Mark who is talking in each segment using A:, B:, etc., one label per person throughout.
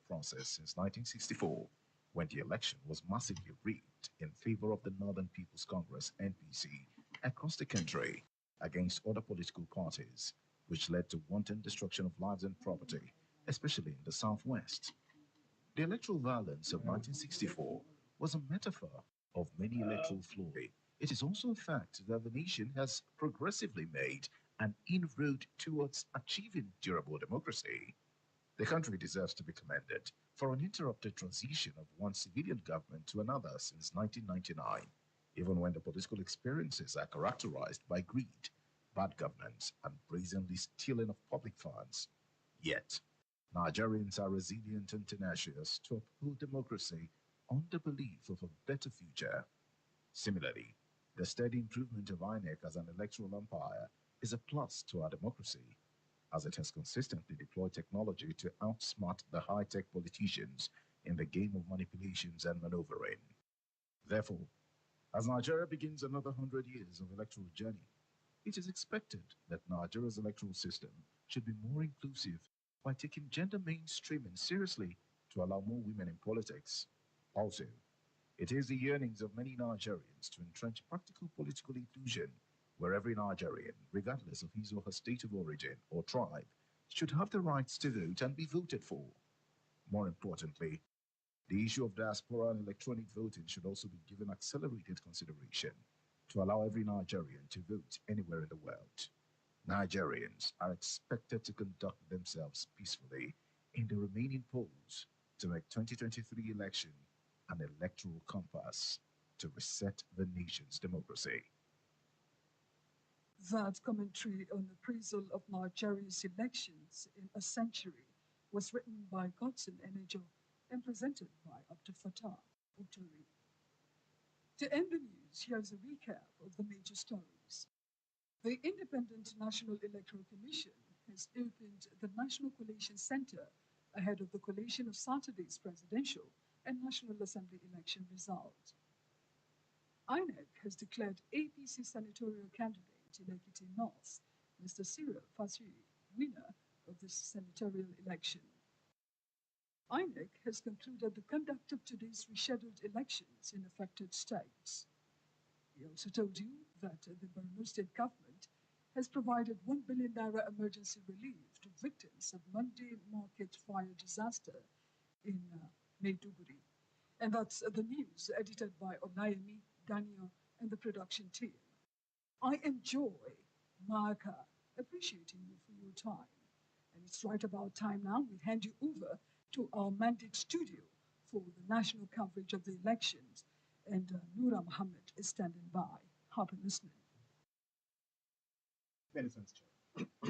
A: process since 1964, when the election was massively rigged in favor of the Northern People's Congress (NPC) across the country against other political parties, which led to wanton destruction of lives and property, especially in the Southwest. The electoral violence of 1964 was a metaphor of many electoral flaws. It is also a fact that the nation has progressively made an inroad towards achieving durable democracy. The country deserves to be commended for an uninterrupted transition of one civilian government to another since 1999, even when the political experiences are characterized by greed, bad governance, and brazenly stealing of public funds. Yet, Nigerians are resilient and tenacious to uphold democracy on the belief of a better future. Similarly, the steady improvement of INEC as an electoral umpire is a plus to our democracy, as it has consistently deployed technology to outsmart the high-tech politicians in the game of manipulations and maneuvering. Therefore, as Nigeria begins another 100 years of electoral journey, it is expected that Nigeria's electoral system should be more inclusive by taking gender mainstreaming seriously to allow more women in politics. Also, it is the yearnings of many Nigerians to entrench practical political inclusion, where every Nigerian, regardless of his or her state of origin or tribe, should have the rights to vote and be voted for. More importantly, the issue of diaspora and electronic voting should also be given accelerated consideration to allow every Nigerian to vote anywhere in the world. Nigerians are expected to conduct themselves peacefully in the remaining polls to make 2023 election an electoral compass to reset the nation's democracy.
B: That commentary on appraisal of Nigeria's elections in a century was written by Godson Enejo and presented by Abdul Fattah Uturi. To end the news, here's a recap of the major stories. The Independent National Electoral Commission has opened the National Collation Center ahead of the collation of Saturday's presidential and National Assembly election results. INEC has declared APC senatorial candidate in Ekiti North, Mr. Cyril Fasui, winner of this senatorial election. INEC has concluded the conduct of today's rescheduled elections in affected states. We also told you that the Borno State government has provided 1 billion naira emergency relief to victims of Monday market fire disaster in Maiduguri. And that's the news edited by Olayemi, Daniel, and the production team. I enjoy Marka, appreciating you for your time. And it's right about time now we hand you over to our mandate studio for the national coverage of the elections. And Noura Mohammed is standing by. Happy listening.
C: Many thanks, Chair.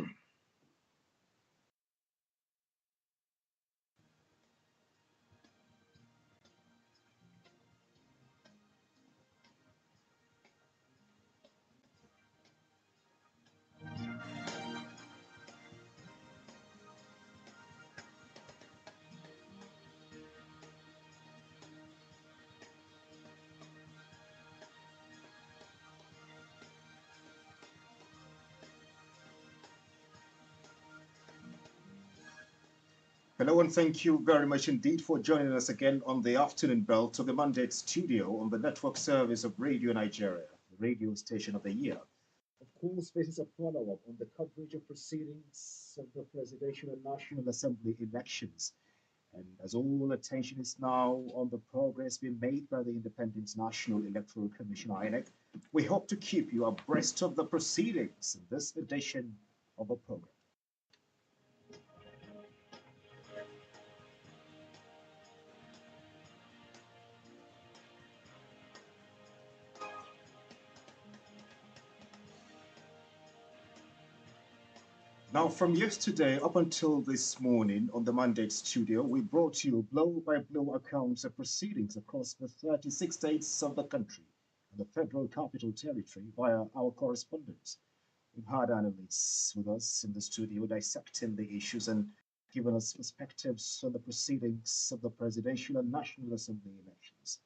C: Hello, and thank you very much indeed for joining us again on the afternoon belt of the Mandate Studio on the network service of Radio Nigeria, the radio station of the year. Of course, this is a follow-up on the coverage of proceedings of the Presidential and National Assembly elections. And as all attention is now on the progress being made by the Independent National Electoral Commission, INEC, we hope to keep you abreast of the proceedings in this edition of the program. Now, from yesterday up until this morning on the Mandate Studio, we brought you blow-by-blow accounts of proceedings across the 36 states of the country and the Federal Capital Territory via our correspondents. We've had analysts with us in the studio dissecting the issues and giving us perspectives on the proceedings of the Presidential and National Assembly elections.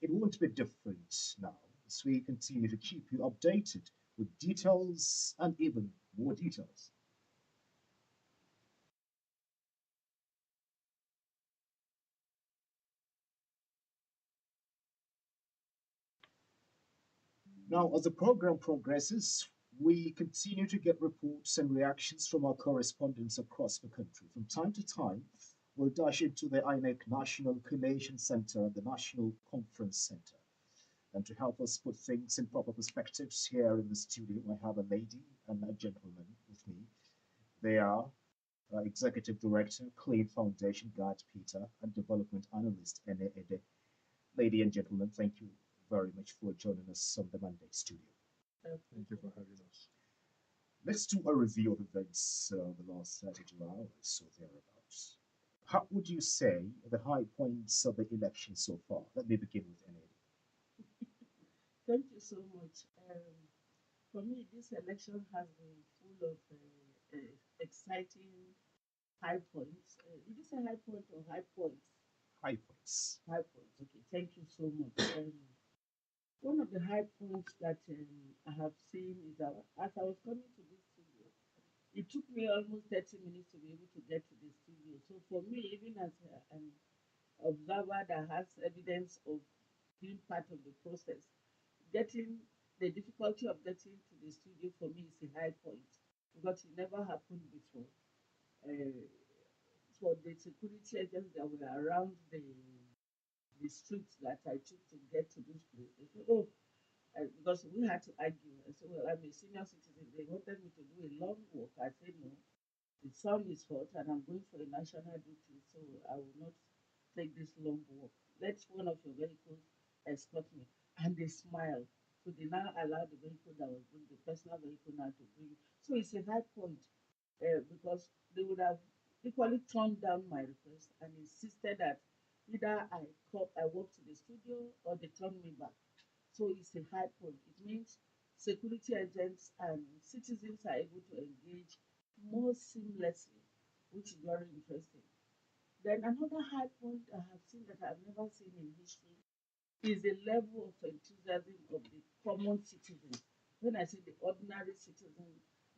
C: It won't be different now as we continue to keep you updated with details and even more details. Now, as the program progresses, we continue to get reports and reactions from our correspondents across the country. From time to time, we'll dash into the INEC National Collation Center and the National Conference Center. And to help us put things in proper perspectives here in the studio, I have a lady and a gentleman with me. They are Executive Director, Clean Foundation, Gad Peter, and Development Analyst, Ene Ede. Lady and gentlemen, thank you very much for joining us on the Monday studio.
D: Thank you for having us.
C: Let's do a review of events the last 32 hours or thereabouts. How would you say the high points of the election so far? Let me begin with Ene.
D: Thank you so much. For me, this election has been full of exciting high points. Did you say high point or high points?
C: High points.
D: High points. Okay, thank you so much. One of the high points that I have seen is that as I was coming to this studio, it took me almost 30 minutes to be able to get to the studio. So for me, even as an observer that has evidence of being part of the process, getting the difficulty of getting to the studio for me is a high point because it never happened before. Uh, for the security agents that were around the streets that I took to get to this place, they said, "Oh, because we had to argue." I said, "Well, I'm a senior citizen." They wanted me to do a long walk. I said, "No, the sun is hot and I'm going for a national duty, so I will not take this long walk. Let one of your vehicles escort me." And they smiled. So they now allowed the vehicle that was bring the personal vehicle now to bring. So it's a high point because they would have equally turned down my request and insisted that either I walk to the studio or they turn me back. So it's a high point. It means security agents and citizens are able to engage more seamlessly, which is very interesting. Then another high point I have seen that I've never seen in history is the level of enthusiasm of the common citizen. When I say the ordinary citizen,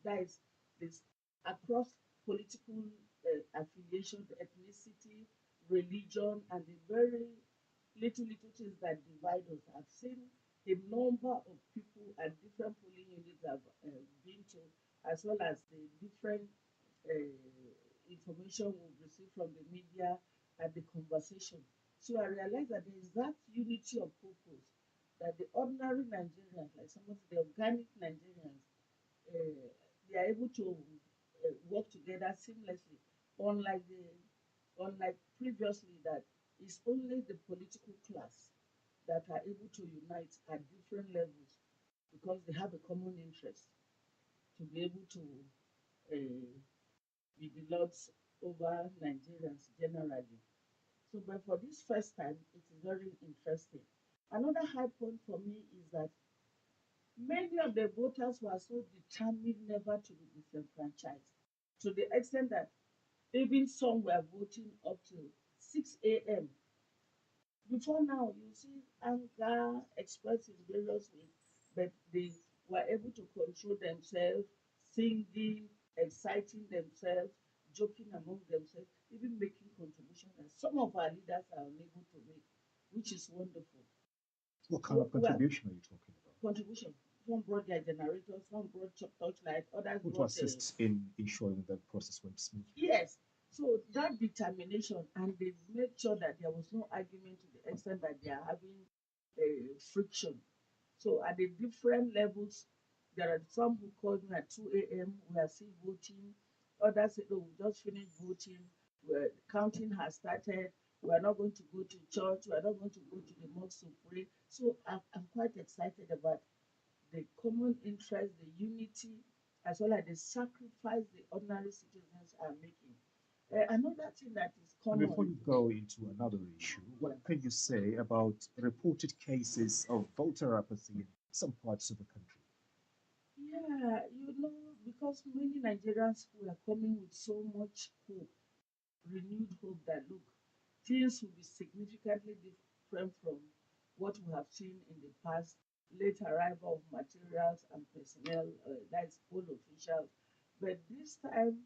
D: that is this across political affiliation, ethnicity, religion, and the very little things that divide us. I've seen a number of people at different polling units I've been to, as well as the different information we've received from the media and the conversation. So I realized that there is that unity of purpose that the ordinary Nigerians, like some of the organic Nigerians, they are able to work together seamlessly, unlike unlike previously that it's only the political class that are able to unite at different levels because they have a common interest to be able to uh, be the lords over Nigerians generally. So, but for this first time, it is very interesting. Another high point for me is that many of the voters were so determined never to be disenfranchised to the extent that even some were voting up to 6 a.m. Before now, you see anger expressed in various ways, but they were able to control themselves, singing, exciting themselves, joking among themselves, even making contributions that some of our leaders are unable to make, which is wonderful.
C: What kind of
D: Well,
C: contribution are you talking about?
D: contribution. Some brought their generators, some brought torchlight, others
C: Who to
D: brought
C: assist in ensuring that process went smoothly?
D: yes. So that determination, and they made sure that there was no argument to the extent that they are having friction. So at the different levels, there are some who called me at 2 a.m. We are still voting. Others said, "Oh, we just finished voting. Counting has started. We are not going to go to church. We are not going to go to the mosque to pray." So I'm quite excited about the common interest, the unity, as well as the sacrifice the ordinary citizens are making. Another thing that is
C: And before
D: common,
C: you go into another issue,
D: yeah,
C: what can you say about reported cases of voter apathy in some parts of the country?
D: yeah, because many Nigerians were coming with so much hope, renewed hope that look, things will be significantly different from what we have seen in the past. Late arrival of materials and personnel, that's poll officials. But this time,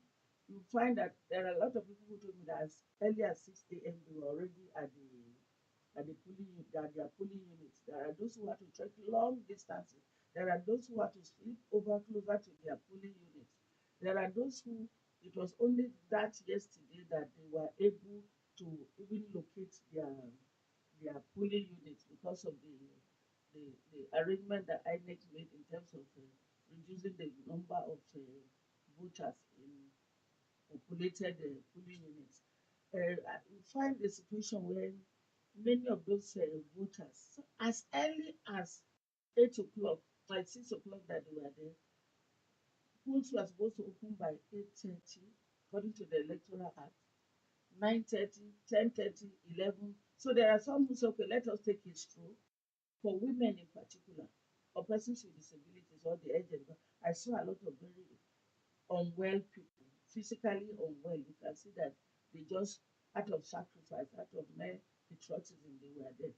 D: you find that there are a lot of people who told me that as early as 6 a.m. they were already at that they are polling units. There are those who have to trek long distances. There are those who have to sleep over closer to their polling units. There are those who it was only that yesterday that they were able to even locate their polling units because of the arrangement that INEC made in terms of reducing the number of voters in populated polling units. We find a situation where many of those voters, so as early as 8 o'clock, like 6 o'clock that they were there, polls were supposed to open by 8:30, according to the Electoral Act, 9:30, 10:30, 11. So there are some who say, okay, let us take it through. For women in particular, or persons with disabilities or the aged, I saw a lot of very unwell people, physically unwell. You can see that they just, out of sacrifice, out of mere patriotism, they were there.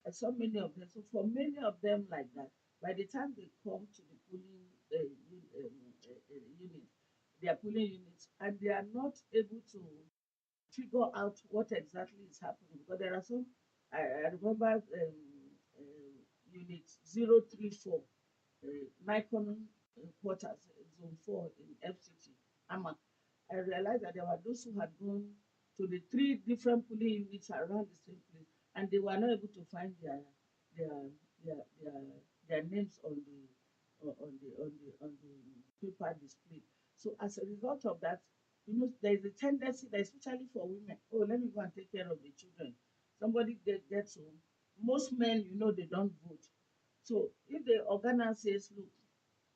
D: I saw many of them. So for many of them like that, by the time they come to the polling unit, their polling units, and they are not able to figure out what exactly is happening, because there are some. I remember unit 034, Nikon quarters, zone 4 in FCT, AMA. I realized that there were those who had gone to the three different polling units around the same place, and they were not able to find their their their, their names on the paper display. So as a result of that, there is a tendency that, especially for women, oh, let me go and take care of the children. Somebody gets home. Most men, they don't vote. So if the organizer says, look,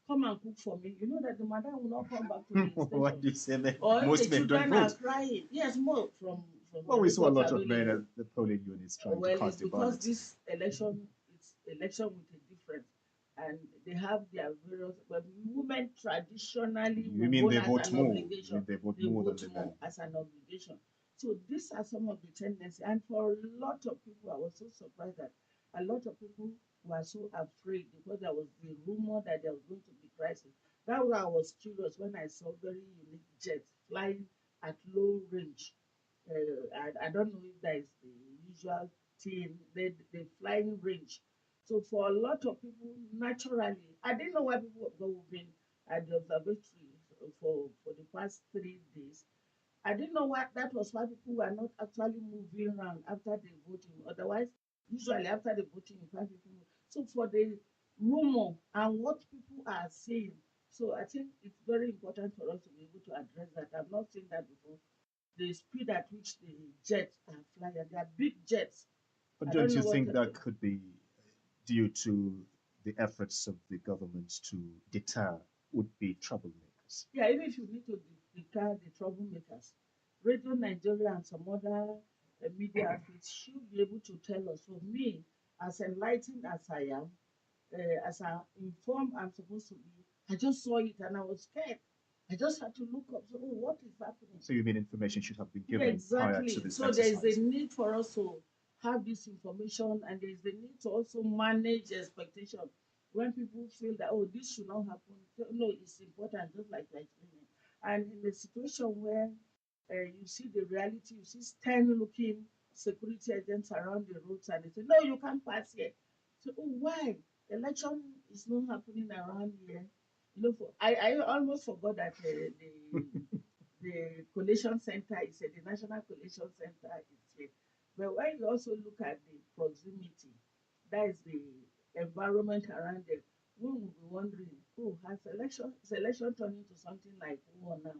D: come and cook for me, you know that the mother will not come back to the
C: What
D: station.
C: do you say that
D: Or if
C: most
D: the
C: men don't
D: children are
C: vote?
D: crying, yes, more from
C: Well,
D: the
C: we saw a
D: reports
C: lot of men
D: available.
C: at the polling units trying to
D: Well,
C: cast
D: it's
C: their
D: because
C: ballots.
D: this election, it's election with a difference, and they have their various. But women traditionally
C: You
D: will
C: mean they
D: vote as
C: vote
D: an
C: more? You
D: obligation.
C: mean they vote
D: They
C: more than
D: vote
C: the
D: more
C: men?
D: as an obligation. So these are some of the tendencies, and for a lot of people, I was so surprised that a lot of people were so afraid because there was the rumor that there was going to be crisis. That's why I was curious when I saw very unique jets flying at low range. I don't know if that is the usual thing, the flying range. So for a lot of people, naturally, I didn't know why people were moving at the observatory for the past 3 days. I didn't know why that was why people were not actually moving around after the voting. Otherwise, usually after the voting, you find people move. So for the rumor and what people are saying, so I think it's very important for us to be able to address that. I've not seen that before. The speed at which the jets are flying, they are big jets.
C: But
D: I
C: don't
D: don't
C: you
D: know what.
C: think that could be due to the efforts of the government to deter would-be troublemakers?
D: Yeah, even if you need to deter the troublemakers, Radio Nigeria and some other media outlets should be able to tell us. For me, as enlightened as I am, as informed I'm supposed to be, I just saw it and I was scared. I just had to look up. So, oh, what is happening?
C: So you mean information should have been
D: Yeah,
C: given prior to
D: exactly.
C: this
D: So there is a
C: exercise?
D: need for us to have this information, and there is a need to also manage expectation. When people feel that, oh, this should not happen, no, it's important, just like you're explaining. And in a situation where you see the reality, you see stern looking security agents around the roads, and they say, no, you can't pass here. So, oh, why? Election is not happening around here. I almost forgot that the collation center is here, the National Collation Center is here. But when you also look at the proximity, that is the environment around there, we will be wondering, oh, is election turning into something like war now?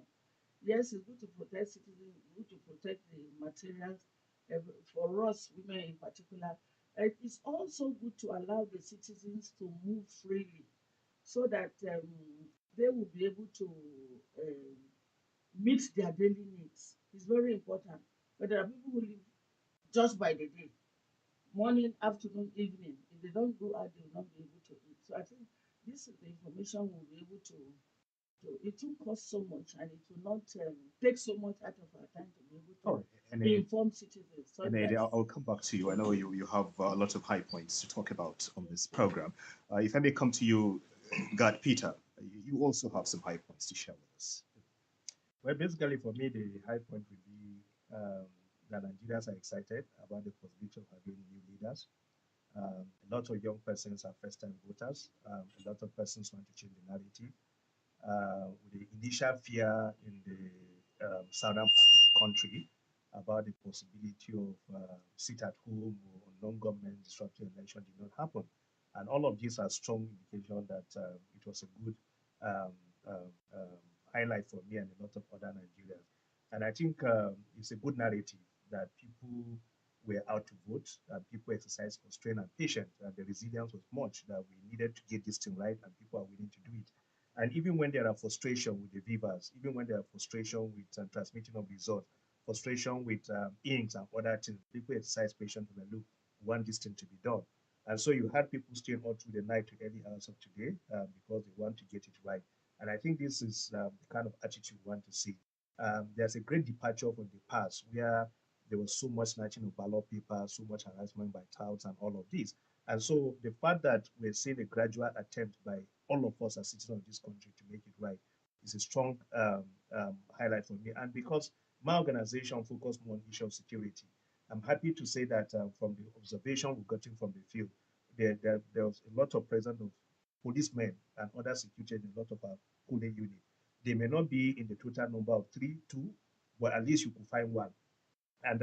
D: Yes, it's good to protect citizens, it's good to protect the materials, for us women in particular. It's also good to allow the citizens to move freely so that they will be able to um, meet their daily needs. It's very important. But there are people who live just by the day, morning, afternoon, evening. If they don't go out, they will not be able to eat. So I think this is the information we'll be able to. It will cost so much, and it will not take so much out of our time to be able
C: All
D: to
C: right. And
D: inform citizens. So
C: Eddie,
D: that's
C: I'll come back to you. I know you have a lot of high points to talk about on this program. If I may come to you, God Peter, you also have some high points to share with us.
E: Well, basically for me, the high point would be that Nigerians are excited about the possibility of having new leaders. A lot of young persons are first-time voters. A lot of persons want to change the narrative. With the initial fear in the southern part of the country about the possibility of sit at home or non-government disruptive election did not happen. And all of these are strong indication that it was a good um, um, um, highlight for me and a lot of other Nigerians. And I think it's a good narrative that people were out to vote, and people exercised constraint and patience, and the resilience was much that we needed to get this thing right, and people are willing to do it. And even when there are frustration with the Vivas, even when there are frustration with transmitting of results, frustration with inks and other things, people exercise patience and look, want this thing to be done. And so you had people staying all through the night to early hours of today because they want to get it right. And I think this is the kind of attitude we want to see. There's a great departure from the past where there was so much snatching of ballot paper, so much harassment by touts and all of this. And so the fact that we're seeing a gradual attempt by all of us as citizens of this country to make it right is a strong highlight for me. And because my organization focuses more on issue of security, I'm happy to say that from the observation we've gotten from the field, there was a lot of presence of policemen and other security in a lot of our polling units. They may not be in the total number of three, two, but at least you could find one. And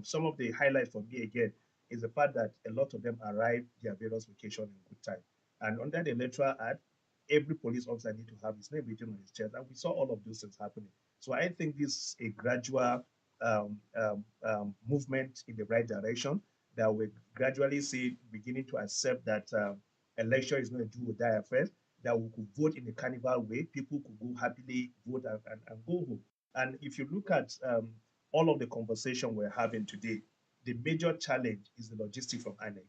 E: some of the highlights for me again is the fact that a lot of them arrived their various locations in good time. And under the electoral act, every police officer need to have his name written on his chest. And we saw all of those things happening. So I think this is a gradual movement in the right direction that we gradually see beginning to accept that election is not a do or die affair, that we could vote in a carnival way. People could go happily vote and go home. And if you look at all of the conversation we're having today, the major challenge is the logistics from INEC.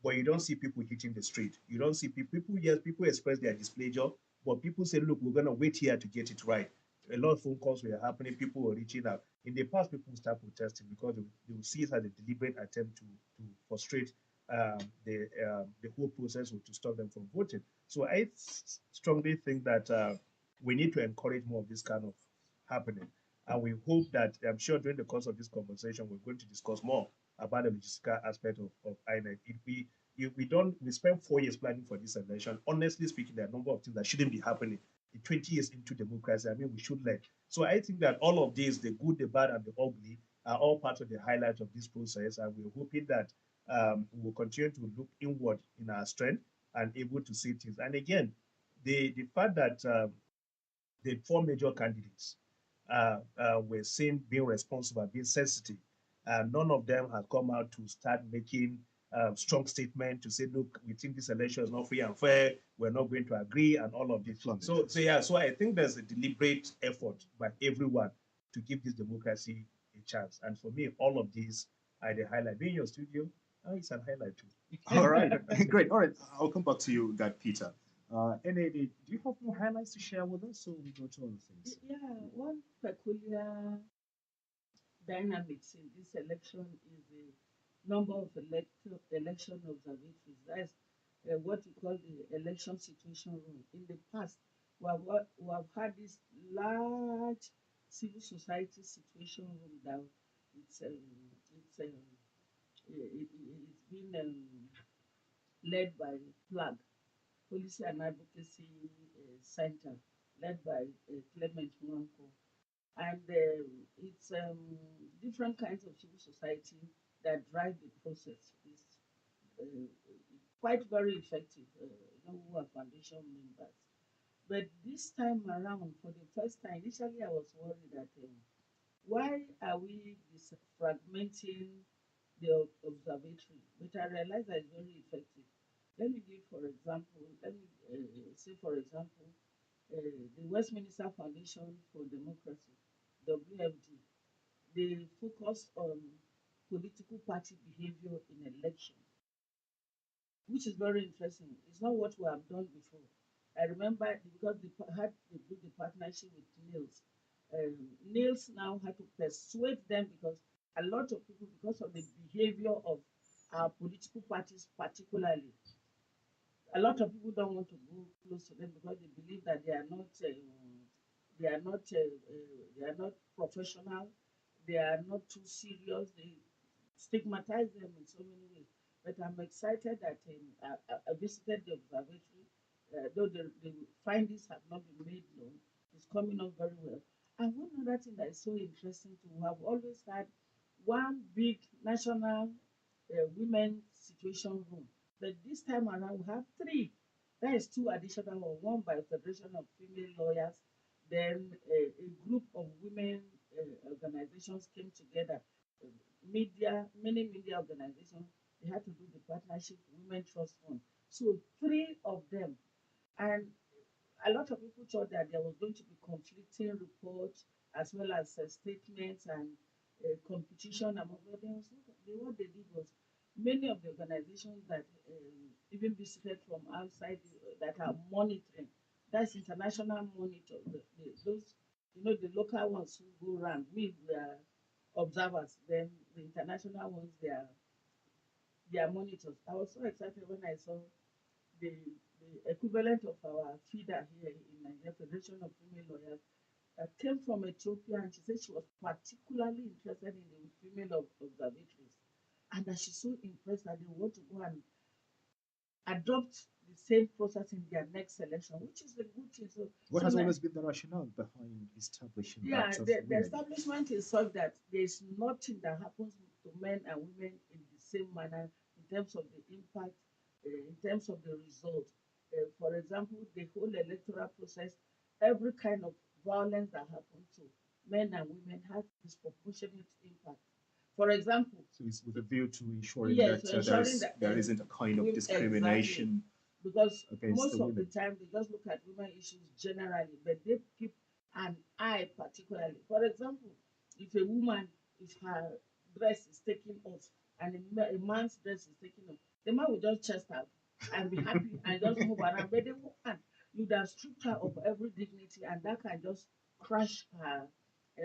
E: But you don't see people hitting the street. You don't see people, yes, people express their displeasure, but people say, look, we're going to wait here to get it right. A lot of phone calls were happening, people were reaching out. In the past, people start protesting because they will see it as a deliberate attempt to frustrate the whole process or to stop them from voting. So I strongly think that we need to encourage more of this kind of happening. And we hope that, I'm sure during the course of this conversation, we're going to discuss more about the logistical aspect of INEC. If we don't, we spent 4 years planning for this election. Honestly speaking, there are a number of things that shouldn't be happening. In 20 years into democracy, I mean, we should learn. So I think that all of these, the good, the bad, and the ugly, are all part of the highlight of this process. And we're hoping that we will continue to look inward in our strength and able to see things. And again, the fact that the four major candidates were seen being responsible, being sensitive. None of them have come out to start making strong statement to say, look, we think this election is not free and fair. We're not going to agree, and all of this. So I think there's a deliberate effort by everyone to give this democracy a chance. And for me, all of these are the highlight. Being in your studio, it's an highlight too.
C: All right, great. All right, I'll come back to you, that Peter. NAD, do you have more highlights to share with us, so we go to other things?
D: Yeah, one peculiar dynamics in this election is the number of election observatories. That's what we call the election situation room. In the past, we have had this large civil society situation room that it's um, it's been led by PLAG, Policy and Advocacy Center, led by Clement Nwanko. And it's different kinds of civil society that drive the process. It's uh, quite very effective, who are foundation members. But this time around, for the first time, initially I was worried that why are we fragmenting the observatory? But I realized that it's very effective. Let me give, for example, let me say, for example, the Westminster Foundation for Democracy, WFD, they focus on political party behavior in election, which is very interesting. It's not what we have done before. I remember because they did the partnership with Niels. Niels now had to persuade them because a lot of people, because of the behavior of our political parties, particularly, a lot of people don't want to go close to them because they believe that they are not professional. they are not too serious. They stigmatize them in so many ways. But I'm excited that I visited the observatory, though the findings have not been made known. It's coming up very well. And one other thing that is so interesting too, we have always had one big national women situation room. But this time around, we have three. That is two additional one by Federation of Female Lawyers. Then a group of women organizations came together. Uh, many media organizations, they had to do the partnership Women Trust Fund. So three of them. And a lot of people thought that there was going to be conflicting reports as well as statements and competition among them. What they did was many of the organizations that even visited from outside that are monitoring, that's international monitor, those, the local ones who go around, we are observers, then the international ones, they are monitors. I was so excited when I saw the equivalent of our feeder here in Nigeria, Federation of Female Lawyers, that came from Ethiopia, and she said she was particularly interested in the female observatories, and that she's so impressed that they want to go and adopt the same process in their next selection, which is a good thing. So,
C: What
D: so
C: has
D: now,
C: always been the rationale behind establishing
D: yeah,
C: that of
D: the
C: women?
D: establishment is such that there's nothing that happens to men and women in the same manner in terms of the impact, in terms of the result. For example, the whole electoral process, every kind of violence that happens to men and women has disproportionate impact. For example,
C: So it's with a view to ensuring
D: yes,
C: that
D: so ensuring that
C: there isn't a kind of
D: exactly,
C: discrimination
D: because
C: against the
D: most of the
C: women.
D: time they just look at women issues generally, but they keep an eye particularly. For example, if a woman, if her dress is taken off and a man's dress is taken off, the man will just chest out and be happy and just move around. But the woman, you'd have stripped her of every dignity, and that can just crush her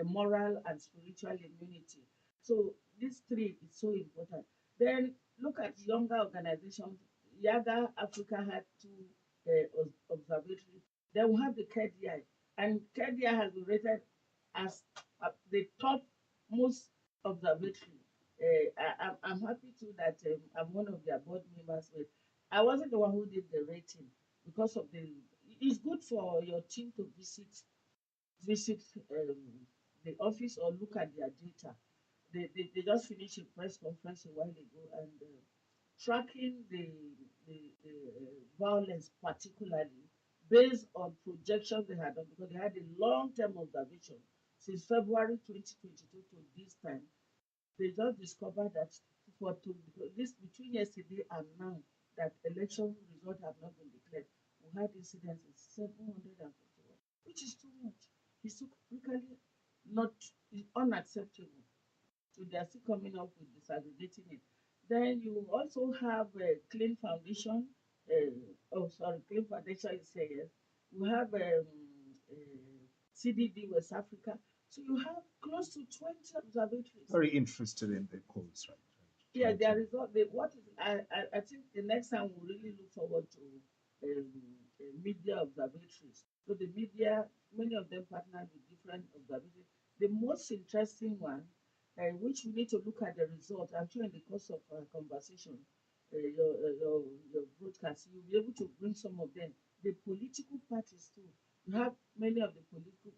D: moral and spiritual immunity. So these three is so important. Then look at younger organizations. Yaga Africa had two observatories. Then we have the KDI, and KDI has been rated as the top most observatory. I'm happy too that I'm one of their board members. But I wasn't the one who did the rating because of the. It's good for your team to visit the office or look at their data. They just finished a press conference a while ago, and tracking the violence particularly based on projections they had done, because they had a long-term observation since February 2022 to this time. They just discovered that this between yesterday and now, that election results have not been declared. We had incidents in 751, which is too much. Historically not unacceptable. So they are still coming up with disaggregating it. Then you also have Clean Foundation. Clean Foundation is here. We have CDD West Africa. So you have close to 20 observatories.
C: Very interested in the polls, right?
D: Yeah,
C: Trying
D: their
C: to-
D: result. What is I think the next time we really look forward to media observatories. So the media, many of them partner with different observatories. The most interesting one, which we need to look at the result. I'm sure in the course of our conversation, your broadcast, you'll be able to bring some of them. The political parties too. You have many of the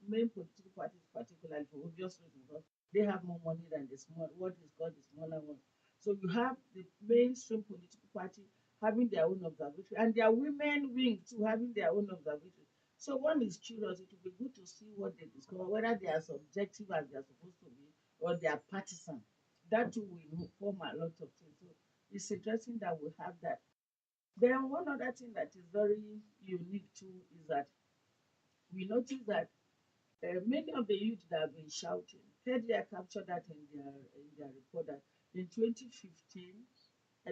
D: main political parties, particularly for obvious reasons, because they have more money than the small, what is called the smaller ones. So you have the mainstream political party having their own observatory, and their women wing too having their own observatory. So one is curious. It will be good to see what they discover, whether they are subjective as they are supposed to be, or they are partisan. That too will inform a lot of things. So it's interesting that we have that. Then one other thing that is very unique too is that we notice that many of the youth that have been shouting, Kedia captured that in their report that in 2015,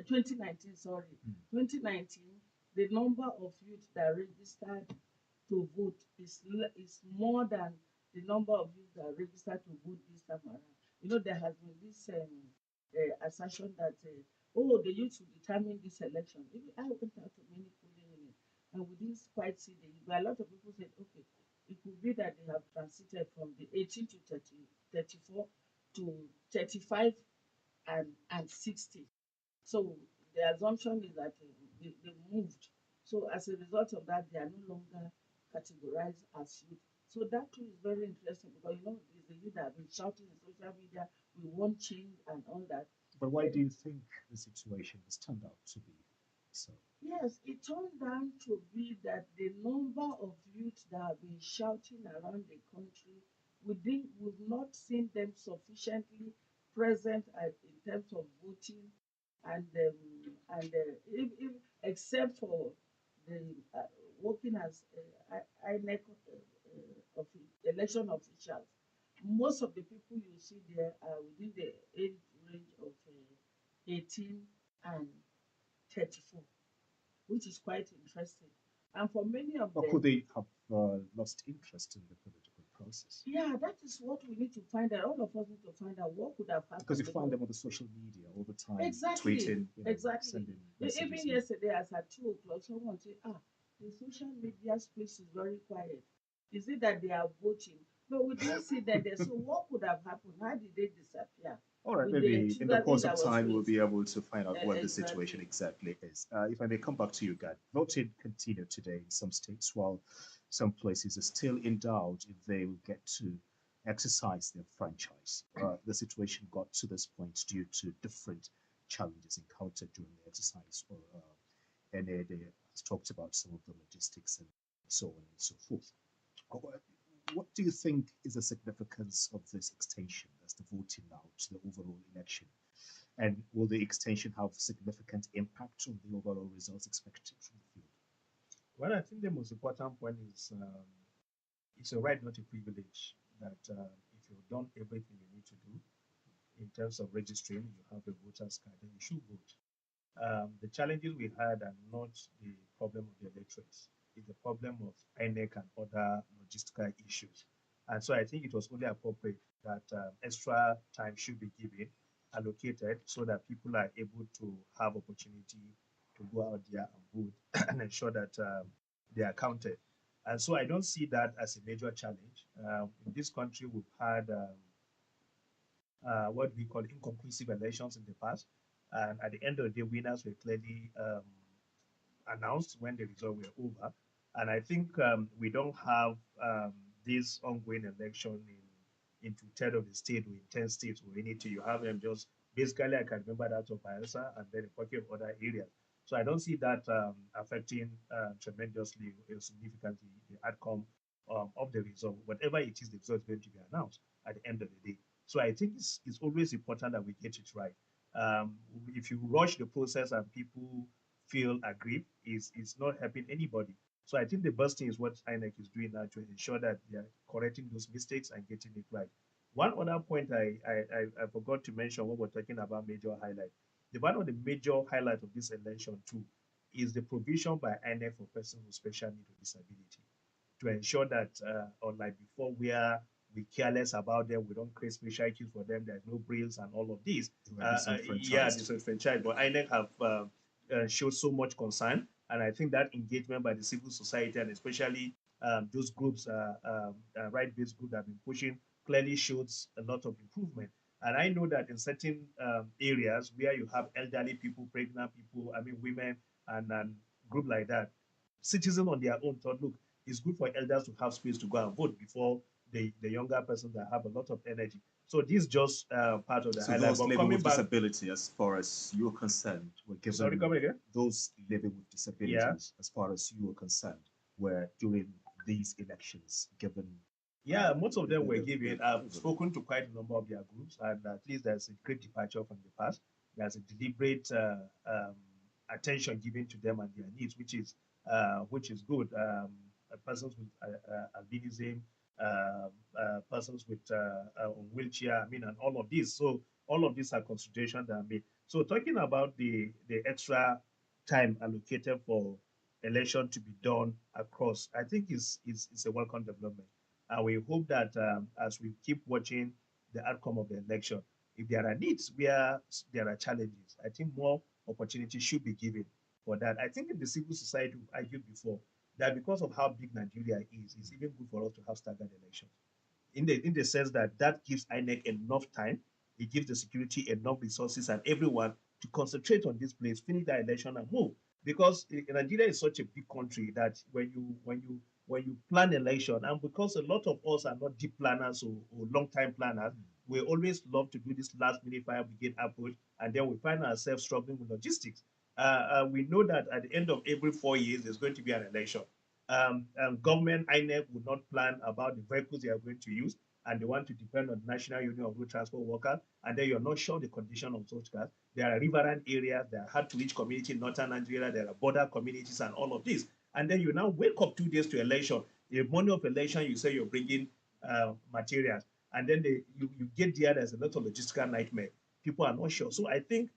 D: 2019, sorry,
C: Mm.
D: 2019, the number of youth that registered to vote is more than the number of youth that registered to vote this time around. There has been this assertion that, oh, the youth will determine this election. Even I went out to many polling units, and we didn't quite see but a lot of people said, okay, it could be that they have transited from the 18 to 30, 34 to 35 and 60. So the assumption is that they moved. So as a result of that, they are no longer categorized as youth. So that too is very interesting because it's the youth that have been shouting in social media, we want change and all that.
C: But why do you think the situation has turned out to be so?
D: Yes, it turned out to be that the number of youth that have been shouting around the country, we've not seen them sufficiently present in terms of voting, and if, except for the working as INEC election officials, most of the people you see there are within the age range of 18 and 34, which is quite interesting. And for many of
C: Or
D: them,
C: could they have lost interest in the political process?
D: yeah, that is what we need to find out. All of us need to find out what could have happened.
C: Because you find them on the social media all the time,
D: Exactly,
C: tweeting,
D: exactly.
C: sending
D: Even
C: messages.
D: yesterday, as at 2 o'clock, someone said, the social media space is very quiet. Is it that they are voting? No, we didn't see that there. So what could have happened? How did they disappear?
C: All right,
D: With the
C: maybe in the
D: sugar
C: course
D: thing
C: of
D: that was
C: time, we'll
D: raised.
C: be able to find out what the
D: Exactly.
C: situation exactly is. If I may come back to you, Gad, voting continued today in some states, while some places are still in doubt if they will get to exercise their franchise. The situation got to this point due to different challenges encountered during the exercise, or NAD has talked about some of the logistics and so on and so forth. What do you think is the significance of this extension as the voting now to the overall election? And will the extension have significant impact on the overall results expected from the field?
E: Well, I think the most important point is it's a right, not a privilege. That if you've done everything you need to do in terms of registering, you have a voter's card, then you should vote. The challenges we had are not the problem of the electorates, it's the problem of INEC and other logistical issues. And so I think it was only appropriate that extra time should be given, allocated, so that people are able to have opportunity to go out there and vote and ensure that they are counted. And so I don't see that as a major challenge. In this country, we've had what we call inconclusive elections in the past. And at the end of the day, winners were clearly announced when the results were over. And I think we don't have this ongoing election in two-thirds of the state or in 10 states or anything. You have them just basically, I can remember that of Bayelsa and then a pocket of other areas. So I don't see that affecting tremendously or significantly the outcome of the result. Whatever it is, the result is going to be announced at the end of the day. So I think it's always important that we get it right. Um, if you rush the process and people feel aggrieved, is not helping anybody. So I think the best thing is what INEC is doing now to ensure that they are correcting those mistakes and getting it right. One other point I forgot to mention when we're talking about major highlight. The one of the major highlight of this election too is the provision by INEC for persons with special need or disability to ensure that, unlike before, where we careless about them, we don't create special queues for them, there's no brails and all of these.
C: They were
E: Yeah,
C: disenfranchised.
E: disenfranchised. But INEC have showed so much concern, and I think that engagement by the civil society and especially those groups, right-based groups that have been pushing, clearly shows a lot of improvement. And I know that in certain areas where you have elderly people, pregnant people, I mean women, and group like that, citizens on their own thought, look, it's good for elders to have space to go and vote before the younger persons that have a lot of energy. So this is just part of the
C: So
E: highlight.
C: those
E: But
C: living
E: coming
C: with
E: back,
C: disability, as far as you're concerned, were
E: sorry,
C: given
E: coming again?
C: those living with
E: Yeah.
C: disabilities, as far as you were concerned, were during these elections given.
E: Yeah, most of them were
C: the-
E: given.
C: the-
E: I've spoken to quite a number of their groups, and at least there's a great departure from the past. There's a deliberate attention given to them and their needs, which is good. Persons with albinism, persons with wheelchair, I mean, and all of these. So all of these are considerations that are made. So talking about the extra time allocated for election to be done across, I think is a welcome development. And we hope that as we keep watching the outcome of the election, if there are needs where there are challenges, I think more opportunity should be given for that. I think in the civil society, we argued before that because of how big Nigeria is, it's even good for us to have staggered elections. in the sense that that gives INEC enough time, it gives the security enough resources and everyone to concentrate on this place, finish that election and move. Because Nigeria is such a big country that when you plan election, and because a lot of us are not deep planners or long time planners, we always love to do this last minute fire brigade approach, and then we find ourselves struggling with logistics. We know that at the end of every 4 years, there's going to be an election. Government INEC would not plan about the vehicles they are going to use, and they want to depend on the National Union of Road Transport Workers, and then you're not sure the condition of those cars. There are riverine areas, there are hard-to-reach communities in northern Nigeria, there are border communities, and all of this. And then you now wake up 2 days to election. The morning of election, you say you're bringing materials, and then you get there, there's a lot of logistical nightmare. People are not sure. So I think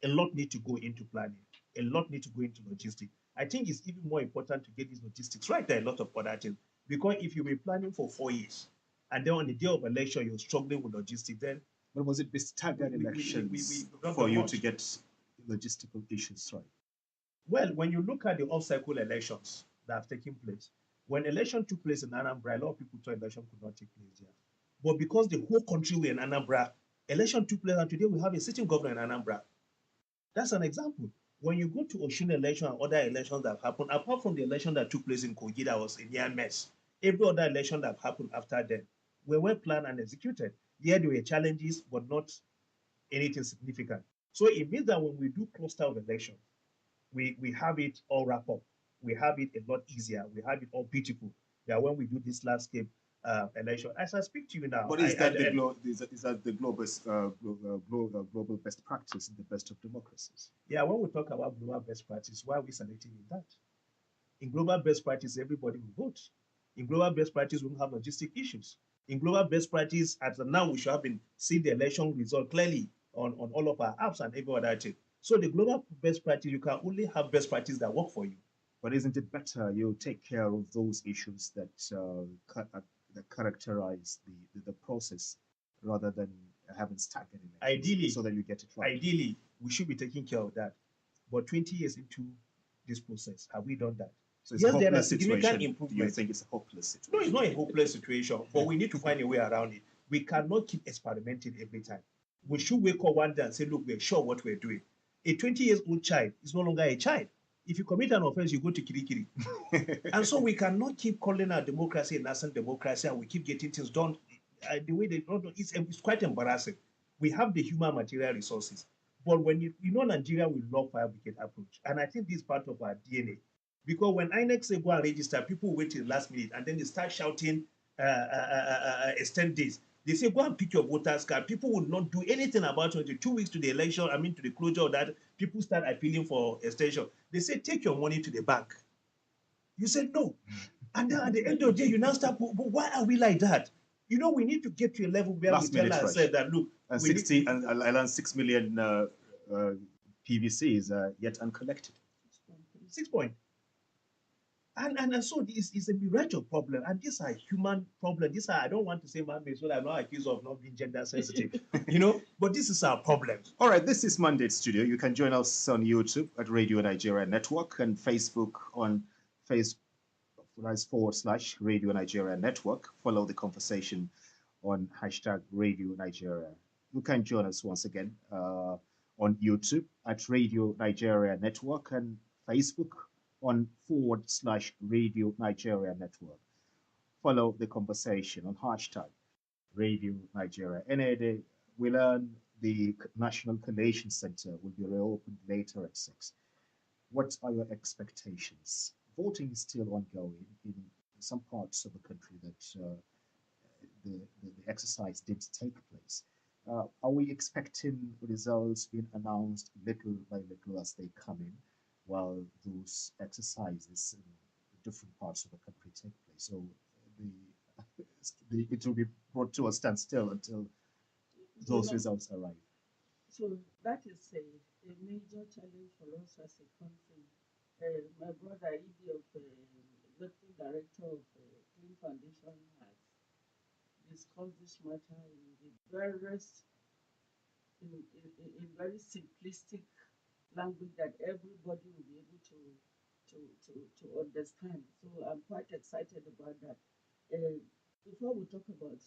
E: a lot need to go into planning. A lot need to go into logistics. I think it's even more important to get these logistics right. There are a lot of other things. Because if you've been planning for 4 years and then on the day of election you're struggling with logistics, then
C: But was it staggered elections for you to get logistical issues right?
E: well, when you look at the off-cycle elections that have taken place, when election took place in Anambra, a lot of people thought election could not take place there. But because the whole country were in Anambra, election took place, and today we have a sitting governor in Anambra. That's an example. When you go to Oshun election and other elections that have happened, apart from the election that took place in Kogi that was a near mess, every other election that happened after then were well planned and executed. Yeah, there were challenges, but not anything significant. So it means that when we do cluster of elections, we have it all wrapped up. We have it a lot easier. We have it all beautiful. That when we do this landscape election, as I speak to you now,
C: But is that the global best practice in the best of democracies?
E: Yeah, when we talk about global best practice, why are we selecting in that? In global best practice, everybody will vote. In global best practice, we don't have logistic issues. In global best practice, as of now, we should have been seeing the election result clearly on all of our apps and every other thing. So the global best practice, you can only have best practice that work for you.
C: But isn't it better you take care of those issues that that characterize the process rather than having staggered elections?
E: Ideally,
C: so that you get it right.
E: Ideally, we should be taking care of that. But 20 years into this process, have we done that?
C: So it's
E: Yes,
C: a
E: there are
C: hopeless
E: significant
C: situation. Do you
E: improvements.
C: think it's a hopeless situation?
E: No, it's not a hopeless situation, but we need to find a way around it. We cannot keep experimenting every time. We should wake up one day and say, look, we're sure what we're doing. A 20 years old child is no longer a child. If you commit an offense, you go to Kirikiri. And so we cannot keep calling our democracy a nascent democracy and we keep getting things done the way they don't. It's quite embarrassing. We have the human material resources. But when you know Nigeria, we love fire brigade approach. And I think this is part of our DNA. Because when INEC say go and register, people wait till the last minute and then they start shouting extend days. They say go and pick your voters card. People would not do anything about it. 2 weeks to the election, to the closure of that, people start appealing for extension. They say take your money to the bank. You said no. And then at the end of the day, you now start, but why are we like that? We need to get to a level where we tell ourselves that, look,
C: and 6 million PVCs are yet uncollected.
E: 6 point. And so this is a mirage problem, and these are human problems. These are, I don't want to say man-made, so I'm not accused of not being gender sensitive, but this is our problem.
C: All right, this is Mandate Studio. You can join us on YouTube at Radio Nigeria Network and Facebook on Facebook.com/Radio Nigeria Network. Follow the conversation on #Radio Nigeria. You can join us once again on YouTube at Radio Nigeria Network and Facebook on /Radio Nigeria Network. Follow the conversation on #Radio Nigeria. NAD, we learn the National Collation Center will be reopened later at 6. What are your expectations? Voting is still ongoing in some parts of the country that the exercise did take place. Are we expecting results being announced little by little as they come in, while those exercises in different parts of the country take place? So it will be brought to a standstill until those results arrive.
D: So that is a major challenge for us as a country. My brother, Idi of Executive Director of Clean Foundation, has discussed this matter in very simplistic language that everybody will be able to understand. So I'm quite excited about that. before we talk about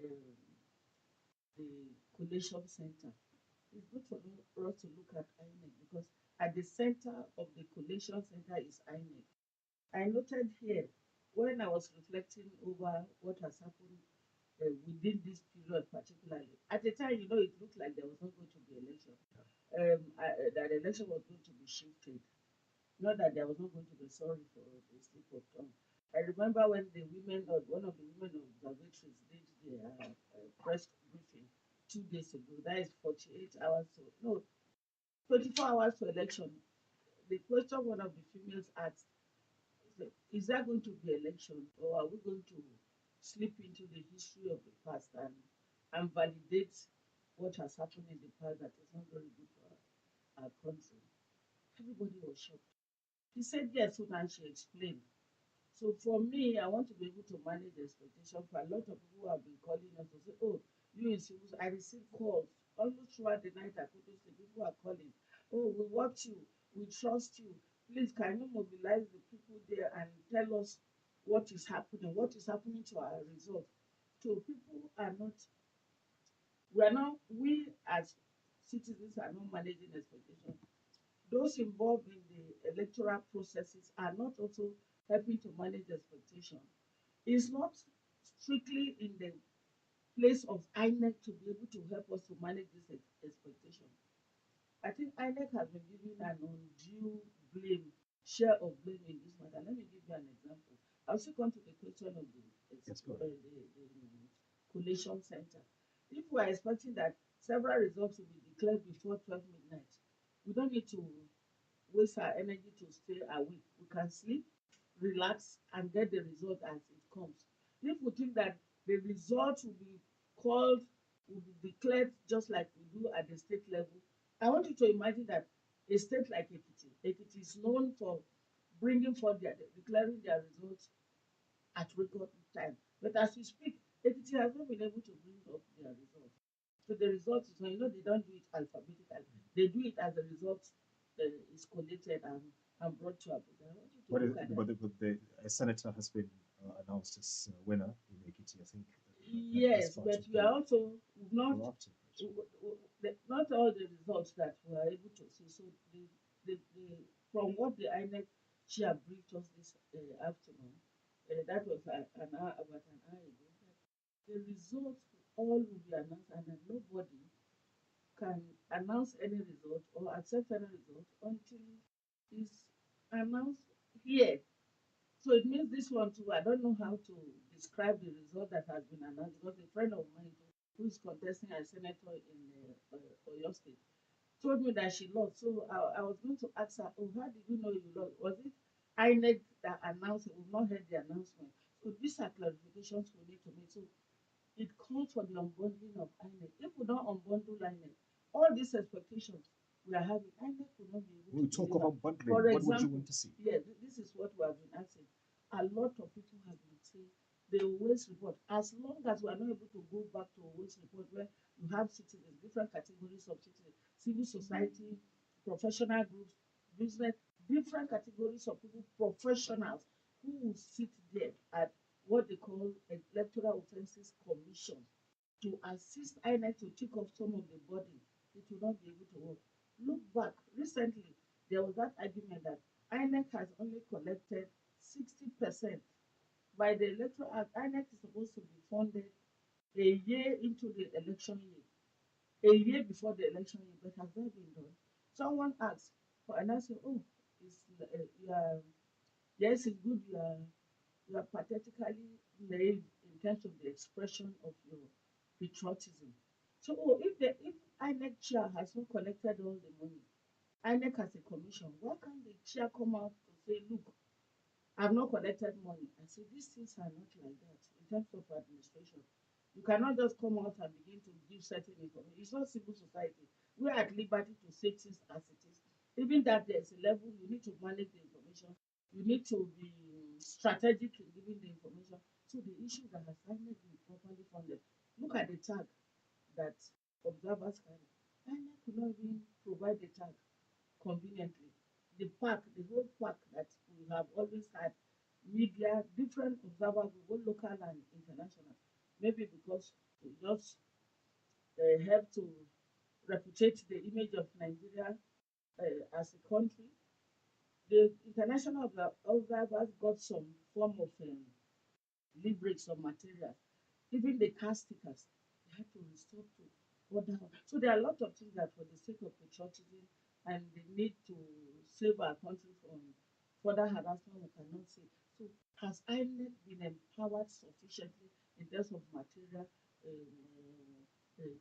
D: um, the collation center, it's good for us to look at INEC because at the center of the collation center is INEC. I noted here when I was reflecting over what has happened within this period, particularly at the time, it looked like there was not going to be election. That election was going to be shifted. Not that there was not going to be sorry for the slip of tongue. I remember when the women, or one of the women observatories, did their press briefing 2 days ago. That is 48 hours. So no, 24 hours to election. The question one of the females asked is there going to be election, or are we going to slip into the history of the past and validate what has happened in the past that is not very good for our country? Everybody was shocked. She said yes, so now she explained. So for me, I want to be able to manage the expectation for a lot of people who have been calling us to say, oh, you in civil, I received calls almost throughout the night. I couldn't sleep. People are calling. Oh, we watch you. We trust you. Please, can you mobilize the people there and tell us what is happening? What is happening to our results? So people are not, we as citizens are not managing expectations. Those involved in the electoral processes are not also helping to manage expectation. It's not strictly in the place of INEC to be able to help us to manage this expectation. I think INEC has been given an undue blame, share of blame in this matter. Let me give you an example. I'll still come to the question of
C: Yes, go ahead.
D: the collation center. If we are expecting that several results will be declared before 12 midnight, we don't need to waste our energy to stay awake. We can sleep, relax, and get the result as it comes. If we think that the result will be called, will be declared just like we do at the state level, I want you to imagine that a state like Ekiti, Ekiti is known for bringing forth declaring their results at record time. But as we speak, Ekiti has not been able to bring up their results. So the result is, they don't do it alphabetically. They do it as the result is collated and brought to Abuja. I want you to
C: But,
D: look at that.
C: a senator has been announced as winner in Ekiti. I think that's
D: Yes,
C: part
D: but
C: of
D: we
C: the
D: are also not
C: proactive.
D: not all the results that we are able to see. So from what the INEC chair briefed us this afternoon, that was an hour, about an hour ago, that the results all will be announced and that nobody can announce any result or accept any result until it's announced here. So it means this one too, I don't know how to describe the result that has been announced because a friend of mine who is contesting as senator in Oyo State told me that she lost. So I was going to ask her, oh, how did you know you lost? Was it INEC that announced it? We've not heard the announcement. So these are clarifications we need to make. So it calls for the unbundling of INEC. If we don't unbundle INEC, all these expectations we are having, INEC will not be able
C: When we
D: to
C: talk
D: deliver.
C: about bundling,
D: For
C: what would you
D: example,
C: want to see?
D: yeah, this is what we have been asking. A lot of people have been saying the waste report, as long as we are not able to go back to a waste report where you have citizens, different categories of citizens, civil society, professional groups, business, different categories of people, professionals who will sit there at what they call electoral offences commission to assist INEC to tick off some of the body, it will not be able to work. Look back, recently there was that argument that INEC has only collected 60% by the electoral act. INEC is supposed to be funded a year into the election year, a year before the election year, but has that been done? Someone asked for and I said, oh, it's you are, yes, it's good you are pathetically naive in terms of the expression of your patriotism. So, oh, if INEC chair has not collected all the money, INEC has a commission, why can't the chair come out to say, look, I've not collected money? I say these things are not like that in terms of administration. You cannot just come out and begin to give certain information. It's not civil society. We are at liberty to say things as it is. Even that there's a level you need to manage the information. You need to be strategic in giving the information. So the issue that has INEC been properly funded. Look at the tag that observers carry. INEC could not even provide the tag conveniently. The park, the whole park that we have always had, media, different observer group, both local and international. Maybe because we just help to reputate the image of Nigeria as a country. The international observers got some form of leverage or material. Even the car stickers, they had to restore to order. So there are a lot of things that for the sake of patriotism and the need to save our country from further harassment, we cannot say. So has INEC been empowered sufficiently in terms of material,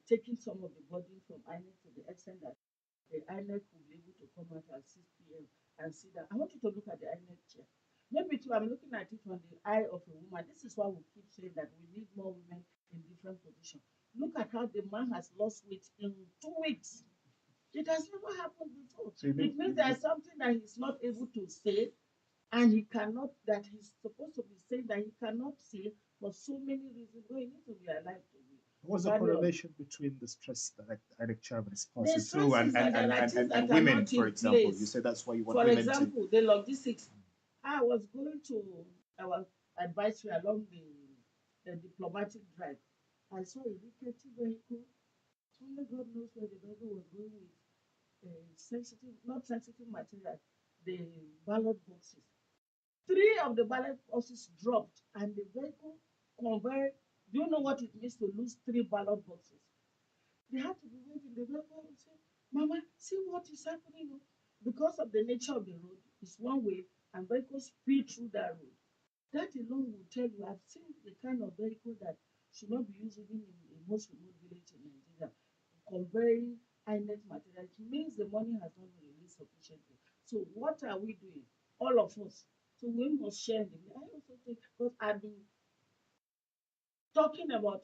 D: taking some of the burden from INEC to the extent that the INEC will be able to come out at 6 p.m. and see that? I want you to look at the INEC chair. Maybe too, I'm looking at it from the eye of a woman. This is why we keep saying that we need more women in different positions. Look at how the man has lost weight in 2 weeks. It has never happened before.
C: So you mean,
D: It means there's something that he's not able to say, and he cannot, that he's supposed to be saying that he cannot say for so many reasons. No, he needs to be alive to be.
C: what's the
D: Carry on.
C: correlation between the stress that INEC chairman is
D: The
C: passing
D: stress
C: through
D: is that there are things that
C: and
D: are
C: women,
D: not
C: for
D: in
C: example? You
D: place.
C: say that's why you want
D: For
C: women
D: example, the logistics. I was going to our advisory along the diplomatic drive. I saw a rickety vehicle. Only God knows where the vehicle was going with sensitive, not sensitive material, the ballot boxes. Three of the ballot boxes dropped, and the vehicle conveyed. Do you know what it means to lose three ballot boxes? They had to be waiting. The vehicle would say, "Mama, see what is happening." Oh." Because of the nature of the road, it's one way, and vehicles speed through that road. That alone will tell you, I've seen the kind of vehicle that should not be used even in the most remote village in Nigeria, conveying INET material. It means the money has not been released sufficiently. So what are we doing? All of us. So we must share in the. I also think because I've been talking about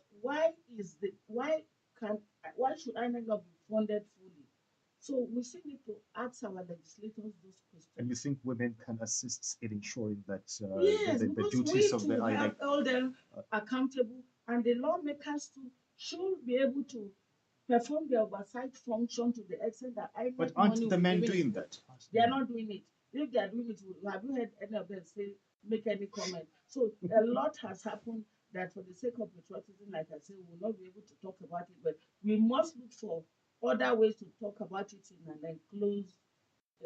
D: can why should INEC not be funded fully? So we still need to ask our legislators those
C: and you
D: questions.
C: think women can assist in ensuring that
D: Yes,
C: the
D: because
C: duties
D: we
C: of the
D: too
C: INEC?
D: have held them accountable, and the lawmakers too should be able to perform their oversight function to the extent that
C: But
D: INEC money
C: aren't
D: will
C: the
D: be
C: men
D: given.
C: doing that?
D: They are not doing it. If they are doing it, have you heard any of them say make any comment? So a lot has happened that for the sake of patriotism, like I said, we will not be able to talk about it, but we must look for other ways to talk about it in an enclosed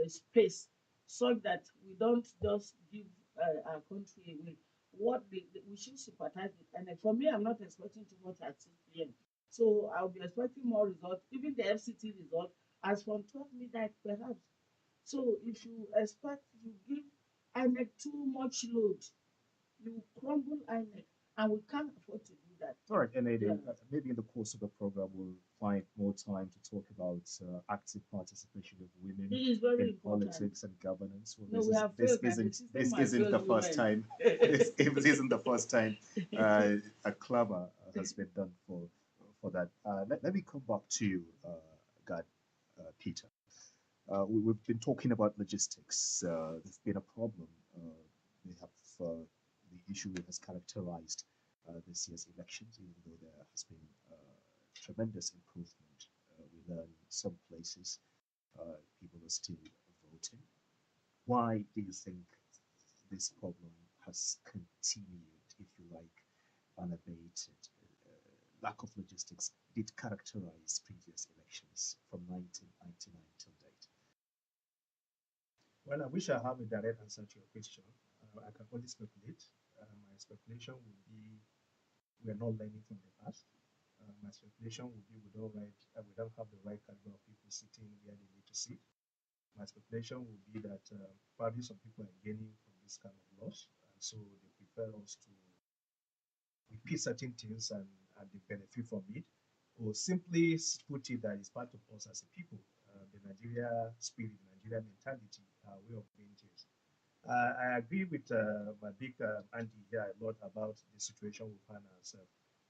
D: space so that we don't just give our country away. We should sympathize with, and for me, I'm not expecting too much at 6 p.m. So I'll be expecting more results, even the FCT result, as from 12 midnight perhaps. So if you expect, you give INEC too much load, you crumble INEC, and we can't afford to do that.
C: All right, and
D: Yeah.
C: maybe in the course of the program, we'll find more time to talk about active participation of women
D: It is very
C: in
D: important.
C: politics and governance. Well,
D: No, we have failed, and the system
C: this
D: has
C: isn't the
D: failed
C: first
D: women.
C: time. This isn't the first time a clamor has been done for that. Let me come back to you, God, Peter. We've been talking about logistics. There's been a problem. They have the issue has characterized this year's elections, even though there has been tremendous improvement. We learn some places people are still voting. Why do you think this problem has continued, if you like, unabated? Lack of logistics did characterize previous elections from 1999 till date.
E: Well, I wish I have a direct answer to your question. I can only speculate. My speculation would be we are not learning from the past. My speculation would be we don't have the right caliber of people sitting where they need to sit. My speculation would be that probably some people are gaining from this kind of loss, and so they prefer us to repeat certain things and they benefit from it, or simply put it that it's part of us as a people, the Nigeria spirit, the Nigeria mentality, our way of doing things. I agree with my big Andy here a lot about the situation we find ourselves.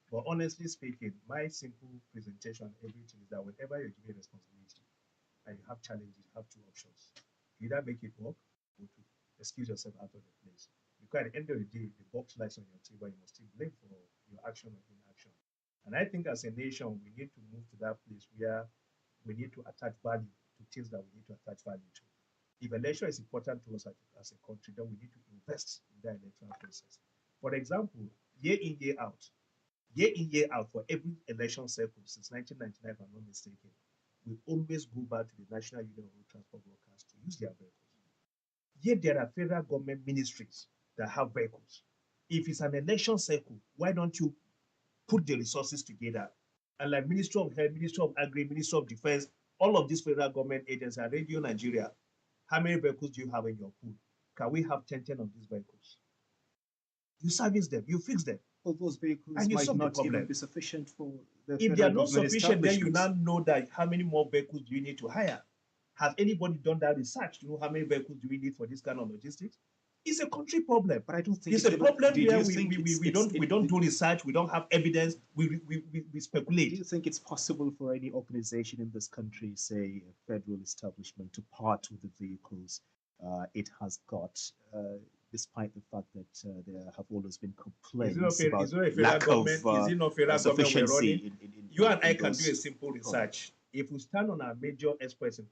E: But honestly speaking, my simple presentation, everything is that whenever you're given responsibility and you have challenges, you have two options. You either make it work or to excuse yourself out of the place. Because at the end of the day, the box lies on your table, you must still blame for your action or inaction. And I think as a nation, we need to move to that place where we need to attach value to things that we need to attach value to. If election is important to us as a country, then we need to invest in that electoral process. For example, year in, year in, year out, for every election cycle since 1999, if I'm not mistaken, we always go back to the National Union of Road Transport Workers to use their vehicles. Yet there are federal government ministries that have vehicles. If it's an election cycle, why don't you put the resources together? And like Ministry of Health, Ministry of Agri, Ministry of Defense, all of these federal government agencies and Radio Nigeria, how many vehicles do you have in your pool? Can we have 10 of these vehicles? You service them, you fix them.
C: All those vehicles
E: And you
C: might
E: solve the
C: not even
E: problem.
C: be sufficient for the
E: If they are
C: federal
E: not
C: government
E: sufficient, then you now
C: establishments.
E: know that how many more vehicles do you need to hire? Has anybody done that research to know how many vehicles do we need for this kind of logistics? It's a country problem.
C: But I don't think
E: It's a problem
C: do
E: where
C: you think
E: we don't do research, we don't have evidence, we speculate.
C: Do you think it's possible for any organization in this country, say a federal establishment, to part with the vehicles it has got, despite the fact that there have always been complaints about
E: Is it a federal
C: lack
E: government?
C: of
E: Is it not federal government we're
C: sufficiency
E: running? You and I can do a simple research. If we stand on our major express in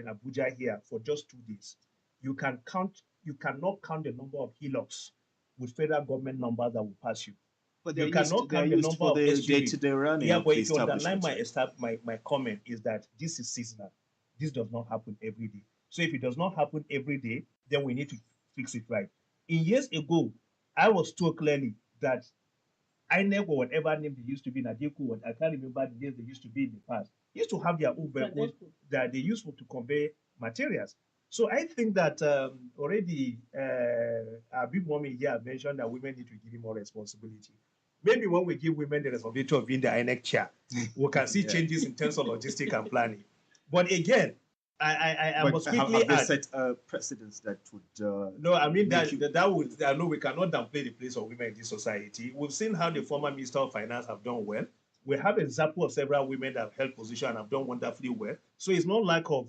E: Abuja here for just 2 days, you cannot count the number of hillocks with federal government numbers that will pass you.
C: But
E: You cannot count the number
C: for
E: of
C: the
E: SUVs.
C: day-to-day running
E: Yeah,
C: of
E: but
C: the
E: if you underline
C: establishments.
E: my comment is that this is seasonal. This does not happen every day. So if it does not happen every day, then we need to fix it right. In years ago, I was told clearly that INEC or whatever name they used to be, Nadeku, I can't remember the names they used to be in the past, used to have their own vehicles that they used to convey materials. So I think that already our big mommy here mentioned that women need to give more responsibility. Maybe when we give women the responsibility of being the INEC chair, we can see
C: Yeah.
E: changes in terms of logistics and planning. But again, I
C: But
E: must
C: have
E: quickly
C: they
E: add.
C: set precedents that would
E: No, I mean
C: make you-
E: that would no, we cannot downplay the place of women in this society. We've seen how the former Minister of Finance have done well. We have example of several women that have held position and have done wonderfully well. So it's not lack of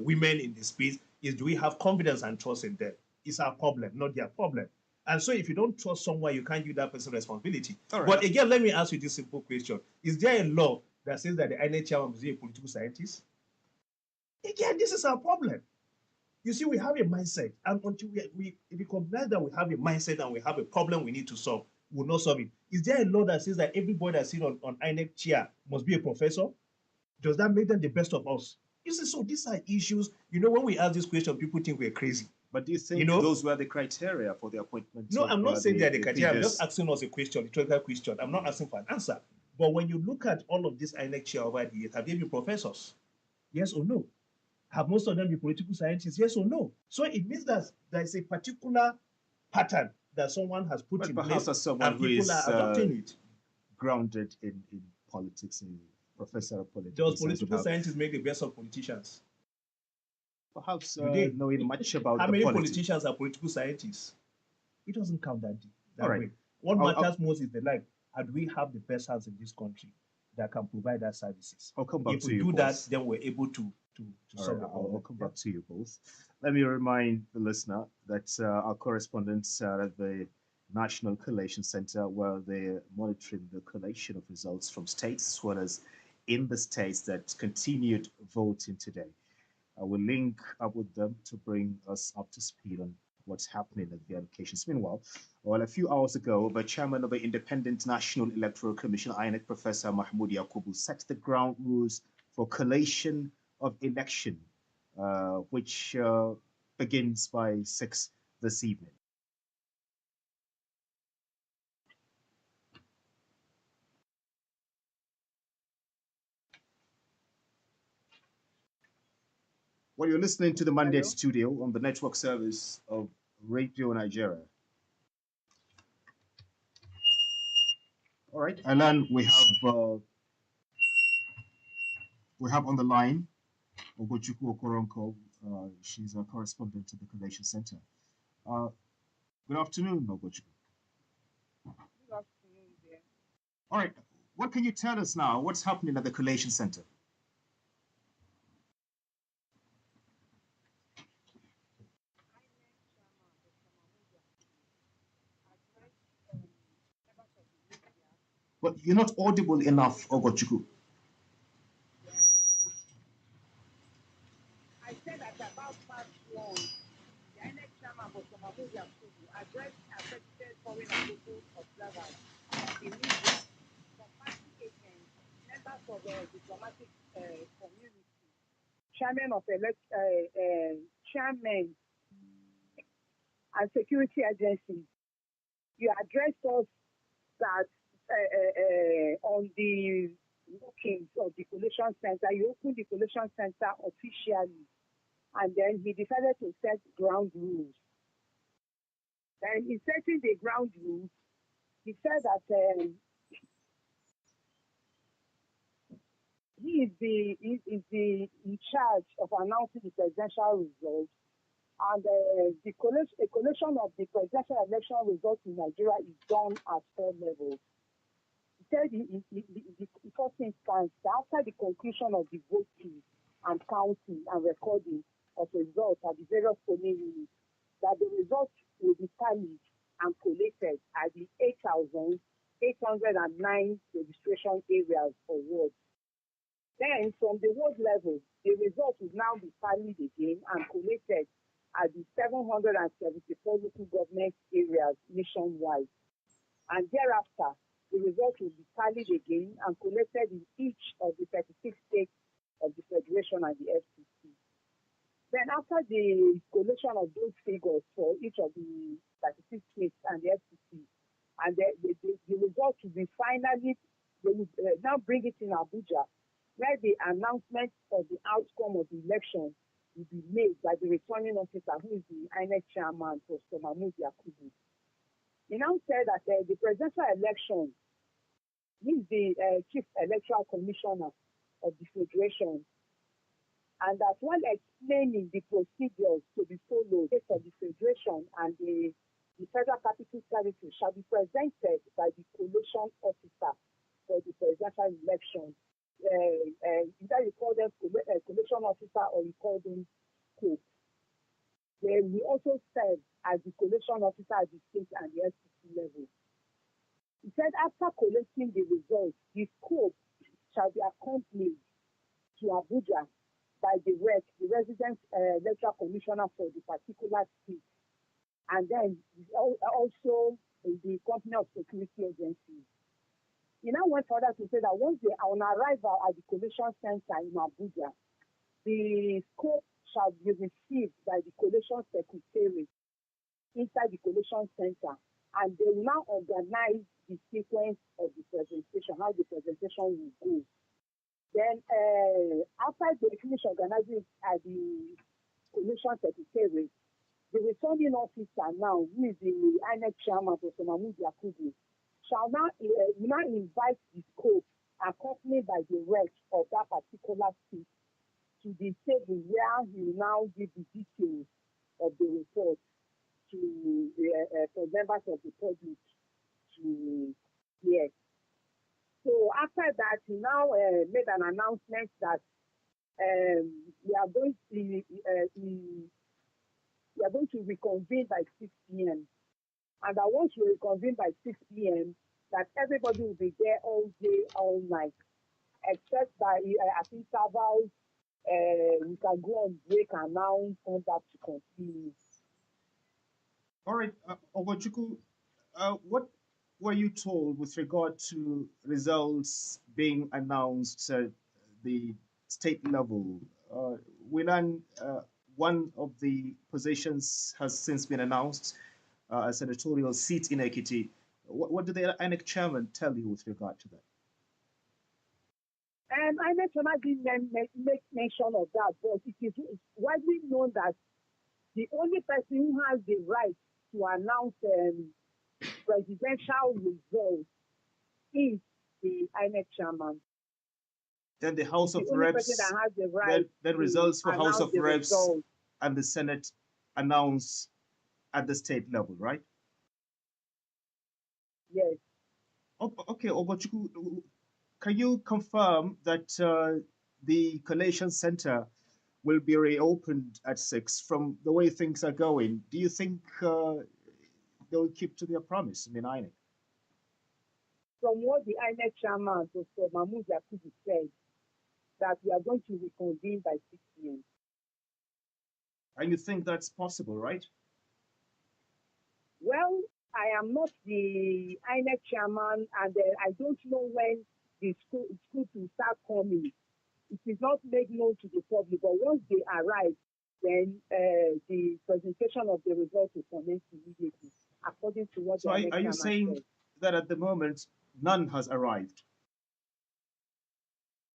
E: women in the space. Is do we have confidence and trust in them? It's our problem, not their problem. And so if you don't trust someone, you can't give that person responsibility.
C: All right.
E: But again, let me ask you this simple question: is there a law that says that the INEC chairman must be a political scientist? Again, this is our problem. You see, we have a mindset, and until we recognize that we have a mindset and we have a problem we need to solve, we'll not solve it. Is there a law that says that everybody that sits on INEC chair must be a professor? Does that make them the best of us? You see, so these are issues. You know, when we ask this question, people think we're crazy.
C: But do you think
E: You know?
C: those were the criteria for the appointment?
E: No,
C: of,
E: I'm not saying they're the criteria. I'm
C: previous-
E: just asking us a question, a rhetorical question. I'm not asking for an answer. But when you look at all of these INEC chair over the years, have they been professors? Yes or no? Have most of them been political scientists? Yes or no? So it means that there is a particular pattern that someone has put
C: But
E: in
C: perhaps
E: place,
C: as someone
E: and
C: who
E: people
C: is
E: are adopting it.
C: grounded in politics, a professor of politics,
E: Does
C: science would
E: political
C: have
E: scientists make the best of politicians?
C: perhaps
E: Do they?
C: knowing much about
E: How
C: the
E: many
C: politics.
E: politicians are political scientists? It doesn't count that
C: All right.
E: way. What
C: I'll-
E: matters most is the like, how do we have the best hands in this country that can provide that services?
C: I'll come back
E: If
C: to
E: we
C: you
E: do that,
C: both.
E: then we're able to
C: All
E: solve
C: right,
E: the problem.
C: I'll come back to you both. Let me remind the listener that our correspondents are at the National Collation Center, where they're monitoring the collation of results from states as well as in the states that continued voting today. I will link up with them to bring us up to speed on what's happening at the allocations. Meanwhile, well, a few hours ago, the chairman of the Independent National Electoral Commission, INEC, Professor Mahmoud Yakubu, set the ground rules for collation of election, which begins by 6 this evening. Well, you're listening to the Mandate
B: Hello?
C: Studio on the network service of Radio Nigeria. All right, Alan, we have on the line Ogochukwu Okoronko. She's a correspondent to the Collation Center. Good afternoon, Ogochukwu.
F: Good afternoon, dear.
C: All right, what can you tell us now? What's happening at the Collation Center? Well, you're not audible enough, Ogochukwu.
F: I said that Professor Mahmoud Yakubu addressed accredited foreign and local observers in media, some party agents, members of the diplomatic community, chairmen and security agencies. You addressed us that on the workings of the collation center, you opened the collation center officially, and then he decided to set ground rules. And in setting the ground rules, he said that he is in charge of announcing the presidential results, and the collation of the presidential election results in Nigeria is done at 4 levels. He said the first instance, after the conclusion of the voting and counting and recording of results at the various polling units, that the results will be tallied and collated at the 8,809 registration areas or wards. Then, from the ward level, the results will now be tallied again and collated at the 774 local government areas nationwide. And thereafter, the results will be tallied again and collated in each of the 36 states of the Federation and the FCC. Then after the collation of those figures for each of the 36 states and the FCC, and the results will be finally, they will now bring it in Abuja, where the announcement of the outcome of the election will be made by the returning officer, who is the INEC chairman, Professor Mahmoud Yakubu. He now said that the presidential election, he is the chief electoral commissioner of the Federation, and that while explaining the procedures to be followed for the Federation and the Federal Capital Territory shall be presented by the collation officer for the presidential election. Either you call them collation officer or you call them cook. They will also serve as the collation officer at the state and the FCC level. He said after collecting the results, the scope shall be accompanied to Abuja by the REC, the Resident Electoral Commissioner for the particular state, and then also the Company of Security Agencies. He now went further to say that once they are on arrival at the collation center in Abuja, the scope shall be received by the collation secretary inside the collation center, and they will now organize the sequence of the presentation, how the presentation will go. Then after they finish organizing at the collation secretary, the returning officer now, who is the INEC chairman, Professor Mahmoud Yakubu, shall now invite the scope accompanied by the rest of that particular state to the table where he will now give the details of the report to for members of the public to hear. So after that, he now made an announcement that we are going to reconvene by 6 p.m. And that once we reconvene by 6 p.m., that everybody will be there all day, all night, except by at intervals, we can go on break and now come back to continue.
C: All right, Ogochukwu, what were you told with regard to results being announced at the state level? We learned one of the positions has since been announced, a senatorial seat in Ekiti. What did the INEC chairman tell you with regard to that?
F: INEC chairman didn't make mention of that, but it is widely known that the only person who has the right to announce presidential results is the INEC chairman.
C: Then the House of
F: the
C: Reps,
F: that has the right
C: then results for House of Reps
F: results.
C: And the Senate announce at the state level, right?
F: Yes.
C: Okay, Ogochukwu, can you confirm that the collation center will be reopened at 6 from the way things are going? Do you think they will keep to their promise? I mean, INEC.
F: From what the INEC chairman, Dr. Mahmoud Yakubu, said, that we are going to reconvene by 6 p.m.
C: And you think that's possible, right?
F: Well, I am not the INEC chairman, and I don't know when the school will start coming. It is not made known to the public, but once they arrive, then the presentation of the results will commence immediately, according to what
C: So
F: the INEC
C: are you
F: chairman
C: saying
F: said.
C: that at the moment none has arrived?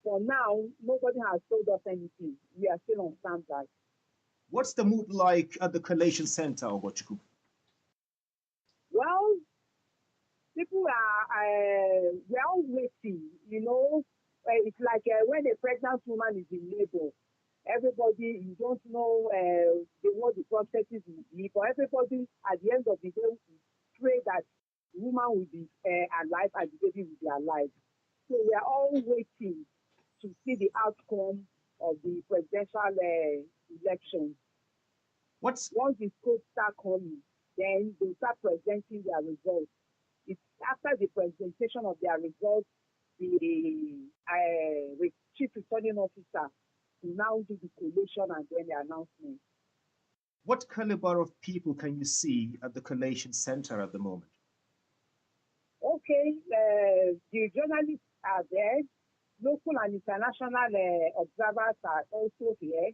F: For now, nobody has told us anything. We are still on standby.
C: What's the mood like at the collation center, Ogochukwu?
F: Well, people are we're all waiting. It's like when a pregnant woman is in labor. Everybody, you don't know what the processes will be, but everybody at the end of the day will pray that the woman will be alive and the baby will be alive. So we are all waiting to see the outcome of the presidential election.
C: What's
F: Once the scopes start coming, then they start presenting their results. It's after the presentation of their results, the chief returning officer will now do the collation and then the announcement.
C: what caliber of people can you see at the collation center at the moment?
F: Okay, the journalists are there, local and international observers are also here.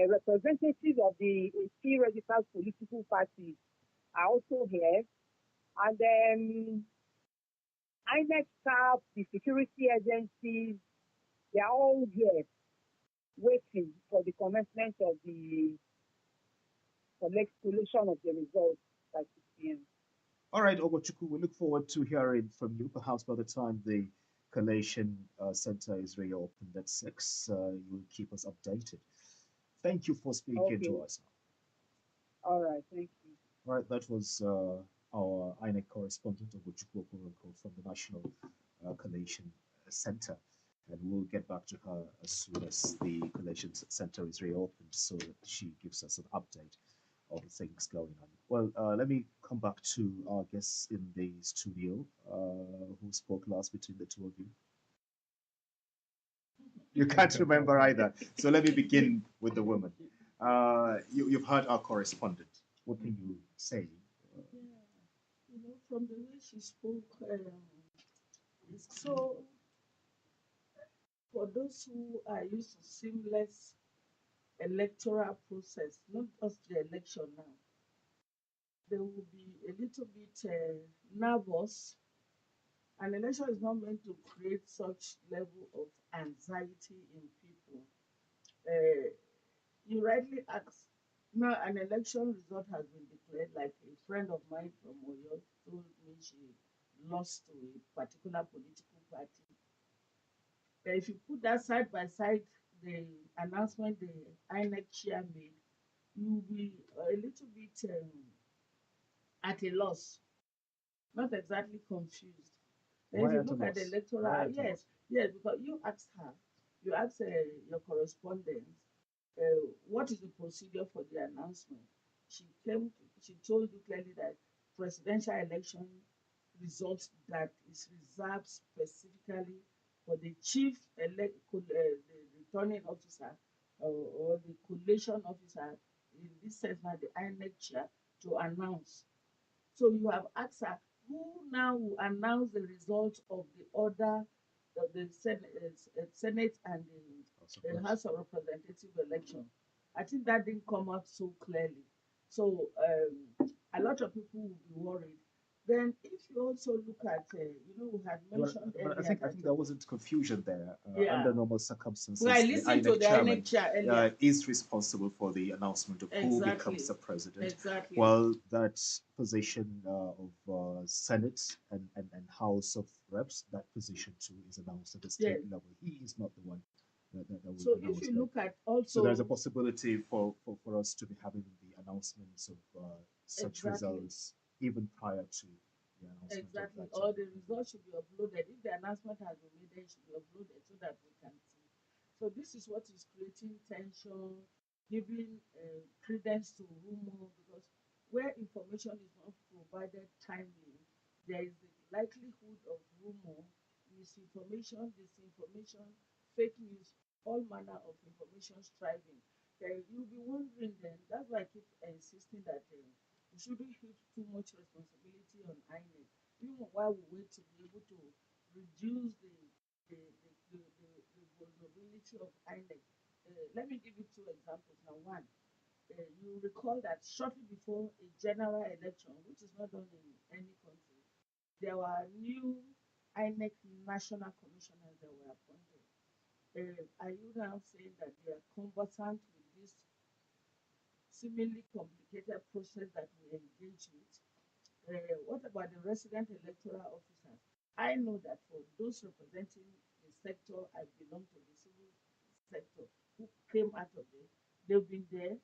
F: Representatives of the key registered political parties are also here. And then INEC staff, the security agencies, they are all here waiting for the commencement of the collation of the results by 6 p.m.
C: All right, Ogochukwu, we look forward to hearing from you. Perhaps by the time the collation center is reopened at 6, you'll keep us updated. Thank you for speaking
F: Okay.
C: to us.
F: All right, thank you.
C: All right, that was our INEC correspondent, Ogochukwu Okoroko, from the National Collation Center. And we'll get back to her as soon as the collation center is reopened so that she gives us an update of things going on. Well, let me come back to our guests in the studio who spoke last between the two of you. You can't remember either. So let me begin with the woman. You've heard our correspondent. What can you say?
D: Yeah, from the way she spoke, it's so for those who are used to seamless electoral process, not just the election now, they will be a little bit nervous. An election is not meant to create such level of anxiety in people. Uh, you rightly asked. Now, an election result has been declared. Like a friend of mine from Oyo told me she lost to a particular political party. If you put that side by side, the announcement the INEC chair made, you'll be a little bit at a loss, not exactly confused. Then if
C: Why
D: you
C: at a
D: look at the
C: loss? Why
D: electoral,
C: at a
D: yes,
C: loss?
D: yes, because you asked her, you asked your correspondent, what is the procedure for the announcement? She told you clearly that presidential election results that is reserved specifically for the chief the returning officer or the collation officer, in this sense now the INEC chair, to announce. So you have asked her who now will announce the results of the order of the Senate and the House of Representative election. I think that didn't come out so clearly. So a lot of people will be worried. Then, if you also look at, we had mentioned
C: But
D: earlier
C: I think there wasn't confusion there.
D: yeah,
C: Under normal circumstances,
D: well, I
C: the
D: listened to
C: INEC
D: the
C: chairman
D: INEC chair earlier.
C: is responsible for the announcement of who becomes
D: Exactly.
C: the president.
D: Exactly.
C: Well, that position of Senate and House of Reps, that position too is announced at the state
D: Yes.
C: level. He is not the one that will
D: So if
C: announce
D: you
C: that.
D: look at also,
C: So there's a possibility for us to be having the announcements of such
D: Exactly.
C: results even prior to the announcement
D: exactly,
C: of that.
D: all the results should be uploaded. If the announcement has been made, then it should be uploaded so that we can see. So this is what is creating tension, giving credence to rumor, because where information is not provided timely, there is the likelihood of rumor, misinformation, disinformation, fake news, all manner of information striving. Then you'll be wondering then, that's why I keep insisting that we shouldn't heap too much responsibility on INEC, even while we wait to be able to reduce the vulnerability of INEC. Let me give you two examples. Now, one, you recall that shortly before a general election, which is not done in any country, there were new INEC national commissioners that were appointed. Are you now saying that they are conversant with this seemingly complicated process that we engage with? What about the resident electoral officers? I know that for those representing the sector, I belong to the civil sector who came out of it. They've been there,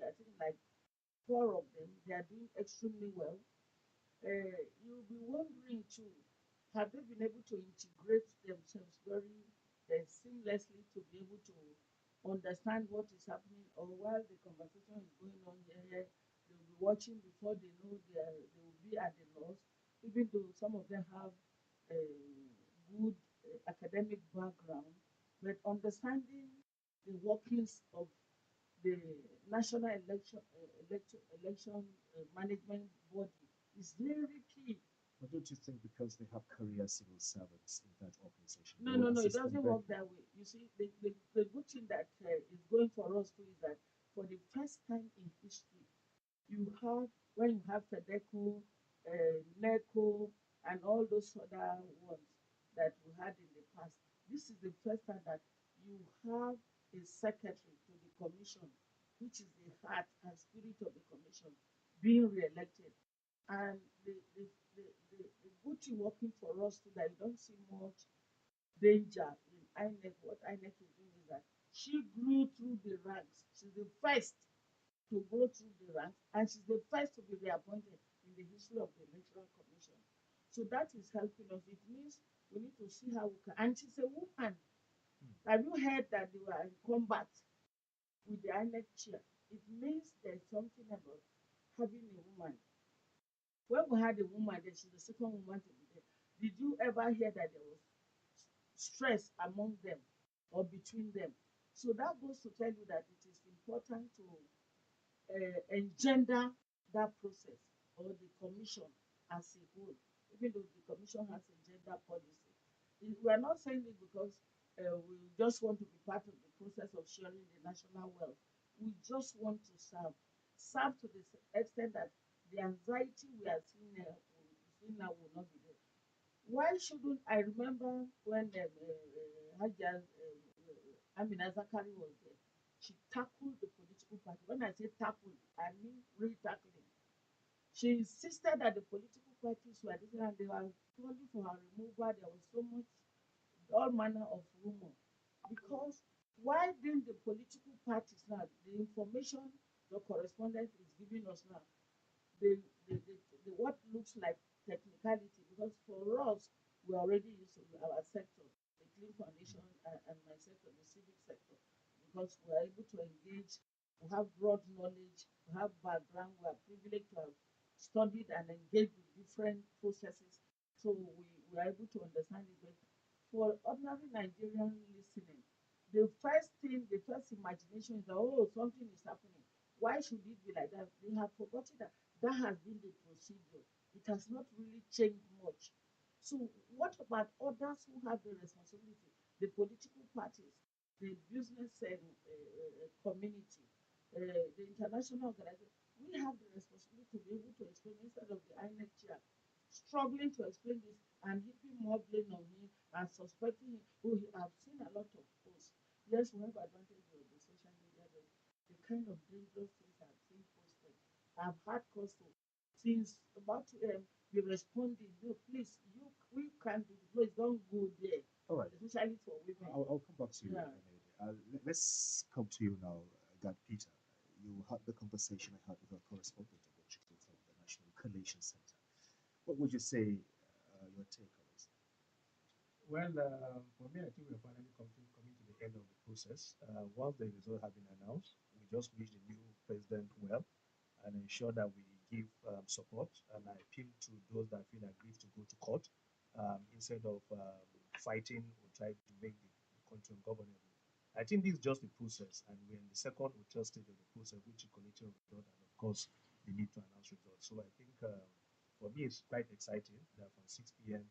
D: I think like four of them. They are doing extremely well. You'll be wondering too, have they been able to integrate themselves very seamlessly to be able to understand what is happening, or while the conversation is going on here, they'll be watching before they know they will be at the loss, even though some of them have a good academic background, but understanding the workings of the national election management body is very key.
C: But don't you think because they have career civil servants in that organization,
D: No,
C: they will
D: no, no, it
C: assist them
D: doesn't
C: better?
D: work that way. You see, the good thing that is going for us too is that for the first time in history, you have, when you have FEDECO, NECO, and all those other ones that we had in the past, this is the first time that you have a secretary to the commission, which is the heart and spirit of the commission, being re-elected. And the good thing working for us too, that you don't see much danger in INEC. What INEC is doing is that she grew through the ranks. She's the first to go through the ranks, and she's the first to be reappointed in the history of the Electoral Commission. So that is helping us. It means we need to see how we can. And she's a woman. Have you heard that they were in combat with the INEC chair? It means there's something about having a woman. When we had a woman, then she's the second woman to be there. Did you ever hear that there was stress among them or between them? So that goes to tell you that it is important to engender that process, or the commission as a whole, even though the commission has a gender policy. We are not saying it because we just want to be part of the process of sharing the national wealth. We just want to serve to the extent that the anxiety we are seeing now will not be there. Why shouldn't I remember when Hajar Amina Zakari was there? She tackled the political party. When I say tackle, I mean really tackling. She insisted that the political parties were there and they were calling for her removal. There was so much, all manner of rumor. Because why didn't the political parties now, the information the correspondent is giving us now, the, the what looks like technicality, because for us, we already used to our sector, the Clean Foundation, and my sector, the civic sector, because we are able to engage, we have broad knowledge, we have background, we are privileged to have studied and engaged with different processes, so we are able to understand it. But for ordinary Nigerian listening, the first thing, the first imagination is that, oh, something is happening. Why should it be like that? They have forgotten that that has been the procedure. It has not really changed much. So, what about others who have the responsibility? The political parties, the business community, the international organization. We have the responsibility to be able to explain instead of the INEC chair struggling to explain this and heaping more blame on him and suspecting him. Oh, I've seen a lot of posts. Yes, we have advantage of the social media, but the kind of dangerous things I've seen posted. I've had cause to since about be responding. No, please, we can't do this. Please don't go there,
C: All right.
D: especially for women.
C: I'll come back to you.
D: Yeah.
C: Let's come to you now, God Peter. You had the conversation I had with our correspondent about you from the National Collation Center. What would you say your take on this?
E: Well, for me, I think we're finally coming to the end of the process. Once the results have been announced, we just wish the new president well and ensure that we give support. And I appeal to those that feel aggrieved to go to court instead of fighting or trying to make the country ungovernable. I think this is just the process, and we're in the second or third stage of the process, which is collecting of result, and of course, they need to announce results. So I think for me, it's quite exciting that from 6 p.m.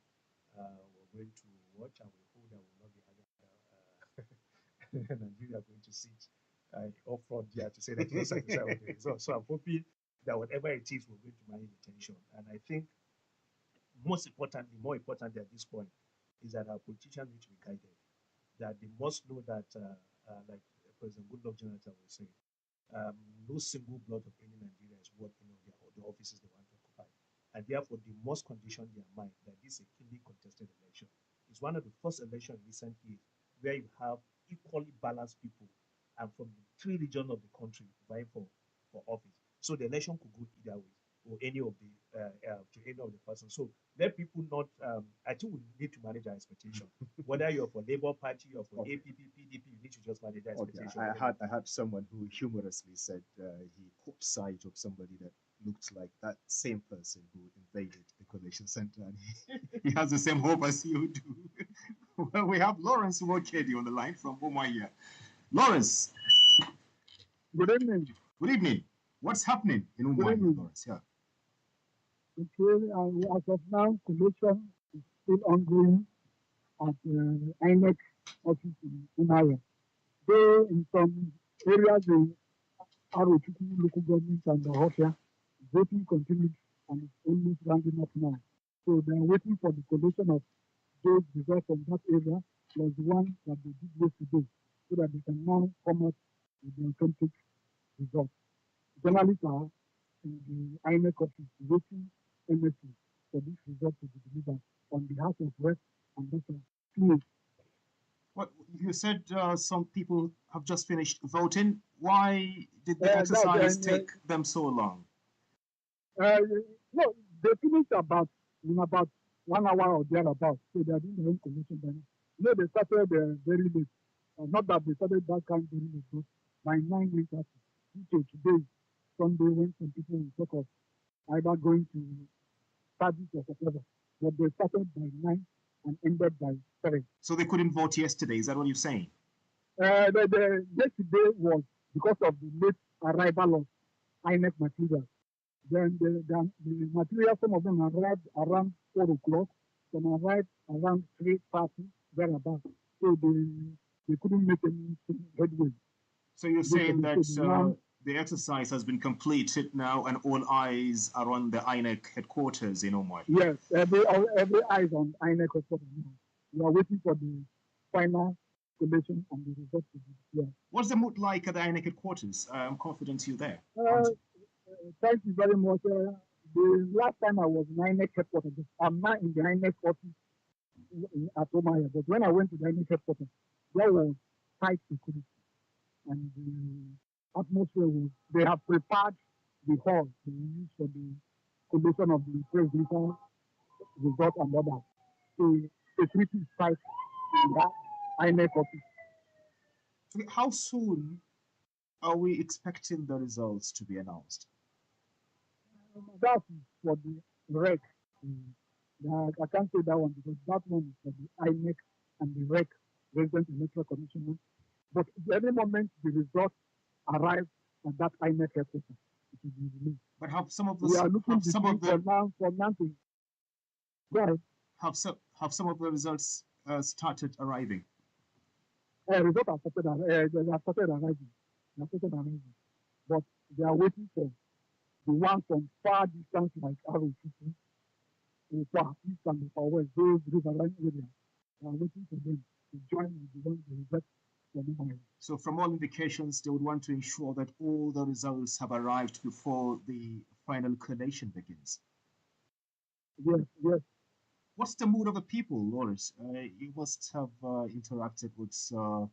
E: We're going to watch, and we hope that we'll not be having Nigeria going to sit up front there to say that we're satisfied with the result. So I'm hoping that whatever it is, we're going to manage the tension. And I think most importantly, more importantly at this point, is that our politicians need to be guided. That they must know that, like President Goodluck Jonathan was saying, no single blood of any Nigeria is worth the offices they want to occupy. And therefore, they must condition their mind that this is a keenly contested election. It's one of the first elections in recent years where you have equally balanced people and from the three regions of the country vying for office. So the election could go either way or any of the to any of the persons. So let people not. I think we need to manage our expectation. Whether you're for Labour Party or for APP, PDP, you need to just manage our expectation.
C: I had someone who humorously said he caught sight of somebody that looked like that same person who invaded the collation center, and he has the same hope as you do. Well, we have Lawrence Wokedi on the line from Umuahia. Lawrence.
G: Good evening.
C: Good evening. What's happening in Umuahia, Lawrence? Yeah.
G: Okay, as of now, collation is still ongoing at INEC office in Umuahia. Though in some areas in Arochukwu local government and Ohofia, voting continues and it's almost rounding up now. So they are waiting for the collation of those results from that area plus the one that they did yesterday so that they can now come up with the authentic results. Journalists are in the INEC office waiting endlessly for this result to be delivered on behalf of West and Western Phoenix.
C: What you said, some people have just finished voting. Why did the exercise take them so long?
G: No, they finished in about 1 hour or thereabouts. So they are doing their own collation. Then, they started very late. Not that they started that kind very late, but by 9:30. Today, Sunday, when some people will talk of either going to studies or whatever. But they started by 9 and ended by 7.
C: So they couldn't vote yesterday. Is that what you're saying?
G: Yesterday was because of the late arrival of INEC materials. Then the materials, some of them arrived around 4 o'clock, some arrived around 3:30, thereabouts. So they couldn't make any headway.
C: So you're saying that the exercise has been completed now and all eyes are on the INEC headquarters in Umuahia?
G: Yes, every eyes on INEC headquarters now. We are waiting for the final collation and the results to be declared.
C: What's the mood like at the INEC headquarters? I'm confident you're there.
G: Thank you very much. The last time I was in INEC headquarters, I'm not in the INEC office at Umuahia, but when I went to the INEC headquarters, there was tight security. And the atmosphere was, they have prepared the hall to use for the collation of the presidential result and others. So security is tight in that INEC office.
C: How soon are we expecting the results to be announced?
G: That is for the REC. I can't say that one because that one is for the INEC and the REC, Resident Electoral Commission. But at any moment the results arrive at that INEC headquarters, it will be released.
C: But have some of the
G: we are looking
C: some of the
G: for nothing. Go ahead.
C: Have some of the results started arriving?
G: Results have started arriving. They have started arriving. But they are waiting for the ones from far distance like Arochukwu, far east and far west, those riverine areas. They are waiting for them to join with the ones they reject.
C: So from all indications, they would want to ensure that all the results have arrived before the final collation begins.
G: Yes, yes.
C: What's the mood of the people, Lawrence? You must have interacted with the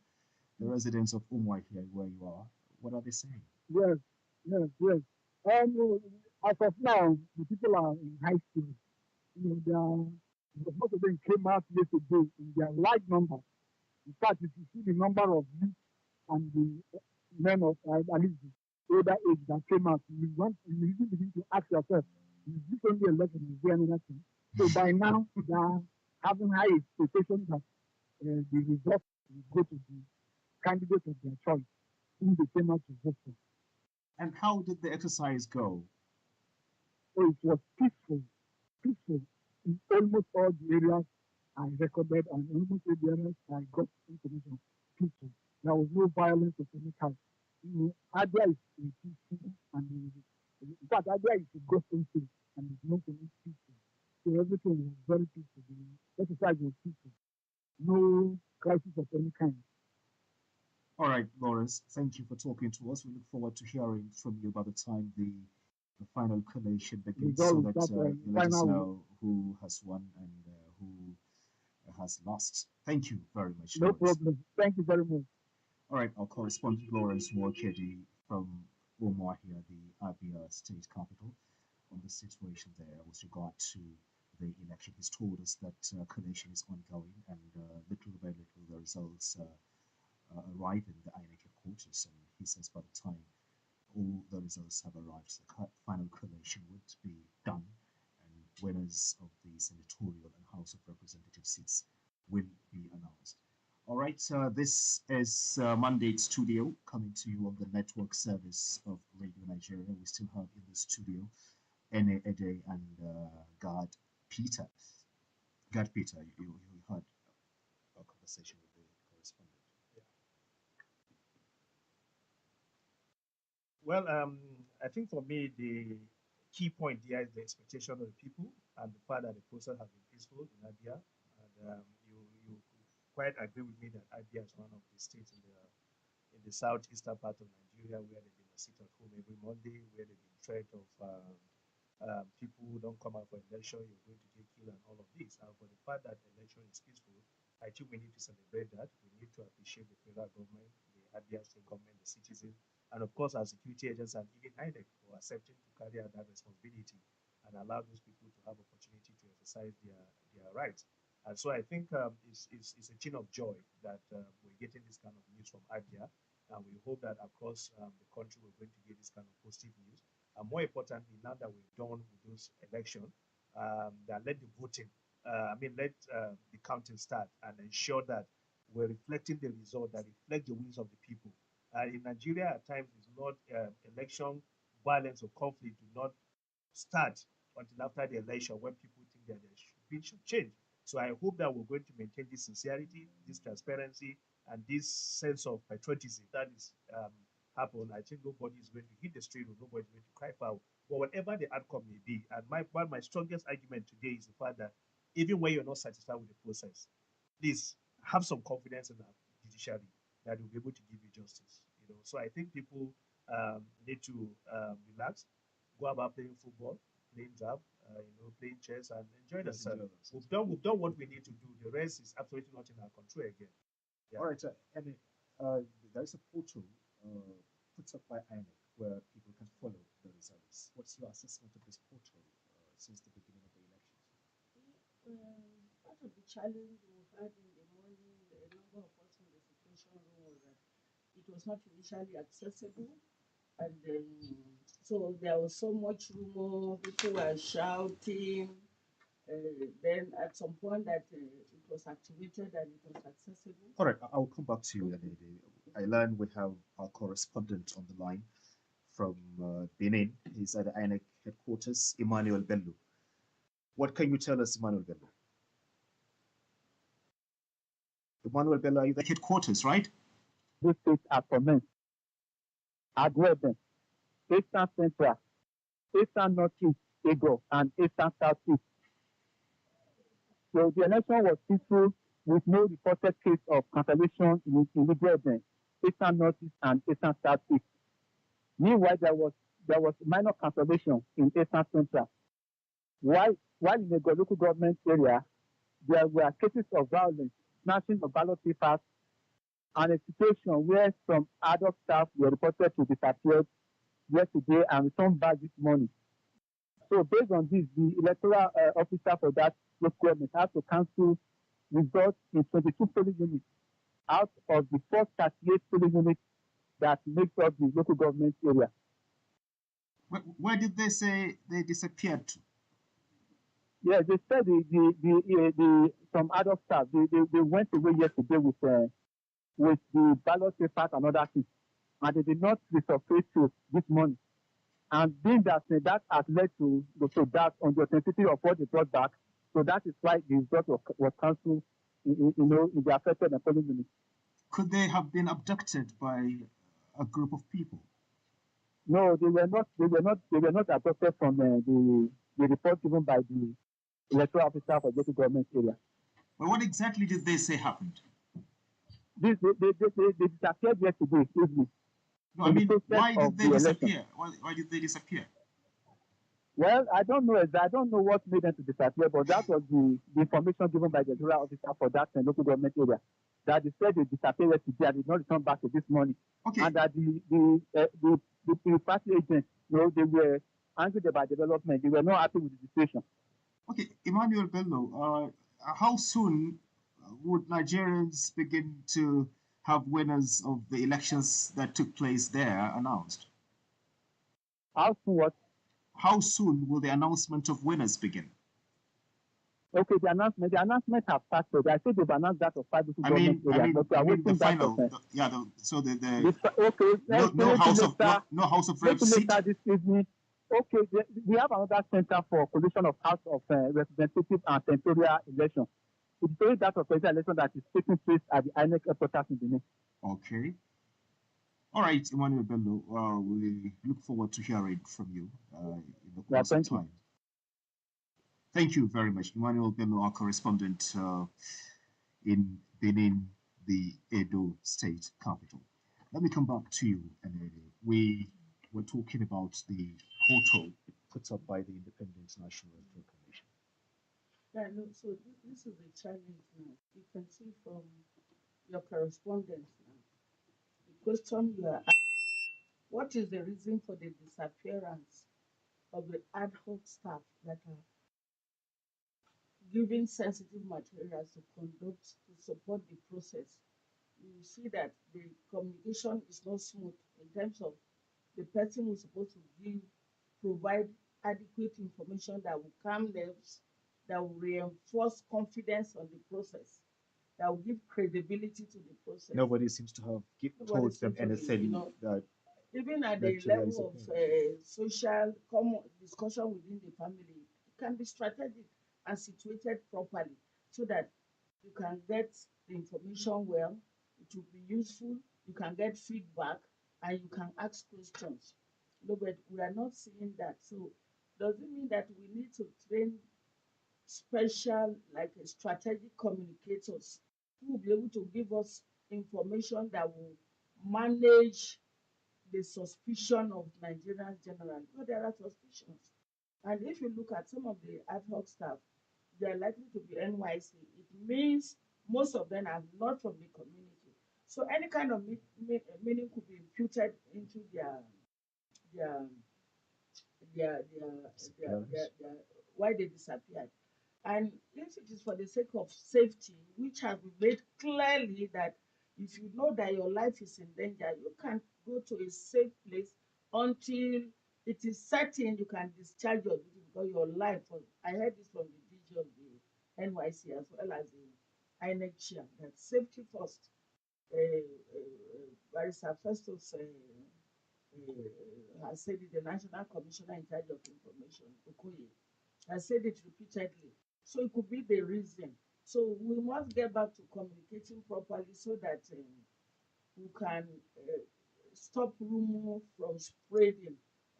C: residents of Umuahia where you are. What are they saying?
G: Yes. As of now, the people are in high school. Most of them came out yesterday in their large numbers. In fact, if you see the number of youth and the men of at least the older age that came out, you even begin to ask yourself, is this only election? Is there another thing? So by now, they are having high expectations that the results will go to the candidate of their choice, whom they came out to vote for.
C: And how did the exercise go?
G: So it was peaceful in almost all the areas I recorded and almost all the areas I got information. Peaceful. There was no violence of any kind. Abia is peaceful and in fact Abia is a gospel state and it's known for its peaceful. So everything was very peaceful. The exercise was peaceful. No crisis of any kind.
C: All right, Lawrence, thank you for talking to us. We look forward to hearing from you by the time the final collation begins so
G: Result
C: that
G: is that
C: you let us
G: final
C: know who has won and who has lost. Thank you very much,
G: no
C: Lawrence.
G: problem. Thank you very much.
C: All right, our correspondent Lawrence Mwakedi from Umuahia, the Abia state capital, on the situation there with regard to the election. He's told us that collation is ongoing and little by little the results arrive in the INEC headquarters. And he says by the time all the results have arrived, the final collation would be done and winners of the senatorial and House of Representative seats will be announced. All right, this is Mandate Studio coming to you on the network service of Radio Nigeria. We still have in the studio Ene Ede and Gad Peter. Gad Peter, you heard our conversation with the correspondent.
E: Well, I think for me, the key point here is the expectation of the people and the fact that the process has been peaceful in Abia. And you quite agree with me that Abia is one of the states in the southeastern part of Nigeria where they've been a sit at home every Monday, where they've been threat of people who don't come out for election, you're going to get killed and all of this. And for the fact that the election is peaceful, I think we need to celebrate that. We need to appreciate the federal government, the Abia state government, the citizens, and of course our security agents and even INEC for accepting to carry out that responsibility and allow those people to have opportunity to exercise their rights. And so I think it's a thing of joy that we're getting this kind of news from Abia, and we hope that across the country we're going to get this kind of positive news. And more importantly, now that we're done with those elections, that let the voting, let the counting start and ensure that we're reflecting the result that reflect the wins of the people. In Nigeria, at times, it's not election violence or conflict do not start until after the election when people think that there should change. So I hope that we're going to maintain this sincerity, this transparency, and this sense of patriotism that is happen. I think nobody is going to hit the street or nobody is going to cry foul. But whatever the outcome may be, and my strongest argument today is the fact that even when you're not satisfied with the process, please have some confidence in the judiciary that will be able to give you justice. So I think people need to relax, go about playing football, playing draft, playing chess, and enjoy themselves. We've done what we need to do. The rest is absolutely not in our control again.
C: Yeah. All right, and there's a portal put up by INEC where people can follow the results. What's your assessment of this portal since the beginning of the elections?
D: Part of the challenge we had in the morning, a number of us in the situation room was that it was not initially accessible, and so there was so much rumor, people were shouting. Then at some point that it was activated and it was accessible.
C: All right, I'll come back to you. I learned we have our correspondent on the line from Benin. He's at the INEC headquarters, Emmanuel Bello. What can you tell us, Emmanuel Bello? Emmanuel Bello, are you the headquarters, right?
G: These states are commenced. Adweben, Eastern Central, Eastern Northeast, Ego, and Eastern Southeast. So the election was peaceful with no reported case of cancellation in Igweben, Eastern Northeast, and Eastern Southeast. Meanwhile, there was minor cancellation in Eastern Central. While in the local government area, there were cases of violence, snatching of ballot papers, and a situation where some adult staff were reported to disappear yesterday and returned back this morning. So based on this, the electoral officer for that local government had to cancel results in 22 polling units out of the first 38 polling units that makes up the local government area.
C: Where did they say they disappeared to?
G: Yeah, they said some adult staff they went away yesterday with the ballot papers and other things, and they did not resurface to this morning. And being that that has led to that on the authenticity of what they brought back, so that is why the result was cancelled, in the affected and polling units.
C: Could they have been abducted by a group of people?
G: No, they were not. They were not abducted from the report given by the electoral officer for local government area.
C: Well, what exactly did they say happened?
G: They disappeared yesterday evening.
C: No, I mean, why did they disappear? Why did they disappear?
G: Well, I don't know. I don't know what made them to disappear, but that was the information given by the electoral officer for that local government area. That they said they disappeared yesterday and did not return back to this morning.
C: Okay.
G: And that the party agents, they were angry about development. They were not happy with the situation.
C: Okay, Emmanuel Bello, how soon would Nigerians begin to have winners of the elections that took place there announced?
G: How soon what?
C: How soon will the announcement of winners begin?
G: Okay, the announcement have started. I said they've announced that of 5 local government areas, but we are waiting
C: the final.
G: okay,
C: no house of reps seat.
G: Later this evening. Okay, we have another center for collection of House of Representative and Senatorial election. It's only that of presidential election that is taking place at the INEC headquarters in Benin.
C: Okay. All right, Emmanuel Bello, we look forward to hearing from you in the course of time. Thank you very much, Emmanuel Bello, our correspondent in Benin, the Edo State capital. Let me come back to you, and we were talking about the portal put up by the Independent National Electoral Commission.
D: Yeah, no, so this is a challenge now. You can see from your correspondence now. The question you are asking, what is the reason for the disappearance of the ad hoc staff that are giving sensitive materials to support the process? You see that the communication is not smooth in terms of the person who's supposed to provide adequate information that will calm nerves, that will reinforce confidence on the process, that will give credibility to the process.
C: Nobody seems to have told them anything that
D: even at the level of social common discussion within the family, it can be strategic and situated properly so that you can get the information well, it will be useful, you can get feedback, and you can ask questions. No, but we are not seeing that. So does it mean that we need to train special, like strategic communicators who will be able to give us information that will manage the suspicion of Nigerians generally? Because there are suspicions. And if you look at some of the ad hoc staff, they are likely to be NYC. It means most of them are not from the community. So any kind of meaning could be imputed into their why they disappeared. And if it is for the sake of safety, which has been made clearly that if you know that your life is in danger, you can't go to a safe place until it is certain you can discharge your duty because your life. I heard this from the DG of the NYC as well as the INEC chair, that safety first. Barrister Festus has said it, the National Commissioner in charge of information, Okoye, has said it repeatedly. So it could be the reason. So we must get back to communicating properly so that we can stop rumor from spreading.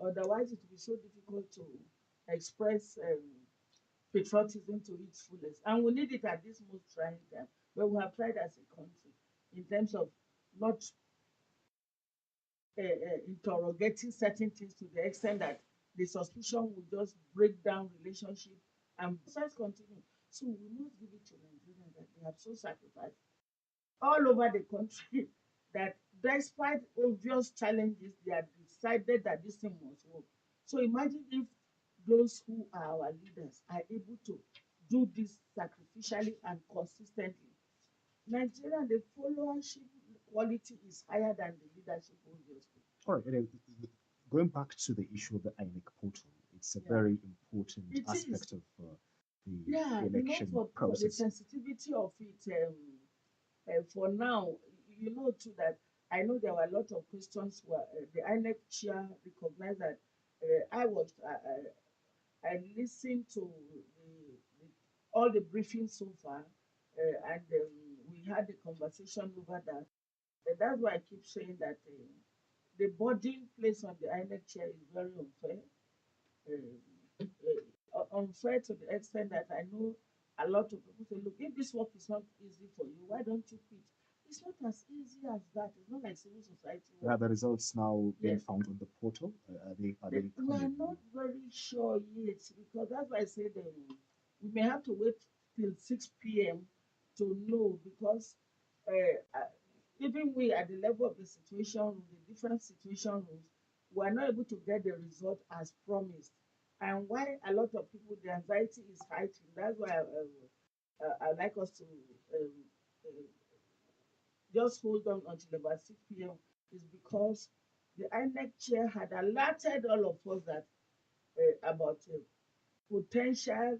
D: Otherwise, it will be so difficult to express patriotism to its fullest. And we need it at this most trying time, where we have tried as a country in terms of not interrogating certain things to the extent that the suspicion will just break down relationship and process continue. So we must give it to Nigeria that they have so sacrificed all over the country that despite obvious challenges, they have decided that this thing must work. So imagine if those who are our leaders are able to do this sacrificially and consistently. Nigeria, the followership quality is higher than the leadership, obviously.
C: All right, going back to the issue of the INEC portal, it's a very important aspect of the election process.
D: For the sensitivity of it, for now, you know too that I know there were a lot of questions where the INEC chair recognized that I listened to all the briefings so far, and we had a conversation over that. That's why I keep saying that the burden placed on the INEC chair is very unfair. Unfair to the extent that I know a lot of people say, look, if this work is not easy for you, why don't you quit? It's not as easy as that. It's not like civil society work.
C: Are the results now being
D: Yes.
C: found on the portal? Are they
D: We are
C: coming?
D: not very sure yet because that's why I said we may have to wait till 6 p.m. to know because even we at the level of the situation room, the different situation rooms, we are not able to get the result as promised. And why a lot of people, the anxiety is heightened. That's why I like us to uh, just hold on until about 6 p.m. is because the INEC chair had alerted all of us that about potential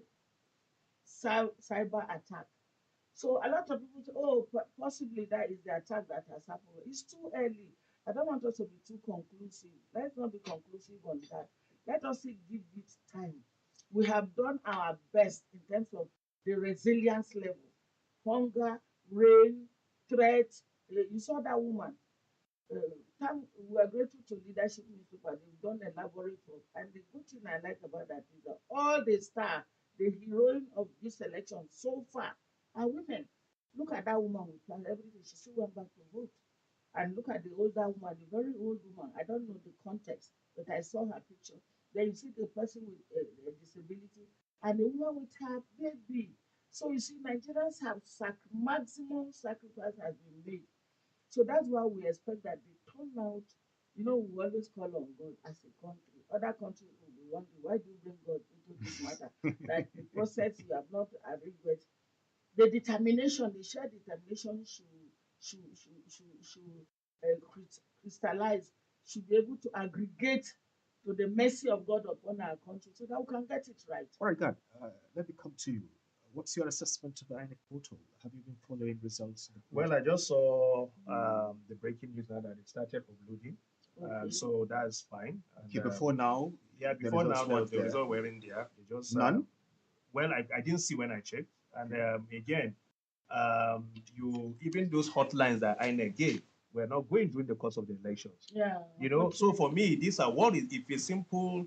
D: cyber attack. So a lot of people say, oh, possibly that is the attack that has happened. It's too early. I don't want us to be too conclusive. Let's not be conclusive on that. Let us give it time. We have done our best in terms of the resilience level. Hunger, rain, threat. You saw that woman. We are grateful to leadership newspaper. They've done elaborate work. And the good thing I like about that is that all the star, the heroine of this election so far are women. Look at that woman with plan everything. She still went back to vote. And look at the older woman, the very old woman. I don't know the context, but I saw her picture. Then you see the person with a disability and the woman with her baby. So you see, Nigerians have maximum sacrifice has been made. So that's why we expect that the turnout, we always call on God as a country. Other countries will be wondering, why do you bring God into this matter? That the process you have not arranged with. The determination, the shared determination should crystallize, should be able to aggregate to the mercy of God upon our country so that we can get it right.
C: All right, God, let me come to you. What's your assessment of the INEC portal? Have you been following results?
E: Well, I just saw the breaking news now that it started uploading.
D: Okay.
E: So that's fine. And,
C: Okay, before now,
E: yeah,
C: the
E: before now,
C: results
E: the
C: weren't there.
E: result were in there. They just
C: None?
E: well, I didn't see when I checked. And again, you even those hotlines that INEC gave were not going during the course of the elections.
D: Yeah.
E: So for me, these are what is if a simple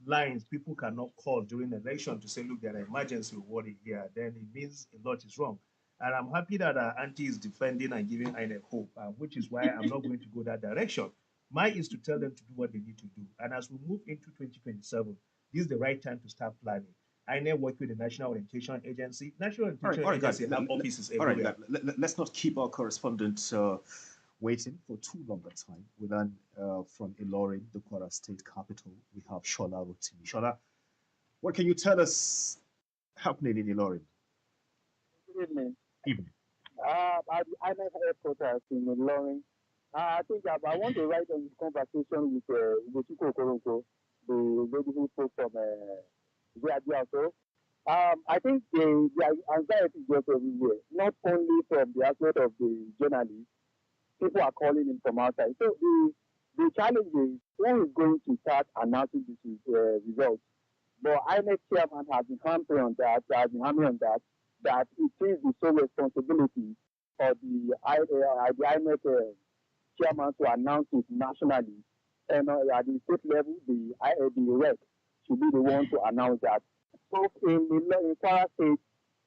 E: lines people cannot call during election to say, look, there are emergency rewarding here, then it means a lot is wrong. And I'm happy that Auntie is defending and giving INEC hope, which is why I'm not going to go that direction. Mine is to tell them to do what they need to do. And as we move into 2027, this is the right time to start planning. INEC work with the National Orientation Agency. National Orientation
C: All right,
E: Agency
C: guys,
E: have offices
C: all right,
E: everywhere.
C: let's not keep our correspondent waiting for too long a time. We learn from Ilorin, the Kwara State capital. We have Shola Rotimi. Shola, what can you tell us happening in Ilorin?
G: Good evening.
C: Evening.
G: At the IMF headquarters in Ilorin, I think I want to write on this conversation with Ugochukwu Okoronko, the lady who spoke from Ziadi also. I think the anxiety is just everywhere, not only from the aspect of the journalists, people are calling in from outside. So the challenge is who is going to start announcing these results. But INEC chairman has been hammering on that it is the sole responsibility of the INEC chairman to announce it nationally. And at the state level, the REC should be the one to announce that. So in Kwara State,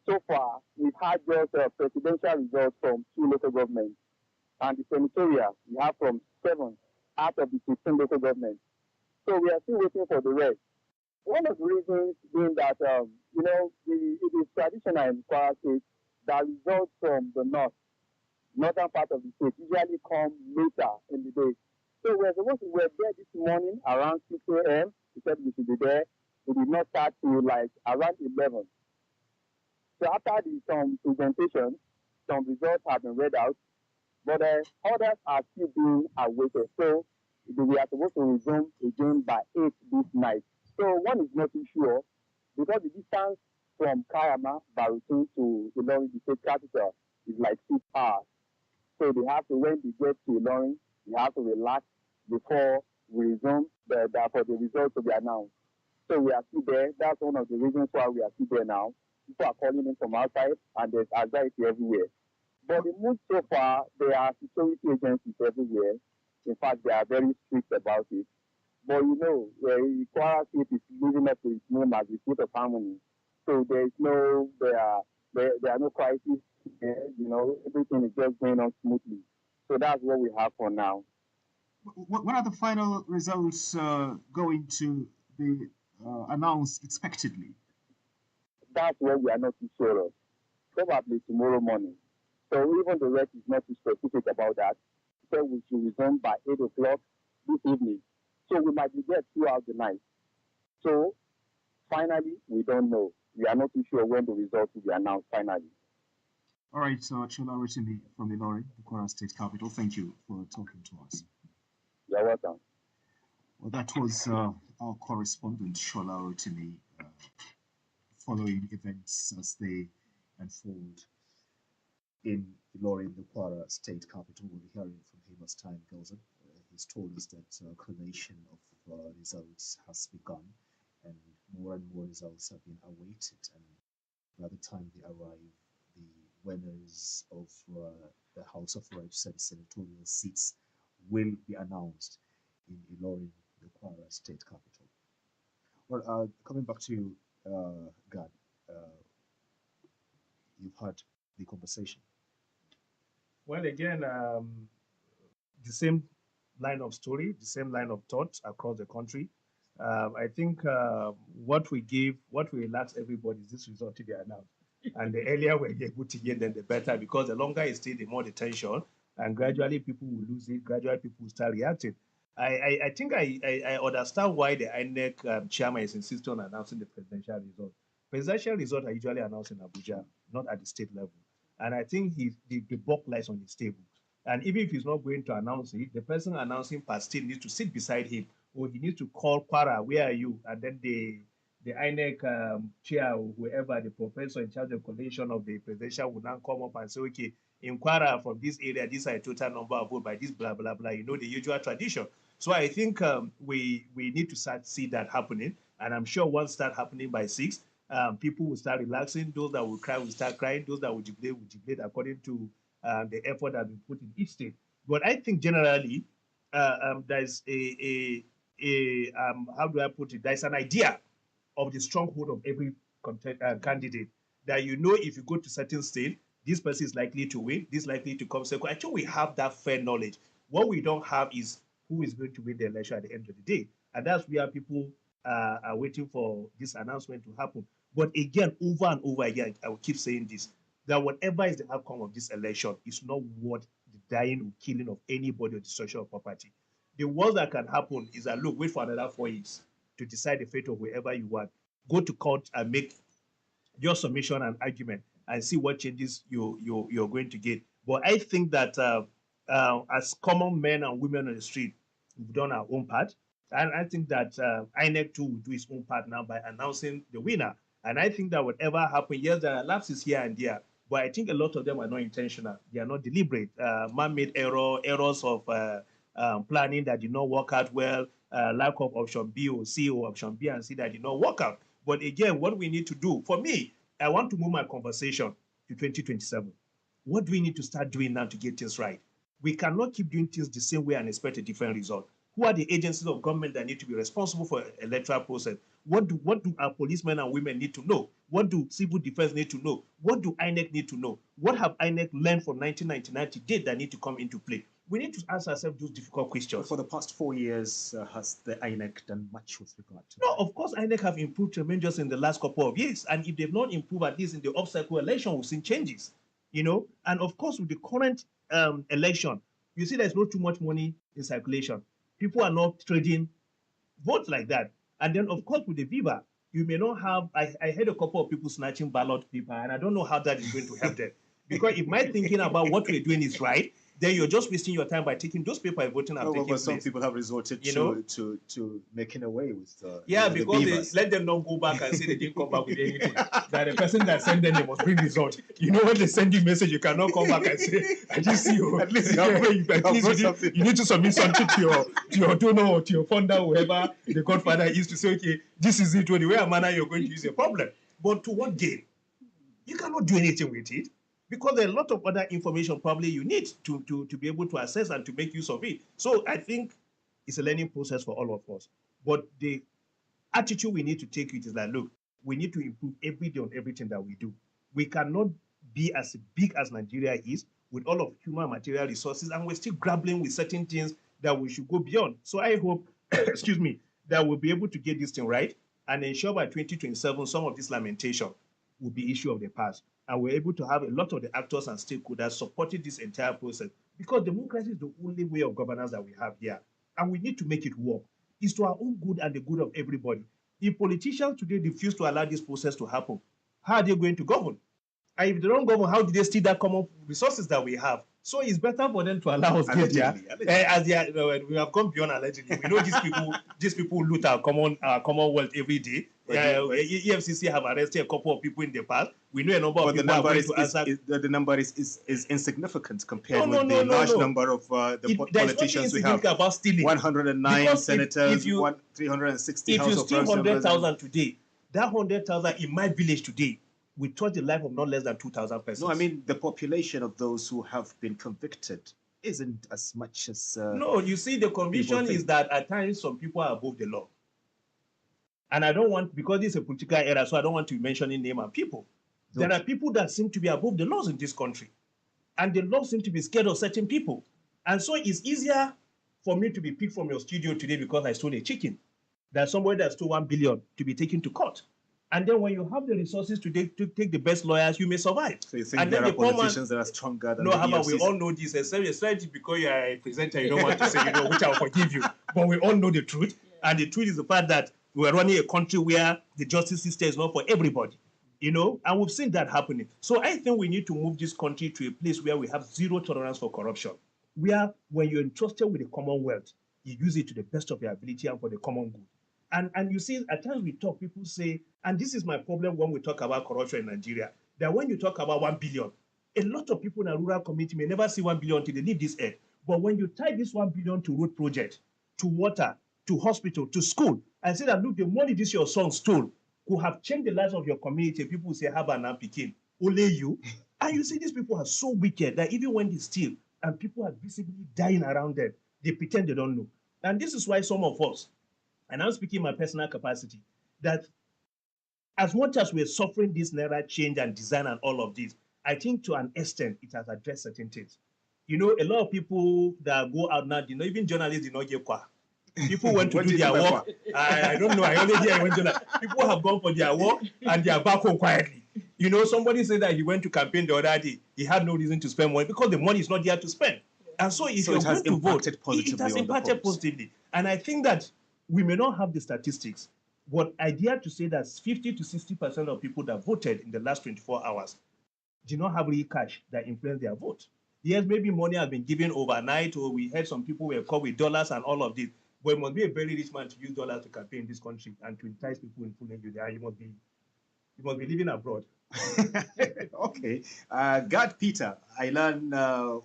G: so far, we've had just presidential results from 2 local governments. And the senatorial, we have from 7 out of the 16 local governments. So we are still waiting for the rest. One of the reasons being that, it is traditional in Kwara State that results from the northern part of the state usually come later in the day. So we were there this morning around 6 a.m. We said we should be there. We did not start till like around 11. So after some presentation, some results have been read out, but others are still being awaited. So we are supposed to resume again by 8 this night. So one is not too sure because the distance from Kayama, Barutin to Ilorin, the state capital, is like 6 hours. So they have to, when they get to Ilorin, they have to relax before we resume that for the results to be announced. So we are still there. That's one of the reasons why we are still there now. People are calling in from outside, and there's anxiety everywhere. But the mood so far, there are security agencies everywhere. In fact, they are very strict about it. But you know, Kwara State is living up to its name as the state of harmony. So there are no crises there. You know, everything is just going on smoothly. So that's what we have for now.
C: What are the final results going to be announced expectedly?
G: That's what we are not too sure of. Probably tomorrow morning. So even the rest is not too specific about that. So we should resume by 8 o'clock this evening. So we might be there throughout the night. So finally, we don't know. We are not too sure when the results will be announced finally.
C: All right, Chola Rotimi from Ilorin, the Kwara State capital. Thank you for talking to us.
G: You're welcome.
C: Well, that was our correspondent, Chola Rotimi, following events as they unfold in Ilorin, the Kwara State capital. We'll be hearing from him as time goes on. He's told us that collation of results has begun, and more results have been awaited. And by the time they arrive, the winners of the House of Reps and senatorial seats will be announced in Ilorin, the Kwara State capital. Well, coming back to Gad, you've heard the conversation.
E: Well, again, the same line of story, the same line of thought across the country. I think what we relax everybody is this result to be announced. And the earlier we're able to get them, the better, because the longer it stays, the more the tension, and gradually people will lose it, gradually people will start reacting. I think I understand why the INEC chairman is insisting on announcing the presidential result. Presidential results are usually announced in Abuja, not at the state level. And I think the buck lies on his table. And even if he's not going to announce it, the person announcing per still needs to sit beside him, or he needs to call Kwara, where are you? And then the INEC chair or whoever, the professor in charge of collation of the presidential will now come up and say, okay, in Kwara from this area, these are a total number of votes by this blah, blah, blah, you know, the usual tradition. So I think we need to start see that happening. And I'm sure once that happening by 6, people will start relaxing. Those that will cry will start crying. Those that will jubilate according to the effort that has been put in each state. But I think generally there's how do I put it? There's an idea of the stronghold of every candidate that, you know, if you go to certain state, this person is likely to win, this is likely to come second. I think we have that fair knowledge. What we don't have is who is going to win the election at the end of the day. And that's where people are waiting for this announcement to happen. But again, over and over again, I will keep saying this, that whatever is the outcome of this election is not worth the dying or killing of anybody or destruction of property. The worst that can happen is that, look, wait for another 4 years to decide the fate of whoever you want. Go to court and make your submission and argument and see what changes you're going to get. But I think that as common men and women on the street, we've done our own part. And I think that INEC too will do its own part now by announcing the winner. And I think that whatever happens, yes, there are lapses here and there, but I think a lot of them are not intentional. They are not deliberate. Man-made errors of planning that did not work out well, lack of option B or C, or option B and C that did not work out. But again, what we need to do, for me, I want to move my conversation to 2027. What do we need to start doing now to get things right? We cannot keep doing things the same way and expect a different result. Who are the agencies of government that need to be responsible for electoral process? What do our policemen and women need to know? What do civil defense need to know? What do INEC need to know? What have INEC learned from 1999 to date that need to come into play? We need to ask ourselves those difficult questions.
C: For the past 4 years, has the INEC done much with regard to
E: No, of course, INEC have improved tremendously in the last couple of years. And if they've not improved, at least in the off-cycle election, we've seen changes, you know. And of course, with the current election, you see there's not too much money in circulation. People are not trading votes like that. And then, of course, with the Viva, you may not have, I heard a couple of people snatching ballot paper, and I don't know how that is going to help them. Because if my thinking about what we're doing is right,
H: then you're just wasting your time by taking those paper voting and taking
C: but some
H: place.
C: people have resorted
H: You know?
C: to making away with
H: Yeah,
C: the
H: because
C: beavers.
H: let them not go back and say they didn't come back with anything. That the person that sent them, they must bring result. You know, when they send you a message, you cannot come back and say, I didn't see you.
C: At least you have
H: you need to submit something to your donor or to your funder, whoever the godfather is, to say, okay, this is it, the way and manner you're going to use a problem. But to what gain? You cannot do anything with it, because there are a lot of other information probably you need to be able to assess and to make use of it. So I think it's a learning process for all of us. But the attitude we need to take it is that, look, we need to improve every day on everything that we do. We cannot be as big as Nigeria is with all of human material resources, and we're still grappling with certain things that we should go beyond. So I hope, excuse me, that we'll be able to get this thing right and ensure by 2027 some of this lamentation will be issue of the past. And we're able to have a lot of the actors and stakeholders supporting this entire process, because democracy is the only way of governance that we have here. And we need to make it work. It's to our own good and the good of everybody. If politicians today refuse to allow this process to happen, how are they going to govern? And if they don't govern, how do they steal that common resources that we have? So it's better for them to allow us get there. As they are, we have gone beyond allegedly. We know these people loot our commonwealth every day. EFCC have arrested a couple of people in the past. We know a number of people are going to answer.
C: The number is insignificant compared with the large number of politicians we have.
H: About stealing.
C: 109
H: because
C: senators, 360 House of Representatives.
H: If you steal 100,000 today, that 100,000 in my village today will touch the life of not less than 2,000 persons.
C: No, I mean, the population of those who have been convicted isn't as much as...
H: no, you see, the conviction is that at times some people are above the law. And I don't want, because this is a political era, so I don't want to mention any name and people. There are people that seem to be above the laws in this country. And the laws seem to be scared of certain people. And so it's easier for me to be picked from your studio today because I stole a chicken than somebody that stole 1 billion to be taken to court. And then when you have the resources to take the best lawyers, you may survive.
C: So you think there are politicians that are stronger than the EFCC?
H: We all know this. Especially because you are a presenter, you don't want to say, which I'll forgive you. But we all know the truth. And the truth is the fact that we're running a country where the justice system is not for everybody. And we've seen that happening. So I think we need to move this country to a place where we have zero tolerance for corruption. Where when you're entrusted with the Commonwealth, you use it to the best of your ability and for the common good. And you see, at times we talk, people say, and this is my problem when we talk about corruption in Nigeria, that when you talk about 1 billion, a lot of people in a rural community may never see 1 billion until they leave this earth. But when you tie this 1 billion to road project, to water, to hospital, to school, and say that, look, the money this your son stole could have changed the lives of your community, people will say, Haba and Pekin, only you. And you see, these people are so wicked that even when they steal and people are visibly dying around them, they pretend they don't know. And this is why some of us, and I'm speaking in my personal capacity, that as much as we're suffering this Naira change and design and all of this, I think to an extent it has addressed certain things. A lot of people that go out now, even journalists did not get qua. People went to do their work. I don't know. I only hear when people have gone for their work and they are back home quietly. Somebody said that he went to campaign the other day. He had no reason to spend money because the money is not there to spend. And so if you're going to vote, it has impacted positively. And I think that we may not have the statistics, but I dare to say that 50 to 60% of people that voted in the last 24 hours did not have real cash that influenced their vote. Yes, maybe money has been given overnight, or we heard some people were caught with dollars and all of this. But it must be a very rich man to use dollars to campaign in this country and to entice people in fooling you there. You must be living abroad.
C: Okay. God, Peter, I learn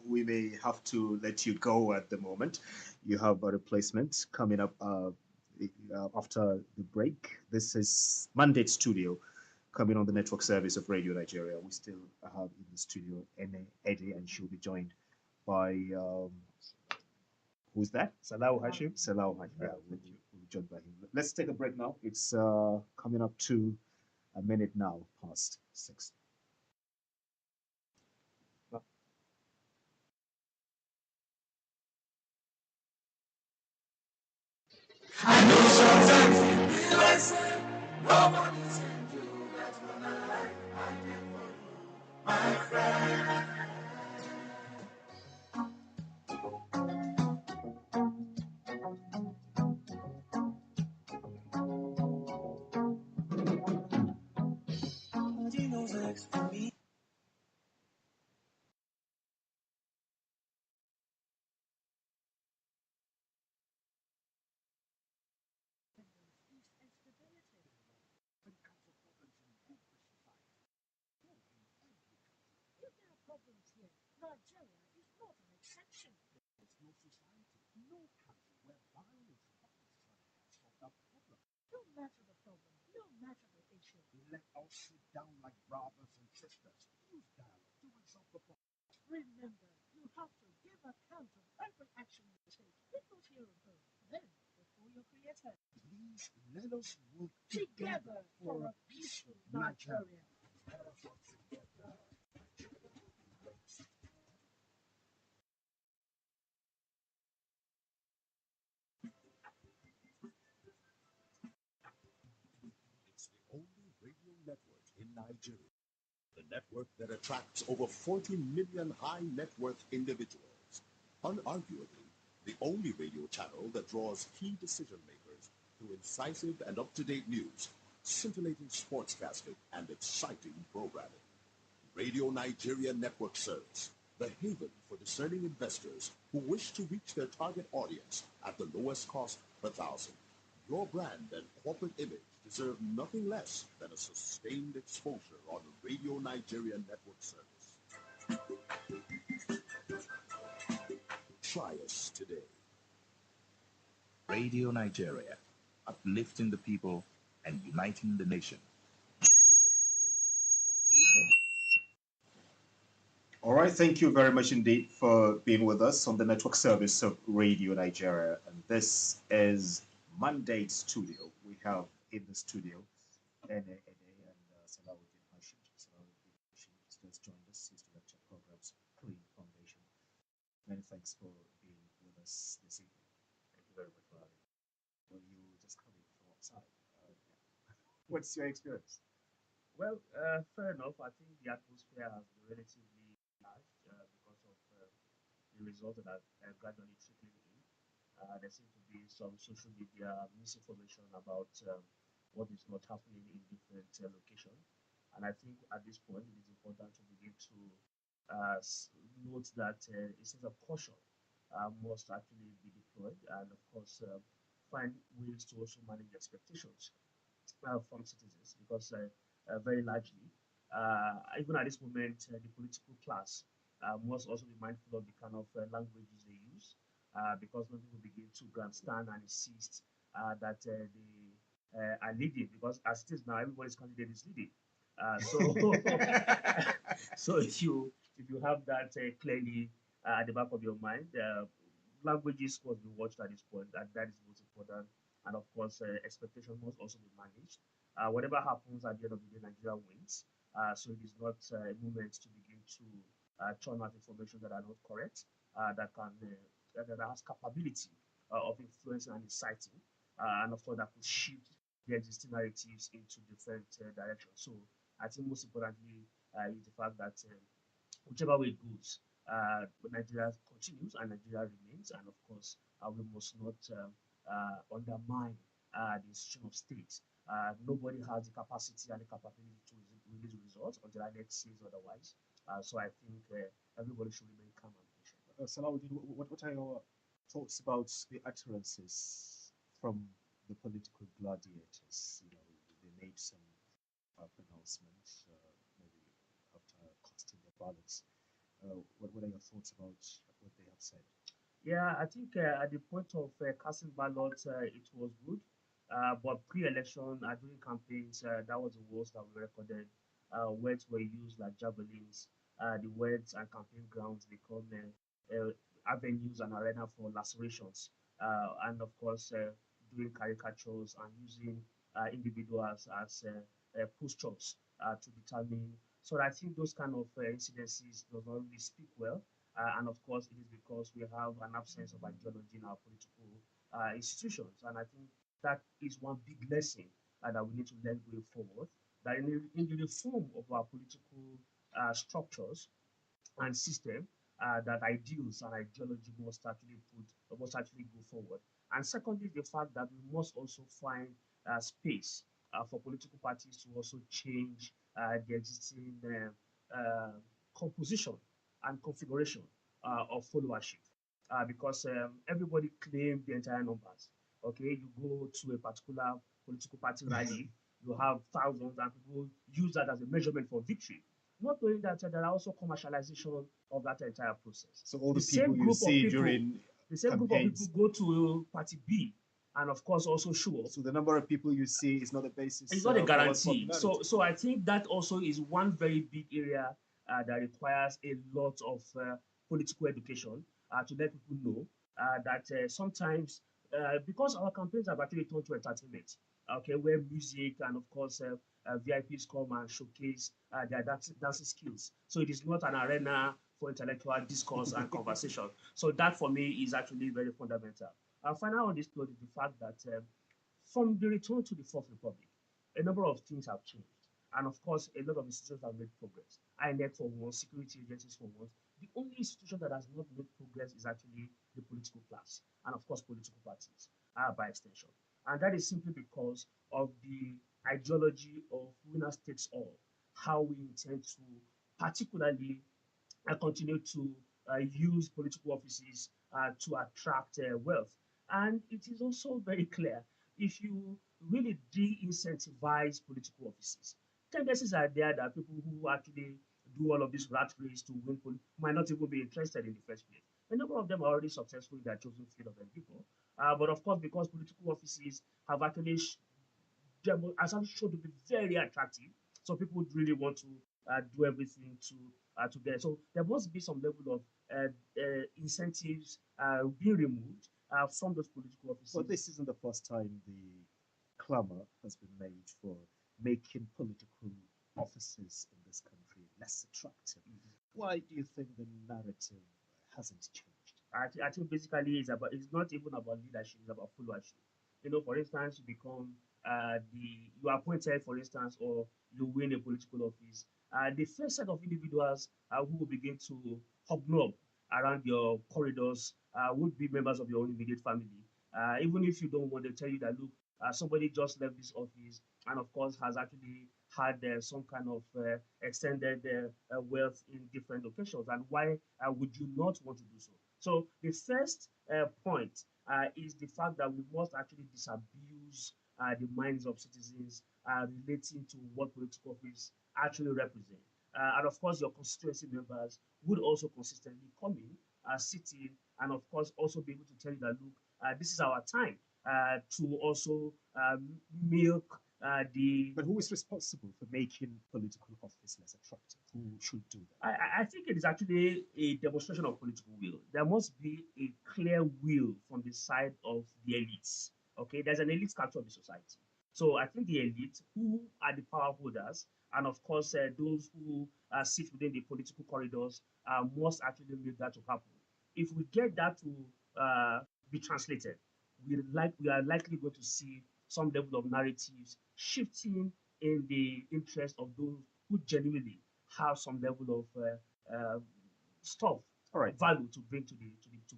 C: we may have to let you go at the moment. You have a replacement coming up after the break. This is Mandate Studio coming on the network service of Radio Nigeria. We still have in the studio Eddie, and she'll be joined by who's that?
H: Salahu Hashim.
C: Salahu Hashim. Yeah, we'll be joined by him. Let's take a break now. It's coming up to a minute now past 6.
I: I know sometimes you realize nobody's can do that when I like I can follow my friend. Nobody knows X for me.
J: Nigeria is not an exception.
K: There's no society, no country where violence of this sort has solved that problem.
J: No matter the problem, no matter the issue,
K: Let us sit down like brothers and sisters, use dialogue to resolve the problem.
J: remember, you have to give account of every action you take. Did not hear of her. Then, before your creator.
K: Please let us work
J: Together for a peaceful Nigeria.
K: It's the only radio network in Nigeria. The network that attracts over 40 million high net worth individuals. Unarguably, the only radio channel that draws key decision makers through incisive and up-to-date news, scintillating sportscasting, and exciting programming. Radio Nigeria Network Service, the haven for discerning investors who wish to reach their target audience at the lowest cost per thousand. Your brand and corporate image deserve nothing less than a sustained exposure on Radio Nigeria Network Service. Try us today.
A: Radio Nigeria, uplifting the people and uniting the nation.
C: All right, thank you very much indeed for being with us on the network service of Radio Nigeria. And this is Mandate Studio. We have in the studio Ene and Salahuddin Hashim. Salahuddin Hashim has just joined us. He's Director of Programs, Clean Foundation. Many thanks for being with us this evening.
E: Thank you very much for having me.
C: Well, you just coming from outside. What's your experience?
E: Well, fair enough. I think the atmosphere has been relatively charged because of the results that are gradually trickling in. There seems to be some social media misinformation about what is not happening in different locations. And I think at this point it is important to begin to note that a sense of caution must actually be deployed, and of course find ways to also manage expectations from citizens, because very largely, even at this moment, the political class must also be mindful of the kind of languages they use, because when people begin to grandstand and insist that they are leading, because as it is now, everybody's candidate is leading. So, so if you have that clearly at the back of your mind, languages must be watched at this point, and that is most important. And of course, expectation must also be managed. Whatever happens at the end of the day, Nigeria wins. So it is not a moment to begin to churn out information that are not correct, that can that has capability of influencing and inciting, and of course that could shift the existing narratives into different directions. So I think most importantly is the fact that whichever way it goes, Nigeria continues and Nigeria remains, and of course we must not undermine the institution of state. Nobody has the capacity and the capability to release results until INEC says otherwise. So I think everybody should remain calm and patient.
C: Salahuddin, what are your thoughts about the utterances from the political gladiators? You know, they made some pronouncements, maybe after casting their ballots. What are your thoughts about what they have said?
E: Yeah, I think at the point of casting ballots, it was good. But pre-election, during campaigns, that was the worst that we recorded. Words were used like javelins. The words and campaign grounds become avenues and arena for lacerations. And of course, doing caricatures and using individuals as postures to determine. So I think those kind of incidences does not really speak well. And of course, it is because we have an absence of ideology in our political institutions. And I think that is one big lesson that we need to learn going forward. That in the reform of our political structures and system, that ideals and ideology must actually go forward. And secondly, the fact that we must also find space for political parties to also change the existing composition and configuration of followership, because everybody claims the entire numbers. Okay, you go to a particular political party rally, you have thousands, and people use that as a measurement for victory.
H: not knowing that there are also commercialization of that entire process.
C: So all
H: The
C: the
H: same
C: people you
H: group of
C: see
H: people,
C: during
H: the same group of people
C: campaigns.
H: go to party B and of course also show up.
C: So the number of people you see is not a basis.
H: It's not a
C: for one's
H: guarantee.
C: popularity.
H: So I think that also is one very big area that requires a lot of political education to let people know that sometimes because our campaigns have actually turned to entertainment, okay, where music and of course VIPs come and showcase their dancing skills. So it is not an arena for intellectual discourse and conversation. So that for me is actually very fundamental. And final on this note is the fact that from the return to the Fourth Republic, a number of things have changed. And of course, a lot of institutions have made progress. INEC for one, security agencies for one. The only institution that has not made progress is actually the political class, and of course, political parties by extension. And that is simply because of the ideology of winner takes all, how we intend to particularly continue to use political offices to attract wealth. And it is also very clear if you really de-incentivize political offices, tendencies are there that people who actually do all of this rat race to win might not even be interested in the first place. A number of them are already successful in their chosen field of people. But of course, because political offices have actually has actually shown to be very attractive, so people would really want to do everything to get. So there must be some level of incentives being removed from those political offices.
C: But this isn't the first time the clamor has been made for making political offices in this country less attractive. Why do you think the narrative hasn't changed?
H: I think basically it's not even about leadership, it's about followership. You know, for instance, you are appointed, for instance, or you win a political office. The first set of individuals who will begin to hobnob around your corridors would be members of your own immediate family. Even if you don't want to tell you that, look, somebody just left this office and, of course, has actually had some kind of extended wealth in different occasions. And why would you not want to do so? So the first point is the fact that we must actually disabuse the minds of citizens relating to what political office actually represent. And of course, your constituency members would also consistently come in, sit in, and of course also be able to tell you that, look, this is our time to also milk the.
C: But who is responsible for making political office less attractive? Who should do that?
H: I think it is actually a demonstration of political will. There must be a clear will from the side of the elites. Okay, there's an elite culture of the society. So I think the elite, who are the power holders, and of course those who sit within the political corridors, must actually make that to happen. If we get that to be translated, we are likely going to see some level of narratives shifting in the interest of those who genuinely have some level of stuff,
C: All right.
H: value to bring to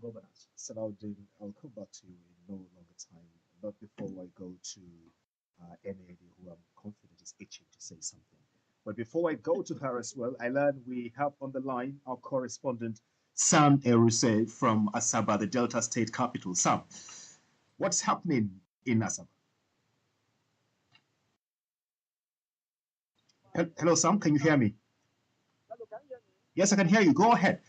H: governance.
C: Salaudin, I'll come back to you in no longer time, not before I go to NAD, who I'm confident is itching to say something. But before I go to her as well, I learned we have on the line our correspondent, Sam Eruse from Asaba, the Delta State capital. Sam, what's happening in Asaba? Hello, Sam, can you hear me?
L: Hello, can you hear me?
C: Yes, I can hear you. Go ahead.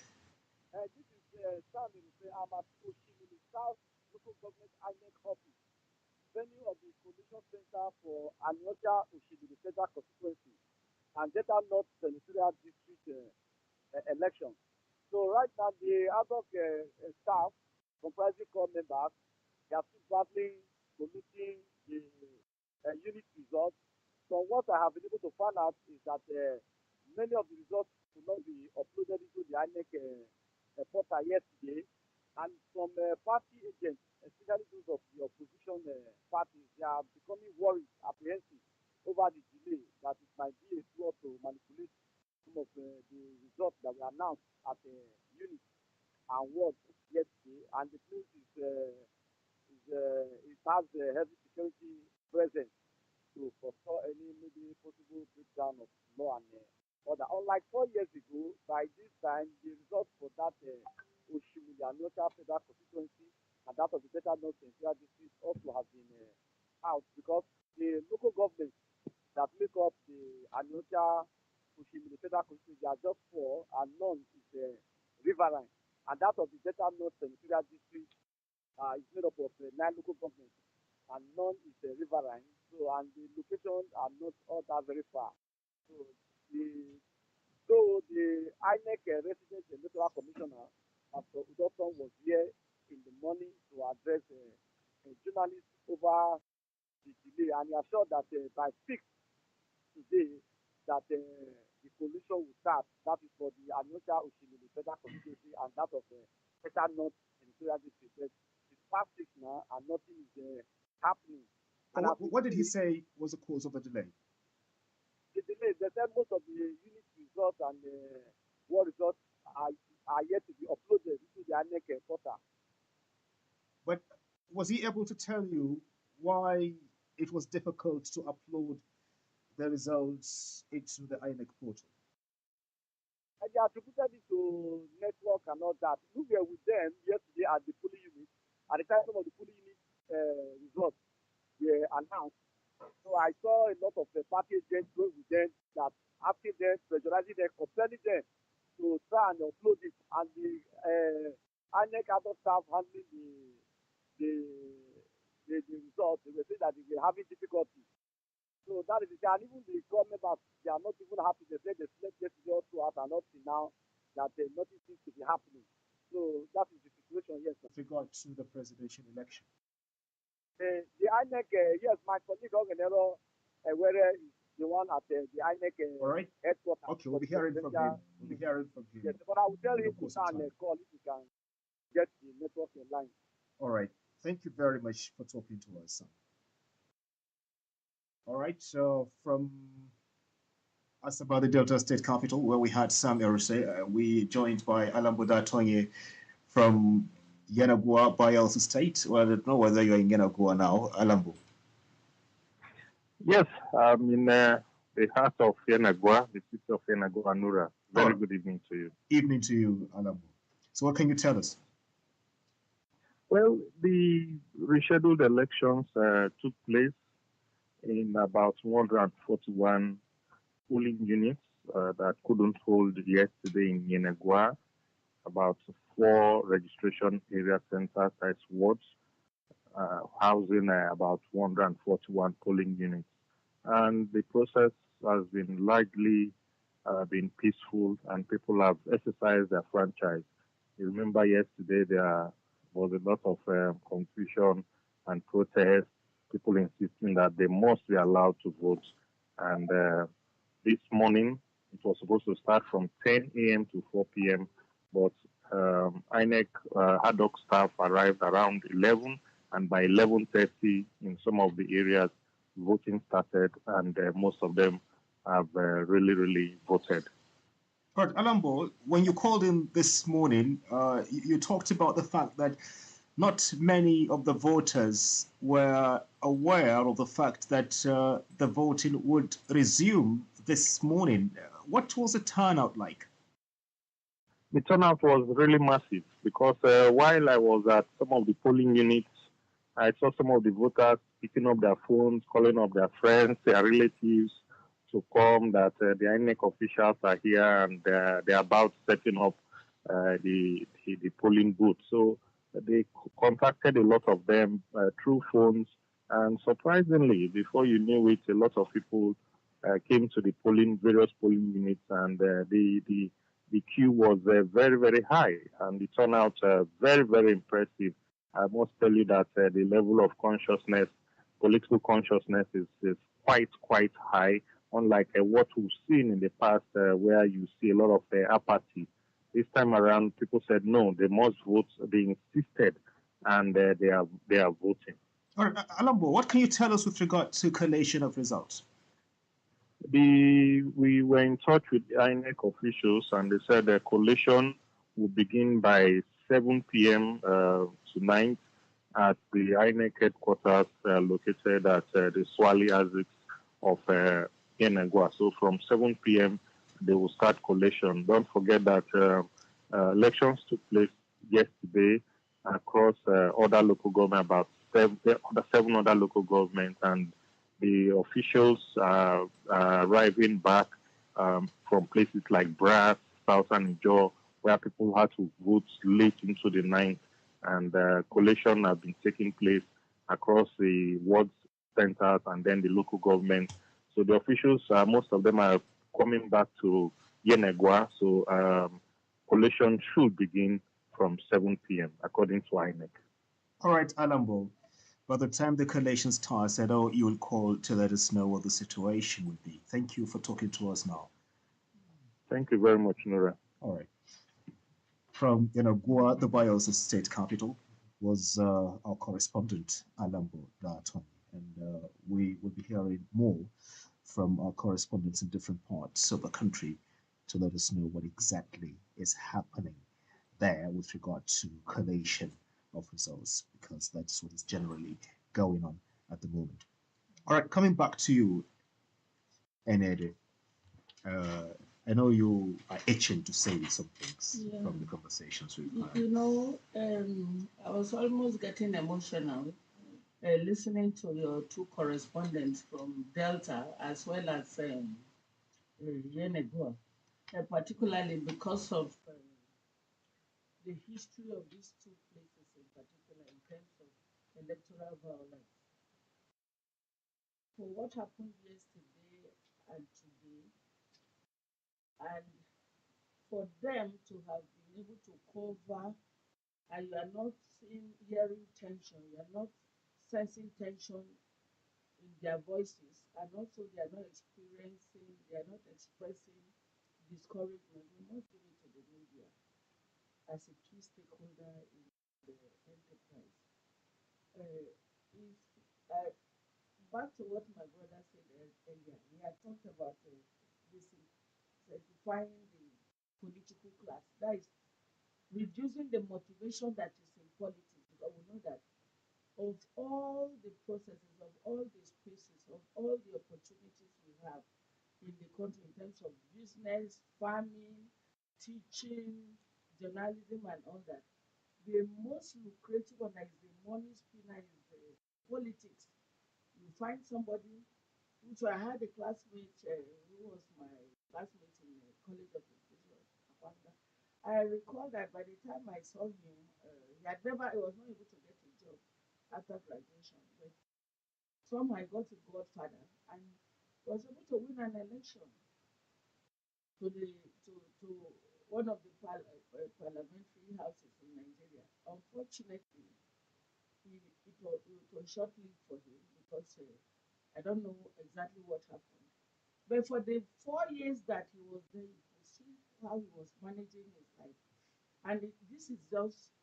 L: This is Sam Eruse. I'm at Oshimili South Local Government INEC office, venue of the Coalition Center for Anyocha Oshimili Federal Constituency and Delta North Senatorial District election. So right now, the ad hoc staff, comprising core members, they are still battling, committing the unit results. From what I have been able to find out is that many of the results will not be uploaded into the INEC portal yesterday. And some party agents, especially those of the opposition parties, they are becoming worried, apprehensive over the delay that it might be a tool to manipulate some of the results that were announced at the unit and what yesterday. And the place it has heavy security presence to forestall any maybe possible breakdown of law and order. Unlike 4 years ago, by this time, the results for that Oshimili Anyocha Federal Constituency and that of the Delta North Central District also have been out because the local governments that make up the Anyocha Oshimili Federal Constituency, there are just four, and none is riverine. And that of the Delta North Senatorial District is made up of 9 local governments, and none is riverine. So, and the locations are not all that very far. So, the INEC resident electoral commissioner, Pastor Udofon, was here in the morning to address journalists over the delay, and he assured that by 6 today, that the coalition will start. That is for the Anyosha Oshimili Federal Constituency and that of the Delta North Senatorial District. It's past 6 now, and nothing is happening. And
C: What did he say was the cause of the delay?
L: The delay, they said most of the unit results and war results are yet to be uploaded into the INEC portal.
C: But was he able to tell you why it was difficult to upload the results into the INEC portal?
L: And they attributed it to network and all that. We were with them yesterday at the polling unit. At the time some of the polling unit results were announced. So I saw a lot of the party agents going with them, that asking them, pressurizing them, compelling them to try and upload it. And the INEC other staff handling the results, they were saying that they were having difficulty. So that is it. And even the core members, they are not even happy. They say they slept yesterday all throughout, and up to now that nothing seems to be happening. So that is the situation, yes.
C: With regard to the presidential election?
L: The INEC, yes, my colleague Ogenero Ewere is the one at the INEC
C: All right.
L: headquarters.
C: Okay, we'll be hearing from him. We'll be hearing from him.
L: Yes, but I will tell him to call if he can get the network in line.
C: All right. Thank you very much for talking to us, Sam. All right. So from Asaba, the Delta State capital, where we had Sam Eruse, we joined by Alamboda Tonye from Yenagoa, Bayelsa State. Well, I don't know whether you're in Yenagoa now, Alambo.
M: Yes, I'm in the heart of Yenagoa, the city of Yenagoa, Nura. Very good evening to you.
C: Evening to you, Alambo. So what can you tell us?
M: Well, the rescheduled elections took place in about 141 polling units that couldn't hold yesterday in Yenagoa, about 4 registration area centers as wards, housing about 141 polling units. And the process has been largely been peaceful, and people have exercised their franchise. You remember yesterday there was a lot of confusion and protest, people insisting that they must be allowed to vote. And this morning, it was supposed to start from 10 a.m. to 4 p.m., but INEC ad hoc staff arrived around 11, and by 11:30 in some of the areas, voting started, and most of them have really voted.
C: But Alambo, when you called in this morning, you talked about the fact that not many of the voters were aware of the fact that the voting would resume this morning. What was the turnout like?
M: The turnout was really massive because while I was at some of the polling units, I saw some of the voters picking up their phones, calling up their friends, their relatives to come, that the INEC officials are here and they're about setting up the polling booth. So they contacted a lot of them through phones, and surprisingly, before you knew it, a lot of people came to the various polling units, and the queue was very high, and the turnout very impressive. I must tell you that the level of consciousness, political consciousness, is quite high, unlike what we've seen in the past where you see a lot of apathy. This time around, people said no, they must vote. They insisted, and they are voting.
C: All right, Alambo, what can you tell us with regard to collation of results?
M: We were in touch with INEC officials, and they said the collation will begin by 7 p.m. Tonight at the INEC headquarters located at the Swali Azix of Yenagoa. So from 7 p.m. they will start collation. Don't forget that elections took place yesterday across other local government, about 7 other local governments, and the officials are arriving back from places like Brass, Southern Niger, where people had to vote late into the night, and collation has been taking place across the ward centers and then the local government. So the officials, most of them are coming back to Yenegua. So collation should begin from 7 p.m. according to INEC.
C: All right, Alambo. By the time the collation starts, I know you will call to let us know what the situation will be. Thank you for talking to us now.
M: Thank you very much, Nura.
C: All right. From Goa, the Bayelsa state capital, was our correspondent, Alambo Daton. And we will be hearing more from our correspondents in different parts of the country to let us know what exactly is happening there with regard to collation of results, because that's what is generally going on at the moment. All right, coming back to you, Enede. I know you are itching to say some things from the conversations we've had.
D: You know, I was almost getting emotional listening to your two correspondents from Delta as well as Yenegua, particularly because of the history of these two places in particular in terms of electoral violence. For what happened yesterday and today, and for them to have been able to cover, and you are not hearing tension, you are not sensing tension in their voices, and also they are not experiencing, they are not expressing discouragement. We must give it to the media as a key stakeholder in the enterprise. If back to what my brother said earlier, he had talked about this certifying the political class. That is reducing the motivation that is in politics, because we know that of all the processes, of all the spaces, of all the opportunities we have in the country in terms of business, farming, teaching, journalism, and all that, the most lucrative one that is the money spinner is politics. You find somebody, which I had a classmate who was my classmate in the College of Education, Akwanga. I recall that by the time I saw him, he was not able to get a job after graduation. But somehow I got a godfather and was able to win an election to one of the parliamentary houses in Nigeria. Unfortunately, it was short-lived for him because I don't know exactly what happened. But for the 4 years that he was there, you could see how he was managing his life. And this is just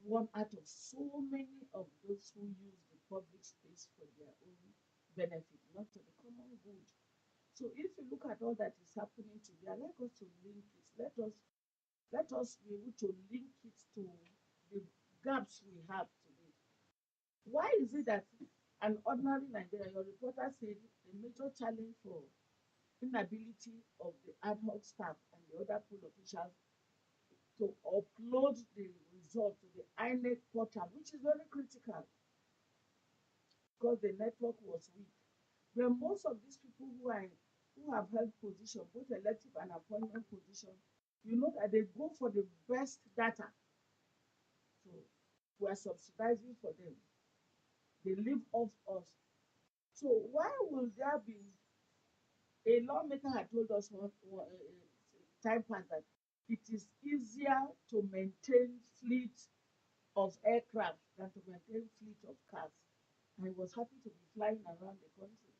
D: one out of so many of those who use the public space for their own benefit, not to the common good. So if you look at all that is happening today, I'd like us to link it. Let us be able to link it to the gaps we have today. Why is it that an ordinary Nigerian, your reporter said the major challenge for inability of the ad hoc staff and the other pool officials to upload the result to the INEC portal, which is very critical because the network was weak. But most of these people who have held position, both elective and appointment position, you know that they go for the best data. So we are subsidizing for them. They live off us. So why will there be a lawmaker had told us one time past that it is easier to maintain fleet of aircraft than to maintain fleet of cars. And he was happy to be flying around the country.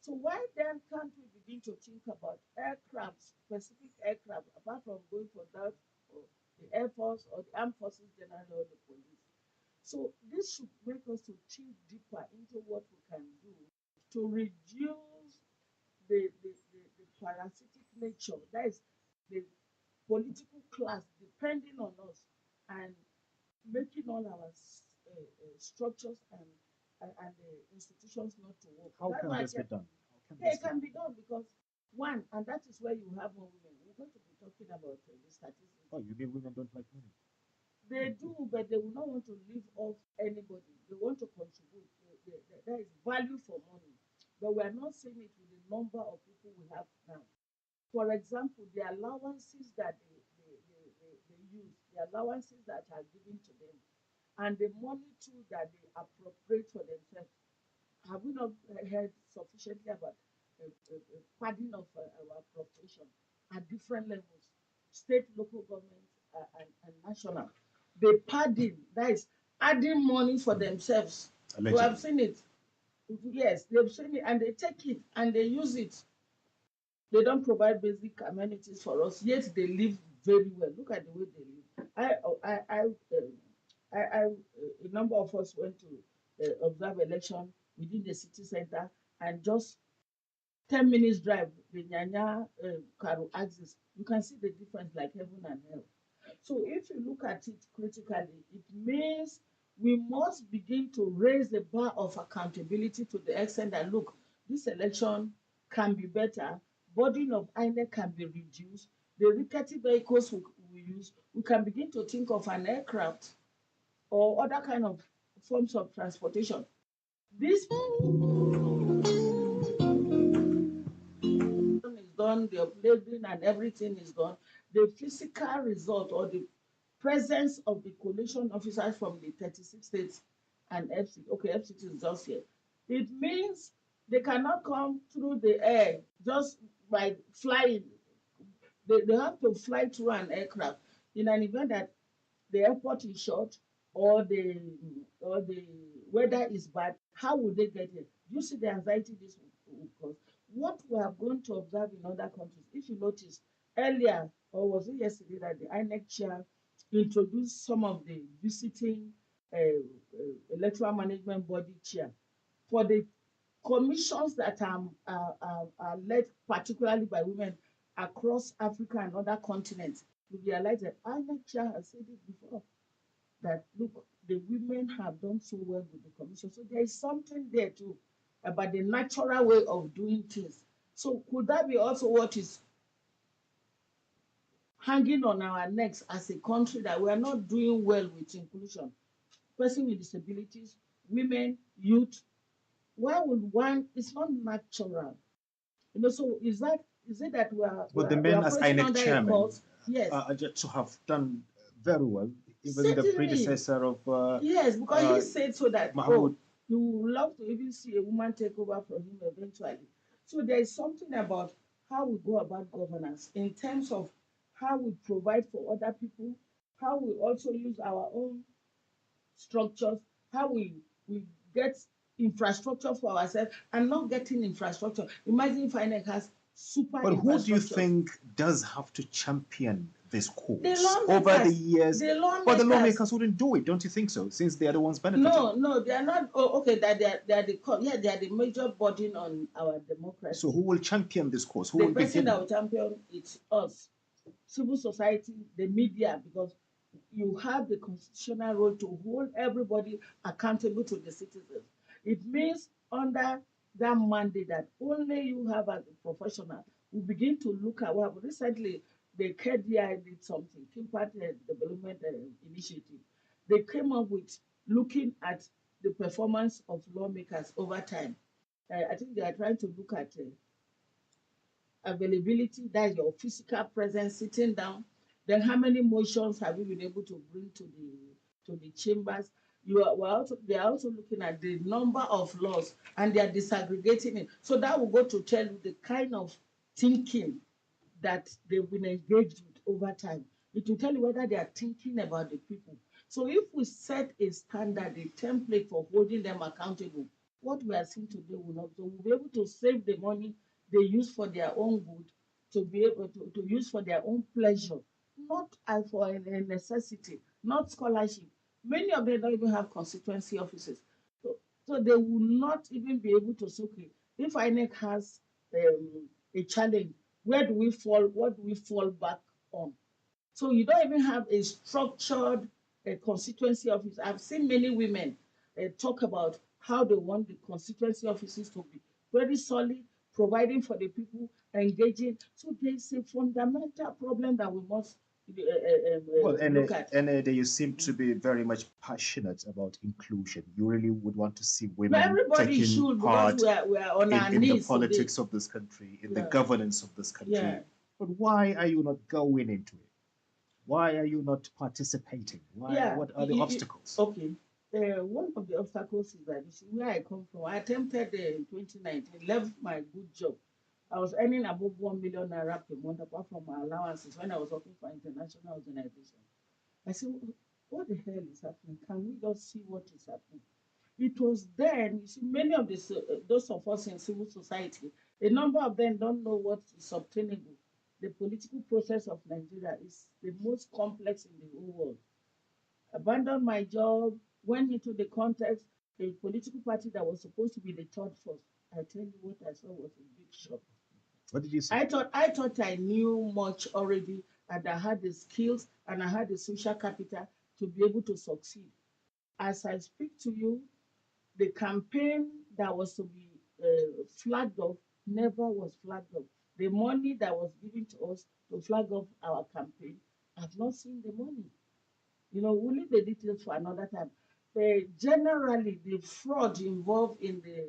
D: So why then can't we begin to think about aircraft, specific aircraft, apart from going for that or the Air Force or the Armed Forces General or the police? So this should make us to think deeper into what we can do to reduce the parasitic nature, that is the political class depending on us and making all our structures and institutions not to work.
C: How can this be done?
D: It can be done because one, and that is where you have more women. We're going to be talking about the statistics.
C: Oh, you mean women don't like money?
D: They do, but they will not want to live off anybody. They want to contribute. There is value for money. But we are not seeing it with the number of people we have now. For example, the allowances that they use, the allowances that are given to them, and the money too that they appropriate for themselves. Have we not heard sufficiently about padding of our appropriation at different levels, state, local government, and national? The padding, that is adding money for themselves. You have
C: Allegedly.
D: seen it. Yes, they've seen it and they take it and they use it. They don't provide basic amenities for us, yet they live very well. Look at the way they live. A number of us went to observe election within the city center, and just 10 minutes drive, the Nyanya Karu axis, you can see the difference like heaven and hell. So if you look at it critically, it means we must begin to raise the bar of accountability to the extent that, look, this election can be better, burden of INEC can be reduced, the rickety vehicles we use, we can begin to think of an aircraft or other kind of forms of transportation. This is done, the labeling and everything is done. The physical result or the presence of the coalition officers from the 36 states and FCT, okay, FCT is just here. It means they cannot come through the air just by flying. They have to fly through an aircraft in an event that the airport is short or the weather is bad. How will they get here? Do you see the anxiety this will cause? What we are going to observe in other countries, if you notice earlier, or was it yesterday, that the INEC chair introduced some of the visiting electoral management body chair for the commissions that are led particularly by women across Africa and other continents. You realize that INEC chair has said it before, that look, the women have done so well with the commission. So there is something there too about the natural way of doing things. So could that be also what is hanging on our necks as a country, that we are not doing well with inclusion? Person with disabilities, women, youth. Why would one? It's not natural. So is it that
C: But the
D: we
C: men
D: are
C: as
D: operating
C: INEC
D: under a
C: chairman
D: cause? Yes.
C: are just to have done very well. Even the
D: Certainly.
C: predecessor of
D: Yes, because he said so that
C: Mahmoud.
D: you would love to even see a woman take over from him eventually. So there is something about how we go about governance in terms of how we provide for other people, how we also use our own structures, how we get infrastructure for ourselves and not getting infrastructure. Imagine if INEC has super
C: But who do you
D: infrastructure.
C: think does have to champion this cause
D: The
C: over the
D: lawmakers.
C: years?
D: The
C: But the
D: lawmakers.
C: lawmakers wouldn't do it, don't you think so? Since they are the ones benefiting.
D: No, they are not. Oh, okay, that they are they are the major burden on our democracy.
C: So who will champion this cause? Who
D: The
C: will
D: person
C: begin?
D: that will champion it's us, civil society, the media, because you have the constitutional role to hold everybody accountable to the citizens. It means under that mandate that only you have as a professional will begin to look at what recently the KDI did something, Kimpart Development Initiative. They came up with looking at the performance of lawmakers over time. I think they are trying to look at availability, that is your physical presence, sitting down. Then how many motions have you been able to bring to the chambers? They are also looking at the number of laws and they are disaggregating it. So that will go to tell you the kind of thinking that they've been engaged with over time. It will tell you whether they are thinking about the people. So if we set a standard, a template for holding them accountable, what we are seeing today will not. So we'll be able to save the money they use for their own good, to be able to use for their own pleasure, not for a necessity, not scholarship. Many of them don't even have constituency offices. So they will not even be able to say, okay, if INEC has a challenge, where do we fall? What do we fall back on? So you don't even have a structured constituency office. I've seen many women talk about how they want the constituency offices to be very solid, providing for the people, engaging. So there's a fundamental problem that we must
C: Well,
D: look at.
C: you seem to be very much passionate about inclusion. You really would want to see
D: No,
C: women
D: everybody
C: taking
D: should,
C: part
D: because we are on our
C: in the
D: knees.
C: politics of this country, in the
D: Yeah.
C: governance of this country.
D: Yeah.
C: But why are you not going into it? Why are you not participating? Why?
D: Yeah.
C: What are the obstacles?
D: Okay. One of the obstacles is that you see, where I come from, I attempted in 2019, left my good job. I was earning above 1 million naira per month apart from my allowances when I was working for international organization. I said, what the hell is happening? Can we just see what is happening? It was then, you see, many of those of us in civil society, a number of them don't know what is obtainable. The political process of Nigeria is the most complex in the whole world. Abandoned my job, went into the context, a political party that was supposed to be the third force. I tell you what I saw was a big shock.
C: What did you say?
D: I thought I knew much already, and I had the skills and I had the social capital to be able to succeed. As I speak to you, the campaign that was to be flagged off never was flagged off. The money that was given to us to flag off our campaign, I've not seen the money. We'll leave the details for another time. Generally, the fraud involved in the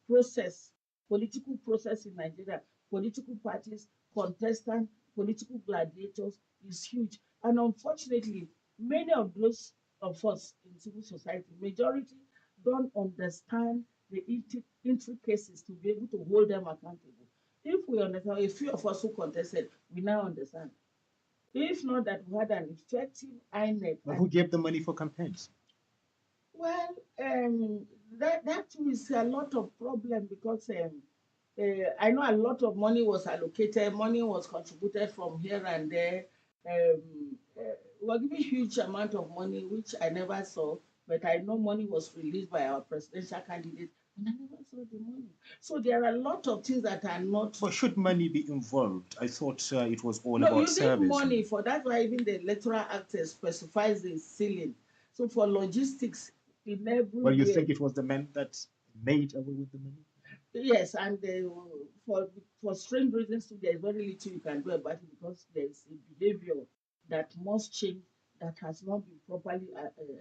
D: process, political process in Nigeria, political parties, contestants, political gladiators is huge. And unfortunately, many of those of us in civil society, majority don't understand the intricacies to be able to hold them accountable. If we understand, a few of us who contested, we now understand. If not that we had an effective INEC.
C: But who gave the money for campaigns?
D: Well, that too is a lot of problem because I know a lot of money was allocated, money was contributed from here and there. We were given huge amount of money, which I never saw, but I know money was released by our presidential candidate, and I never saw the money. So there are a lot of things that are not.
C: But should money be involved? I thought it was all
D: No,
C: about
D: you
C: service.
D: need money for that. Why even the Electoral Act specifies the ceiling. So for logistics in every
C: Well, you
D: way.
C: think it was the men that made away with the money?
D: Yes, and for strange reasons too, there is very little you can do about it because there is a behavior that must change that has not been properly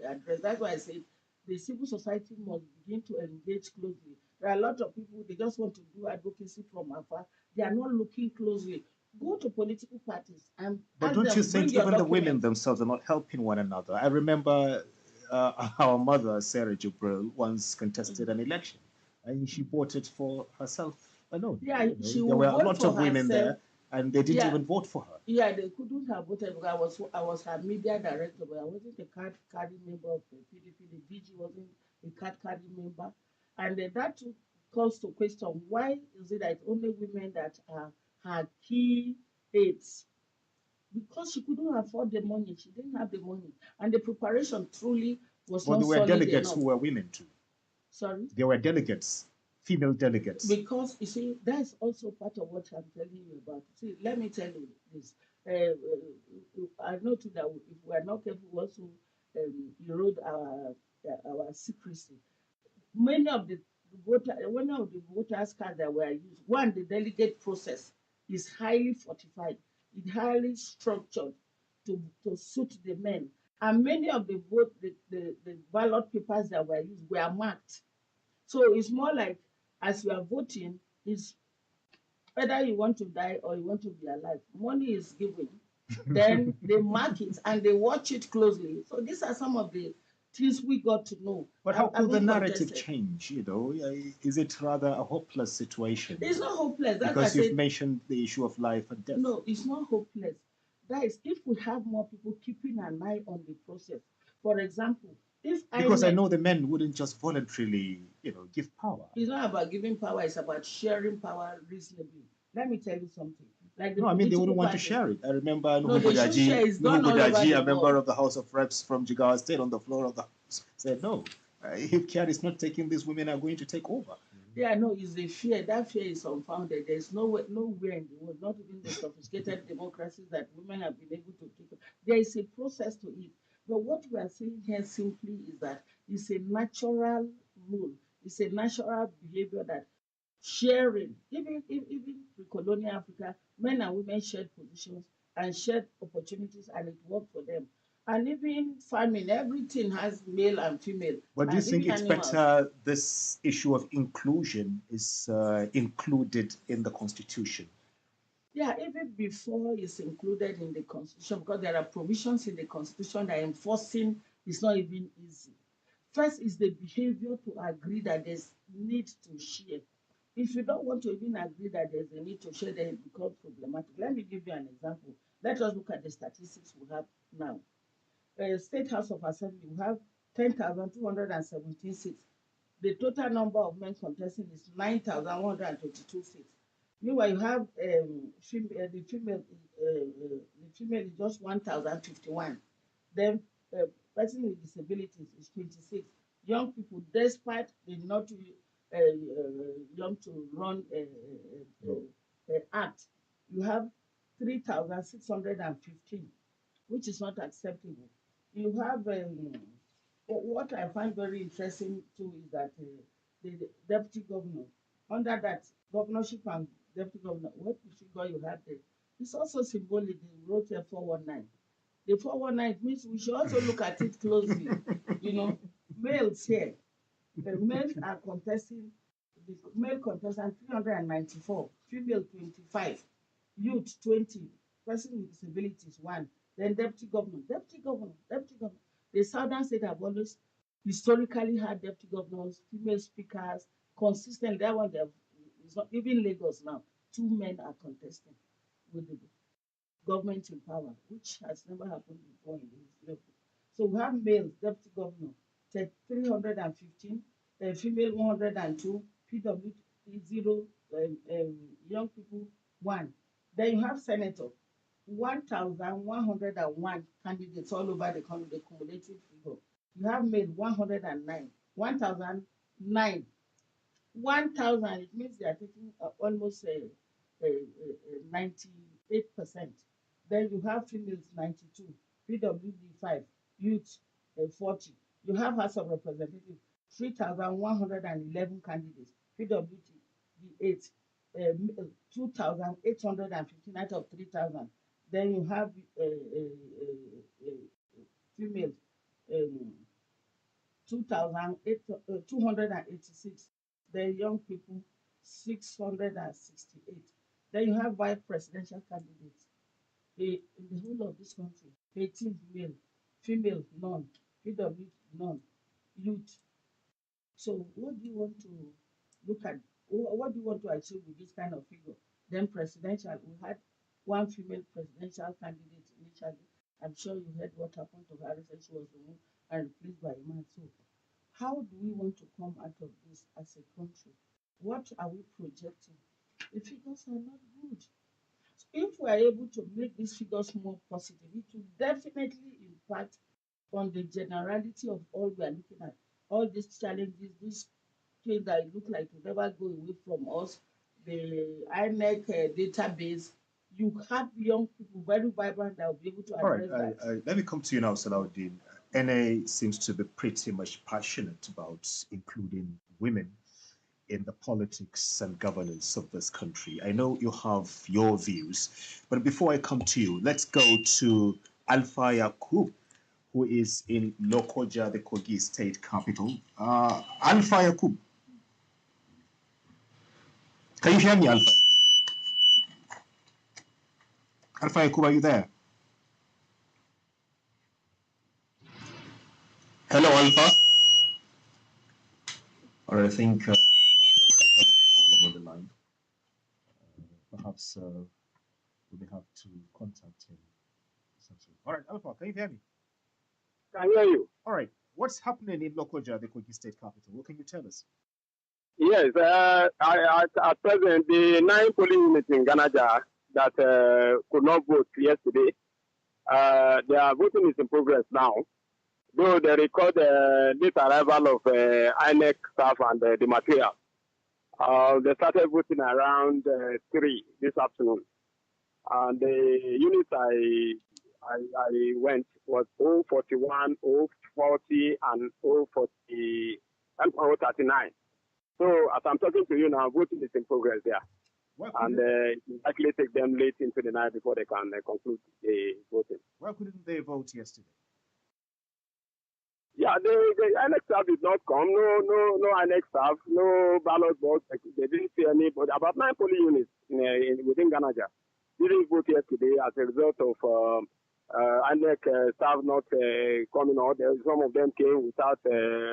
D: addressed. That's why I say the civil society must begin to engage closely. There are a lot of people, they just want to do advocacy from afar. They are not looking closely. Go to political parties and
C: But
D: ask
C: don't
D: them,
C: you
D: bring
C: think
D: your
C: even the women
D: documents.
C: themselves are not helping one another? I remember our mother, Sarah Jubril, once contested an election, and she bought it for herself alone.
D: Yeah, she
C: There
D: will
C: were a
D: vote
C: lot
D: for
C: of women
D: herself.
C: there, and they didn't
D: Yeah.
C: even vote for her.
D: Yeah, they couldn't have voted because I was her media director, but I wasn't a card carrying member of the PDP. The DG wasn't a card carrying member. And that too calls to question why is it that only women that are her key aides? Because she couldn't afford the money, she didn't have the money. And the preparation truly was
C: Well,
D: not
C: there were
D: solid
C: delegates
D: enough.
C: who were women too.
D: Sorry?
C: There were delegates, female delegates.
D: Because you see, that's also part of what I'm telling you about. See, let me tell you this. I know too that if we are not careful, we also erode our secrecy. Many of the voters cards that were used, one, the delegate process is highly fortified, it's highly structured to suit the men. And many of the ballot papers that were used were marked. So it's more like as you are voting, it's whether you want to die or you want to be alive. Money is given. Then they mark it and they watch it closely. So these are some of the things we got to know.
C: But how could the
D: haven't
C: narrative
D: contested.
C: change? Is it rather a hopeless situation?
D: It's not hopeless. That's why I
C: Because you've
D: said,
C: mentioned the issue of life and death.
D: no, it's not hopeless. That is, if we have more people keeping an eye on the process. For example, if
C: Because I
D: INEC
C: know the men wouldn't just voluntarily, give power.
D: it's not about giving power, it's about sharing power reasonably. Let me tell you something. Like the
C: No, I mean they
D: political
C: wouldn't want to
D: parties,
C: share it. I remember
D: no, they should share. It's done all over
C: Nuhu
D: the
C: a member
D: world.
C: of the House of Reps from Jigawa State, on the floor of the House, said no. If Kiari is not taking, these women are going to take over.
D: Yeah, no, it's a fear. That fear is unfounded. There's nowhere in the world, not even the sophisticated democracies that women have been able to take. There is a process to it. But what we are saying here simply is that it's a natural rule. It's a natural behavior that sharing, even pre-colonial Africa, men and women shared positions and shared opportunities, and it worked for them. And even farming, everything has male and female.
C: But do you
D: And
C: think
D: even
C: it's
D: animals.
C: better this issue of inclusion is included in the Constitution?
D: Yeah, even before it's included in the constitution, because there are provisions in the constitution that enforcing is not even easy. First is the behavior to agree that there's need to share. If you don't want to even agree that there's a need to share, then it becomes problematic. Let me give you an example. Let us look at the statistics we have now. State House of Assembly, we have 10,217 seats. The total number of men contesting is 9,122 seats. Meanwhile, you have the female is just 1,051. Then person with disabilities is 26. Young people, despite they not too young to run act, you have 3,615, which is not acceptable. You have what I find very interesting too is that the deputy governor, under that governorship and deputy governor, what figure you have there, it's also symbolic. They wrote here 419. The 419 means we should also look at it closely. You know, males here, the males are contesting, the male contestant 394, female 25, youth 20, person with disabilities 1, then deputy governor, deputy governor, deputy governor. The southern state have always historically had deputy governors, female speakers, consistent. That one, it's not even Lagos now. 2 men are contesting with the government in power, which has never happened before in the history of it. So we have males, deputy governor, 315, female 102, PW 0, young people 1. Then you have senator, 1,101 candidates all over the country, the cumulative figure. You have male 109, 1,009, 1,000. It means they are taking almost 98%. Then you have females 92, PWD 5, youth 40. You have House of Representatives 3,111 candidates, PWD 8, 2,859 out of 3,000. Then you have females 2,286. Then young people 668. Then you have vice presidential candidates in the whole of this country, 18 male, female none, PW none, youth. So what do you want to look at? What do you want to achieve with this kind of figure? Then presidential, we had one female presidential candidate initially. I'm sure you heard what happened to her. She was removed and replaced by a man. So how do we want to come out of this as a country? What are we projecting? The figures are not good. So if we are able to make these figures more positive, it will definitely impact on the generality of all we are looking at. All these challenges, these things that look like will never go away from us, the INEC database, you have young people, very vibrant, that will be able to
C: All right,
D: address that.
C: let me come to you now, Salahuddin. NA seems to be pretty much passionate about including women in the politics and governance of this country. I know you have your views, but before I come to you, let's go to Alpha Yakub, who is in Lokoja, the Kogi state capital. Alpha Yakub. Can you hear me, Alpha? Alpha Yakub, are you there? Hello, Alpha. Or I think we have a problem on the line. Perhaps we may have to contact him. All right, Alpha, can you hear me?
N: Can hear you.
C: All right, what's happening in Lokoja, the Kogi state capital? What can you tell us?
N: Yes, at present, the 9 polling units in Ganaja that could not vote yesterday, their voting is in progress now. Though they record this arrival of INEC staff and the material. They started voting around 3 this afternoon. And the units I went was 041, 040, and 040 and 039. So as I'm talking to you now, voting is in progress there. And it will likely take them late into the night before they can conclude the voting.
C: Why couldn't they vote yesterday?
N: Yeah, the INEC staff did not come. No INEC staff, no ballot box. They didn't see any, but about 9 polling units within Ganaja. didn't vote yesterday as a result of INEC staff not coming out. Some of them came without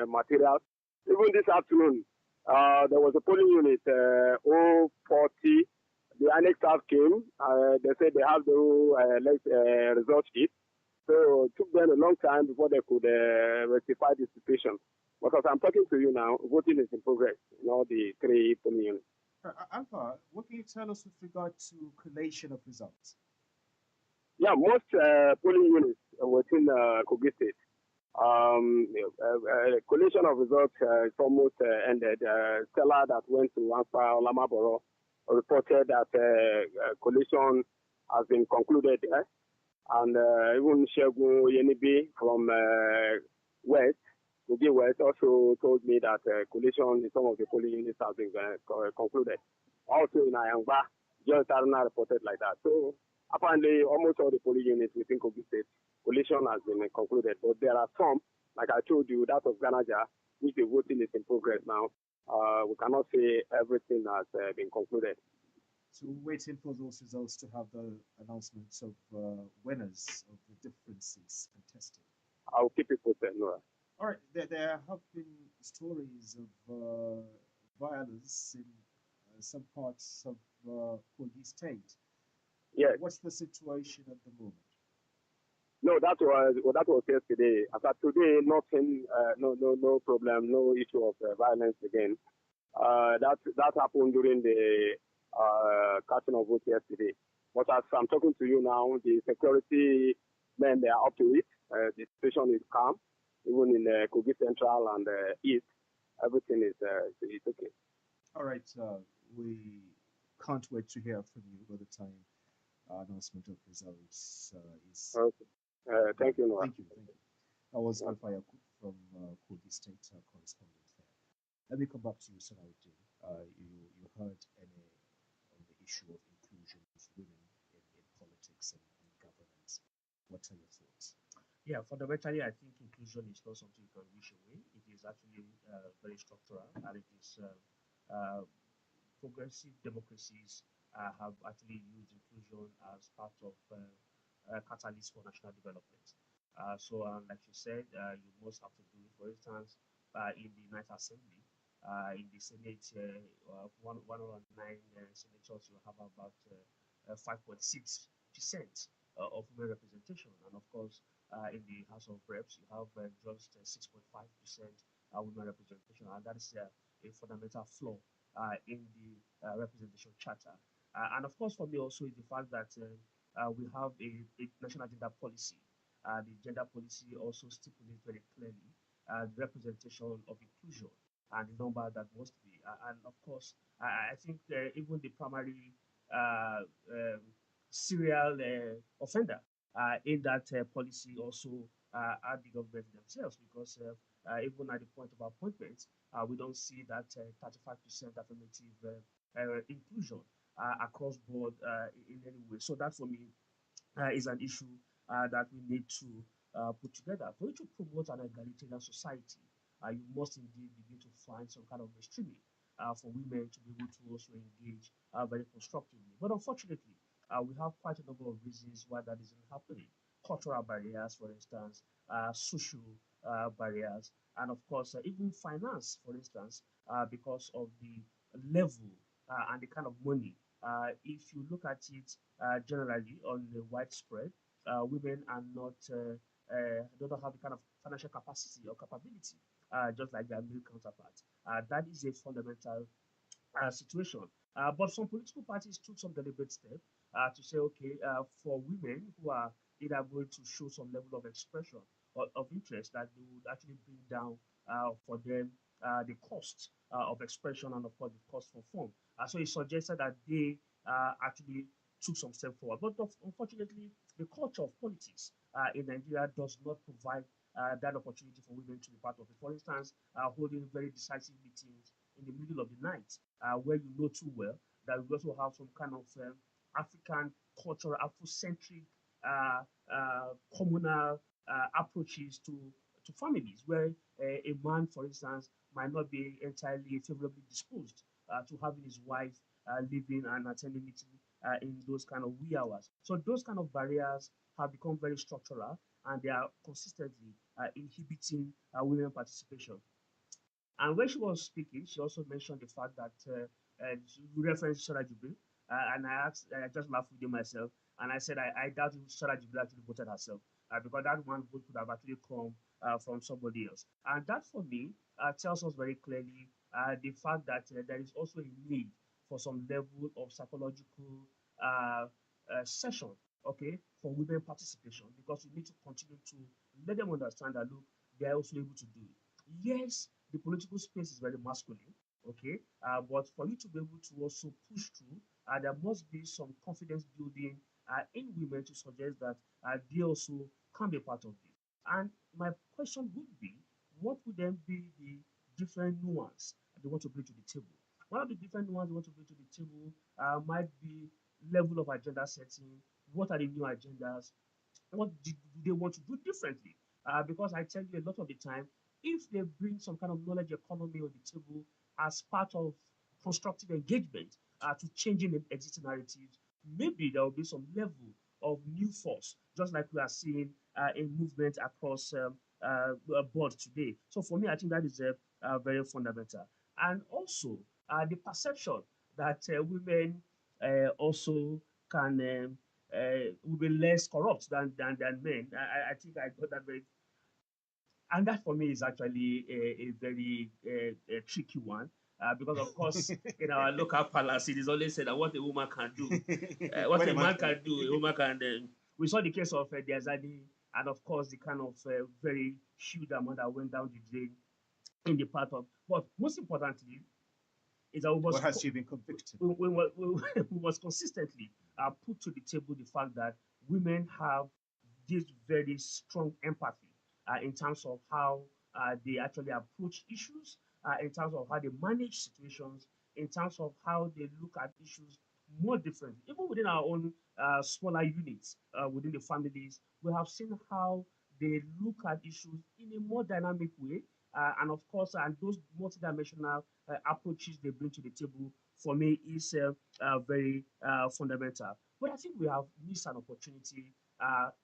N: materials. Even this afternoon, there was a polling unit, 040. The INEC staff came. They said they have the result sheet. So it took them a long time before they could rectify the situation. But as I'm talking to you now, voting is in progress in all the 3 polling units.
C: Alpha, what can you tell us with regard to collation of results?
N: Yeah, most polling units within Kogi State. Collation of results is almost ended. Stella that went to Anspa Lamaboro reported that collation has been concluded. And even Shegun Yenibi from West, Kogi West, also told me that collation in some of the polling units has been concluded. Also in Ayangba, John Taruna reported like that. So apparently, almost all the polling units within Kogi State, collation has been concluded. But there are some, like I told you, that of Ganaja, which the voting is in progress now. We cannot say everything has been concluded.
C: So we're waiting for those results to have the announcements of winners of the differences contested.
N: I'll keep it posted, Nora.
C: All right, there have been stories of violence in some parts of Kogi State.
N: Yes.
C: What's the situation at the moment?
N: No, that was yesterday. As of today, nothing, no problem, no issue of violence again. That happened during the casting of votes yesterday. But as I'm talking to you now, the security men, they are up to it. The situation is calm, even in Kogi Central and East. Everything is okay.
C: All right, we can't wait to hear from you by the time announcement of results is.
N: Okay. Thank you, Noah.
C: Thank you. That was Alpha Yakub from Kogi State correspondent there. Let me come back to you, Salahuddin. You heard any on the issue of inclusion of women in politics and governance. What are your thoughts?
H: Yeah, fundamentally, I think inclusion is not something you can wish away. It is actually very structural, and it is progressive democracies have actually used inclusion as part of catalyst for national development. Like you said, you must have to do it. For instance, in the Ninth Assembly, in the Senate, 109 senators, you have about 5.6% of women representation, and of course, in the House of Reps, you have just 6.5% women representation, and that is a fundamental flaw in the representation charter. And of course, for me also is the fact that we have a national gender policy. The gender policy also stipulates very clearly the representation of inclusion and the number that must be. And of course, I think even the primary serial offender in that policy also are the government themselves, because even at the point of appointment, we don't see that 35% affirmative inclusion across board in any way. So that for me is an issue that we need to put together. For you to promote an egalitarian society, you must indeed begin to find some kind of mainstreaming for women to be able to also engage very constructively. But unfortunately, we have quite a number of reasons why that isn't happening. Cultural barriers, for instance, social barriers, and of course, even finance, for instance, because of the level and the kind of money. If you look at it generally on the widespread, women are not don't have the kind of financial capacity or capability just like their male counterparts. That is a fundamental situation. But some political parties took some deliberate step to say, okay, for women who are either going to show some level of expression or of interest, that they would actually bring down for them the cost of expression and, of course, the cost for form. So it suggested that they actually took some step forward. But unfortunately, the culture of politics in Nigeria does not provide that opportunity for women to be part of it. For instance, holding very decisive meetings in the middle of the night, where you know too well that we also have some kind of African cultural, Afrocentric, communal approaches to families, where a man, for instance, might not be entirely favorably disposed to having his wife living and attending meeting
O: in those kind of wee hours. So those kind of barriers have become very structural, and they are consistently inhibiting women participation. And when she was speaking, she also mentioned the fact that she referenced Shara Jibril, and I just laughed within myself, and I said I doubt if Shara Jibril actually voted herself, because that one vote could have actually come from somebody else. And that for me tells us very clearly the fact that there is also a need for some level of psychological session, okay, for women participation, because you need to continue to let them understand that look, they are also able to do it. Yes, the political space is very masculine, okay, but for you to be able to also push through, there must be some confidence building in women to suggest that they also can be part of this. And my question would be, what would then be the different nuance they want to bring to the table? One of the different nuances they want to bring to the table might be level of agenda setting. What are the new agendas? What do they want to do differently? Because I tell you, a lot of the time, if they bring some kind of knowledge economy on the table as part of constructive engagement to changing the existing narratives, maybe there will be some level of new force, just like we are seeing in movement across board today. So for me, I think that is very fundamental. And also the perception that women also can will be less corrupt than men. I think I got that very, and that for me is actually a very tricky one. Because of course, in our local palace, it is always said that what a woman can do, what a man can do, a woman can. We saw the case of Diazani, and of course, the kind of very huge amount that went down the drain in the part of. But most importantly, is that
C: What has she been convicted?
O: we must consistently put to the table the fact that women have this very strong empathy in terms of how they actually approach issues, in terms of how they manage situations, in terms of how they look at issues more differently. Even within our own smaller units within the families, we have seen how they look at issues in a more dynamic way. And of course, and those multidimensional approaches they bring to the table for me is very fundamental. But I think we have missed an opportunity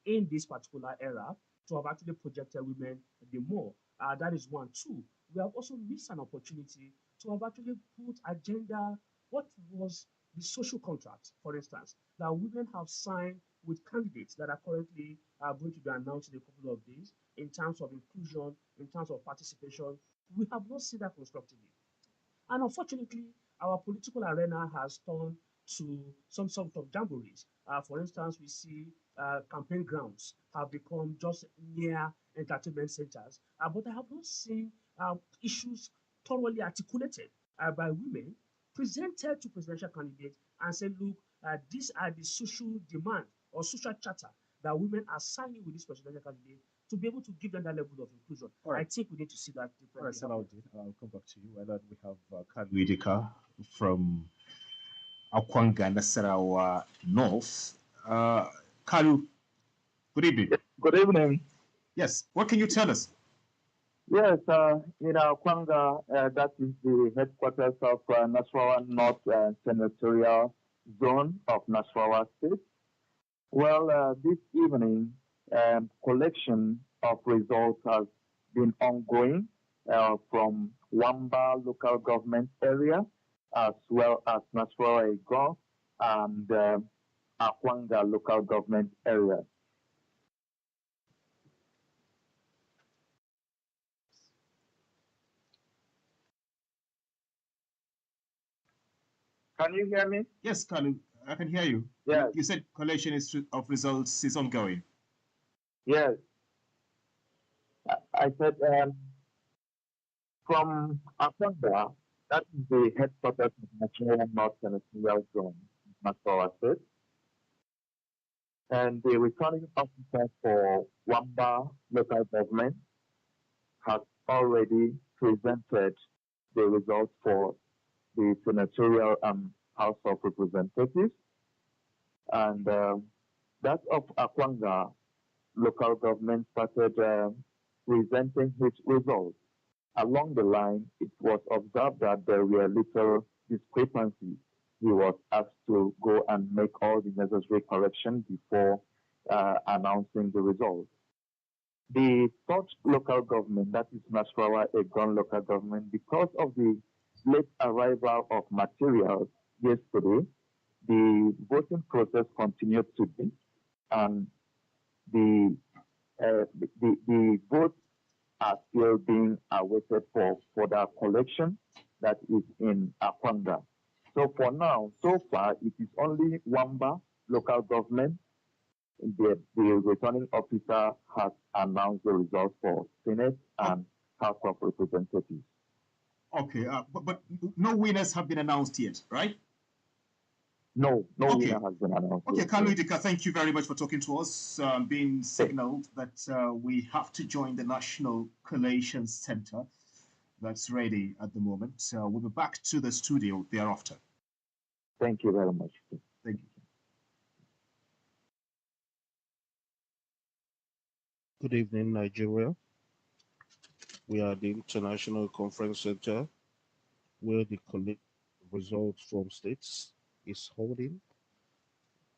O: in this particular era to have actually projected women the more. That is one. Two, we have also missed an opportunity to have actually put agenda. What was the social contract, for instance, that women have signed with candidates that are currently going to be announced in a couple of days in terms of inclusion, in terms of participation? We have not seen that constructively. And unfortunately, our political arena has turned to some sort of jamborees. For instance, we see campaign grounds have become just mere entertainment centers. But I have not seen issues thoroughly articulated by women, presented to presidential candidates, and said, look, these are the social demand or social charter that women are signing with this presidential candidate to be able to give them that level of inclusion.
C: All right.
O: I think we need to see that differently.
C: All right, Salahuddin, I'll come back to you. I know we have Kalu Idika from Akwanga, Nasarawa North. Kalu, good evening.
M: Good evening.
C: Yes, what can you tell us?
M: Yes, in Akwanga, that is the headquarters of Nasarawa North Senatorial Zone of Nasarawa State. Well, this evening, collection of results has been ongoing from Wamba local government area, as well as Nasarawa Ego and Akwanga local government area. Can you hear me?
C: Yes, Kalu, I can hear you.
M: Yes.
C: You said collection of results is ongoing.
M: Yes. I said from Akwanga, that is the headquarters of National North Senatorial Zone, Nasarawa State. And the returning officer for Wamba local government has already presented the results for the Senatorial House of Representatives. And that of Akwanga local government started presenting its results. Along the line, it was observed that there were little discrepancies he was asked to go and make all the necessary corrections before announcing the results. The third local government, that is Nasrawa Egon local government, because of the late arrival of materials yesterday, the voting process continued today, and the votes are still being awaited for their collection that is in Akwanga. So for now, so far, it is only Wamba local government. The returning officer has announced the results for Senate and House of Representatives.
C: Okay, but no winners have been announced yet, right?
M: No winner has been announced.
C: Okay, Kalu Idika, thank you very much for talking to us. Being signaled that we have to join the National Collation Center. That's ready at the moment. We'll be back to the studio thereafter.
M: Thank you very much.
C: Thank you.
P: Good evening, Nigeria. We are at the International Conference Center where the results from states is holding,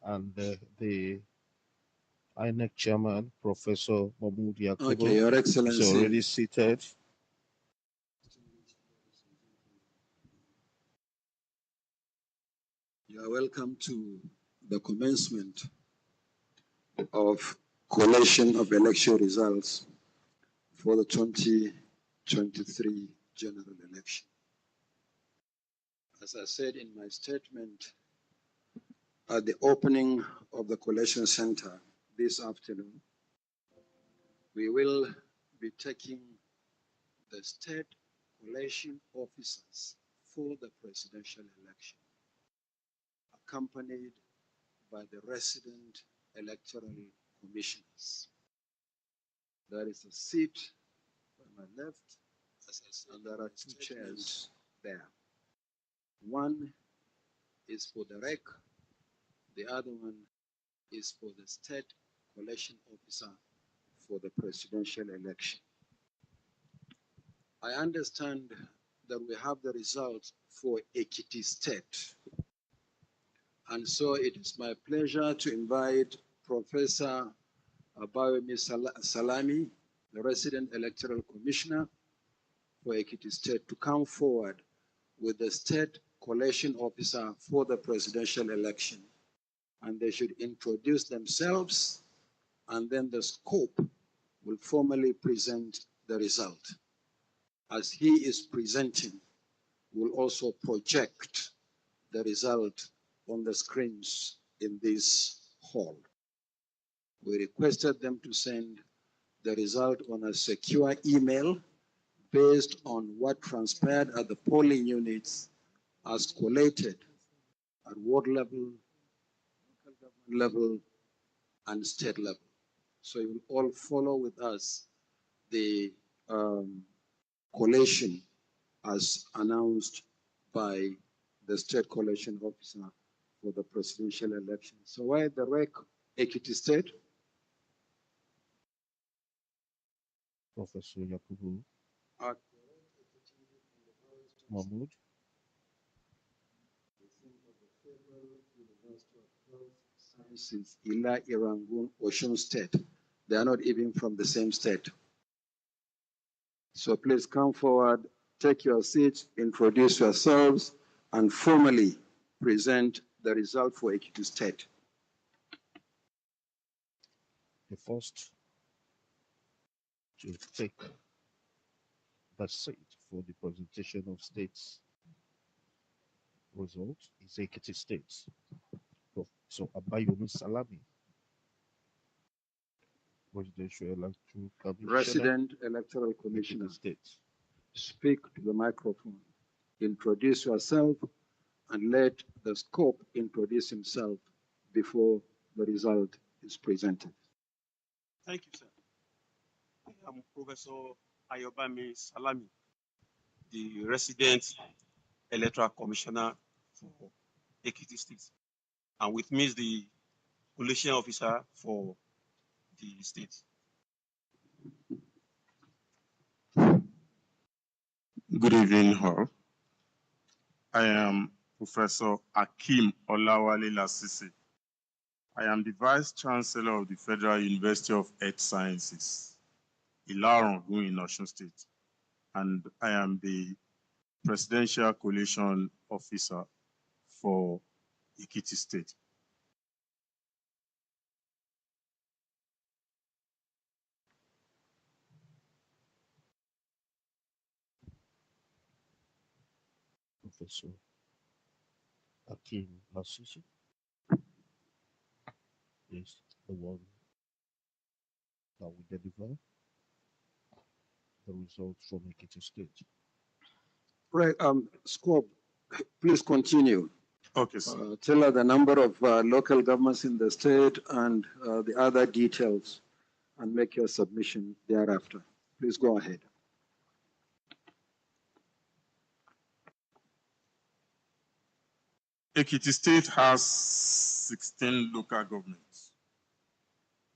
P: and the INEC chairman, Professor Mahmoud Yakubu,
Q: Okay, Your Excellency.
P: is already seated.
Q: You are welcome to the commencement of collation of election results for the 2023 general election. As I said in my statement, at the opening of the collation center this afternoon, we will be taking the state collation officers for the presidential election, accompanied by the resident electoral commissioners. There is a seat on my left, and there are two chairs there. One is for the REC, the other one is for the state collation officer for the presidential election. I understand that we have the results for Ekiti State. And so it is my pleasure to invite Professor Abayomi Salami, the resident electoral commissioner for Ekiti State, to come forward with the state collation officer for the presidential election. And they should introduce themselves, and then the scope will formally present the result. As he is presenting, we'll also project the result on the screens in this hall. We requested them to send the result on a secure email based on what transpired at the polling units as collated at ward level, local government level, and state level. So you will all follow with us the collation as announced by the state collation officer for the presidential election. So why the REC Ekiti State?
P: Professor Yakubu Mahmoud.
Q: Sciences, Ila Irangun, Osun State. They are not even from the same state. So please come forward, take your seats, introduce yourselves, and formally present the result for Ekiti State.
P: The first to take the seat for the presentation of states results is Ekiti State. So Abayomi Salami, Presidential Electoral Commissioner.
Q: Resident Electoral Commissioner.
P: State.
Q: Speak to the microphone. Introduce yourself and let the scope introduce himself before the result is presented.
R: Thank you, sir. I am Professor Ayobami Salami, the resident electoral commissioner for Ekiti State. And with me is the collation officer for the state.
S: Good evening, all. I am Professor Akim Olawale Lasisi. I am the Vice Chancellor of the Federal University of Earth Sciences, Ilorin in Osun State, and I am the Presidential Coalition Officer for Ekiti State.
P: Professor Akim Lasisi is the one that will deliver the results from Ekiti State.
Q: Right, Scope, please continue.
S: Okay, sir.
Q: Tell us the number of local governments in the state and the other details, and make your submission thereafter. Please go ahead.
S: Ekiti State has 16 local governments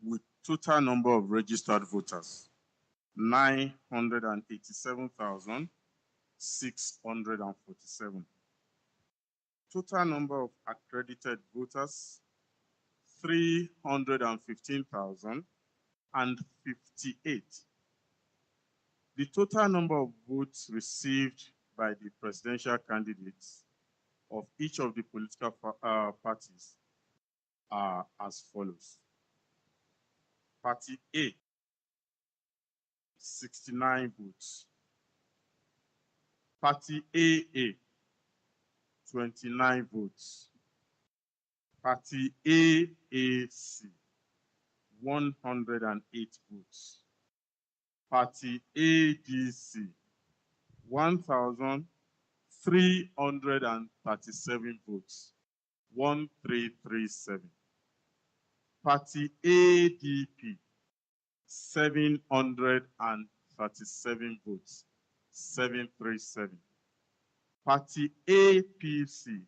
S: with total number of registered voters, 987,647. Total number of accredited voters, 315,058. The total number of votes received by the presidential candidates of each of the political parties are as follows. Party A, 69 votes. Party AA, 29 votes. Party AAC, 108 votes. Party ADC, 1,337 votes, 1337. Party ADP, 737 votes, 737. Party APC,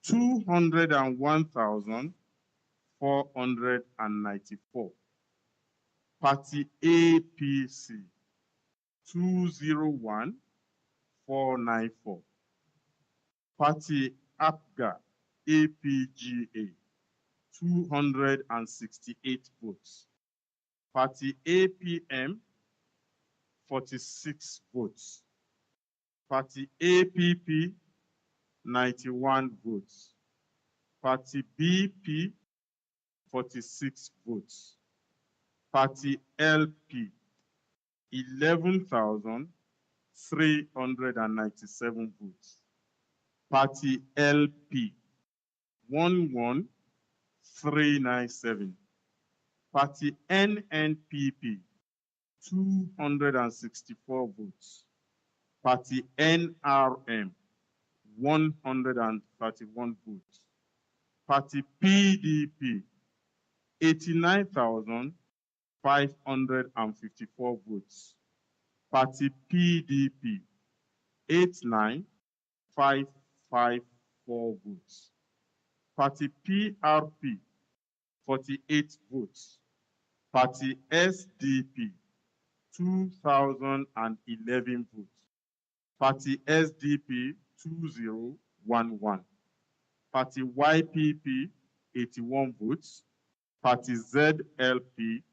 S: 201,494. Party APC, 201,494. Party APGA, APGA, 268 votes. Party APM, 46 votes. Party APP, 91 votes. Party BP, 46 votes. Party LP, 11,397 votes. Party LP, 11,397. Party NNPP, 264 votes. Party NRM, 131 votes. Party PDP, 89,554 votes. Party PDP, 89,554 votes. Party PRP, 48 votes. Party SDP, 2,011 votes. Party SDP, 2011. Party YPP, 81 votes. Party ZLP,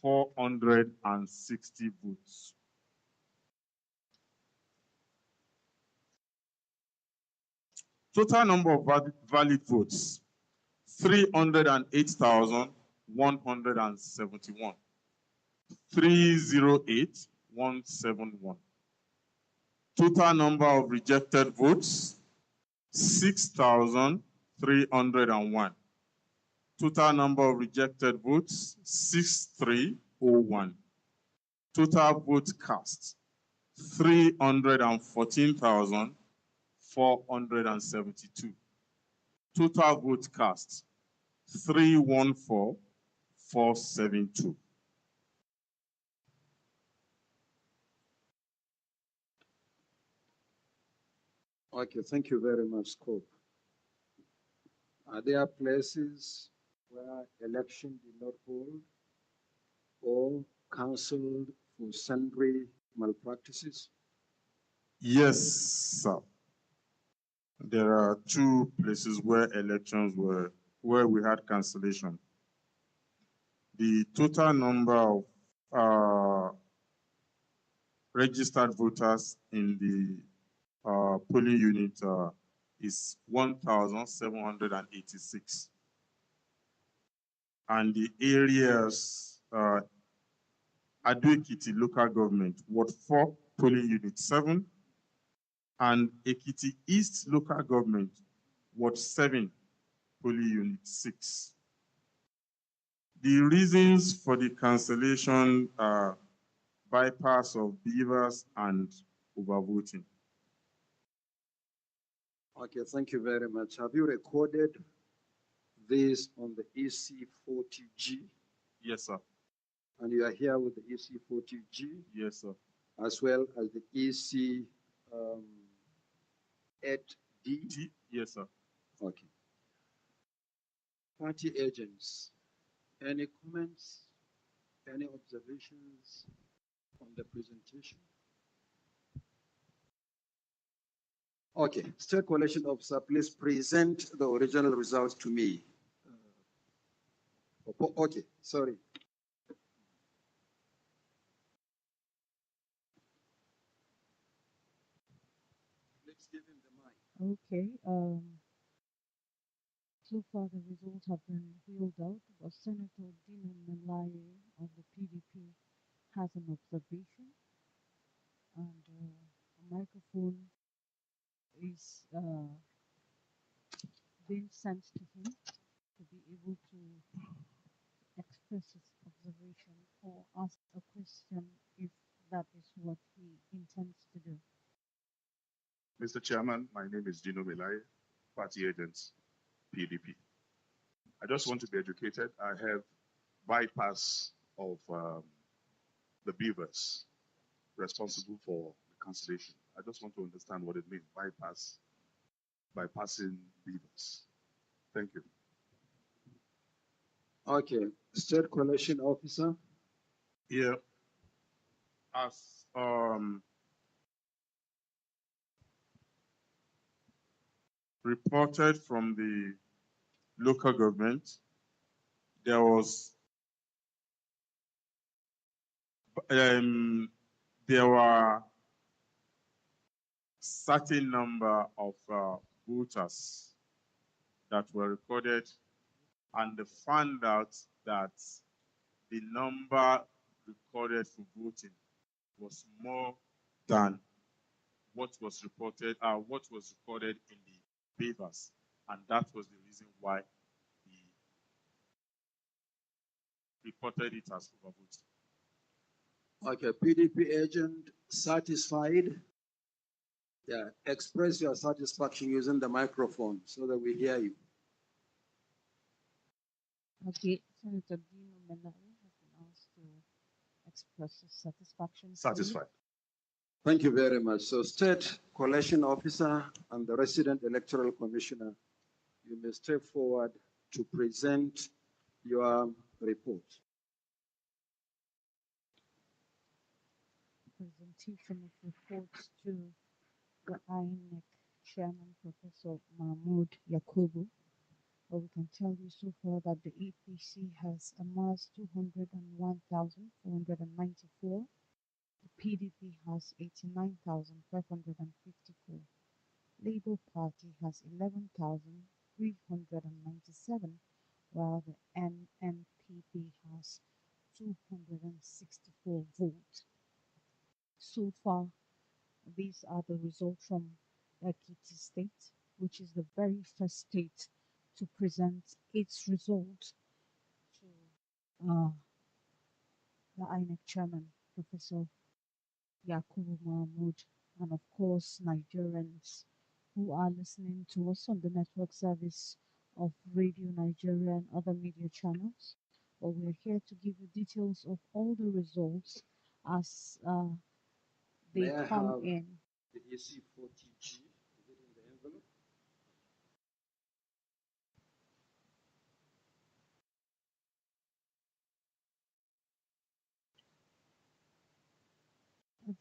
S: 460 votes. Total number of valid votes, 308,171. 308,171. Total number of rejected votes, 6,301. Total number of rejected votes, 6,301. Total votes cast, 314,472. Total votes cast, 314,472.
Q: Okay, thank you very much, Scope. Are there places where election did not hold or cancelled for sundry malpractices?
S: Yes, sir. There are two places where where we had cancellation. The total number of registered voters in the polling unit is 1,786. And the areas, Ado-Ekiti local government, Ward 4, polling unit 7, and Ekiti East local government, Ward 7, polling unit 6. The reasons for the cancellation are bypass of beavers and overvoting.
Q: Okay, thank you very much. Have you recorded this on the EC40G?
S: Yes, sir.
Q: And you are here with the EC40G?
S: Yes, sir.
Q: As well as the EC8D?
S: Yes, sir.
Q: Okay. Party agents, any comments, any observations on the presentation? Okay, State Coalition Officer, please present the original results to me. Okay, sorry. Let's give him the mic.
T: Okay. So far the results have been wheeled out, but Senator Dino Melaye of the PDP has an observation, and a microphone is being sent to him to be able to express his observation or ask a question if that is what he intends to do.
U: Mr. Chairman, my name is Dino Melai, party agents, PDP. I just want to be educated. I have bypass of the beavers responsible for the cancellation. I just want to understand what it means, bypassing beavers. Thank you.
Q: Okay, State Coalition Officer.
S: Yeah. As reported from the local government, there was there were certain number of voters that were recorded, and they found out that the number recorded for voting was more than what was reported, what was recorded in the papers, and that was the reason why he reported it as overvoted.
Q: Okay, PDP agent satisfied? Yeah, express your satisfaction using the microphone so that we hear you.
T: Okay, Senator Dino Melaye has been asked to express his satisfaction.
U: Satisfied.
Q: Thank you very much. So State Coalition Officer and the Resident Electoral Commissioner, you may step forward to present your report.
T: Presentation of reports to the INEC Chairman, Professor Mahmoud Yakubu. Well, we can tell you so far that the APC has amassed 201,494. The PDP has 89,554. Labour Party has 11,397, while the NNPP has 264 votes. So far, these are the results from Ekiti State, which is the very first state to present its results to the INEC chairman, Professor Yakubu Mahmoud, and of course, Nigerians who are listening to us on the network service of Radio Nigeria and other media channels. Well, we're here to give you details of all the results as they
Q: May I
T: come
Q: have
T: in.
Q: the EC40G? Is it in the envelope?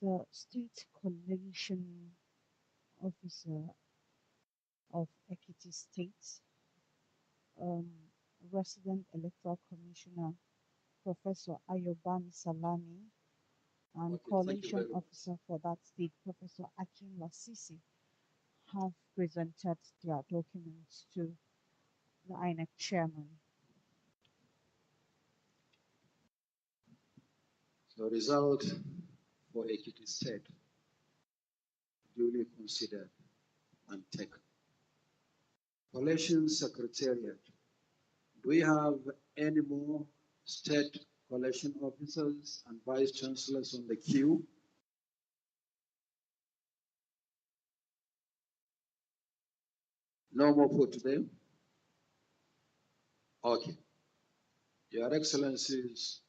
T: The state collation officer of Ekiti State, um, resident electoral commissioner, Professor Ayobami Salami, and
Q: Okay, thank you
T: coalition
Q: very much.
T: officer for that state, Professor Akin Lasisi, have presented their documents to the INEC chairman.
Q: The result for Ekiti State duly considered and taken. Collation Secretariat, do we have any more state collection officers and vice chancellors on the queue? No more for today? Okay. Your Excellencies,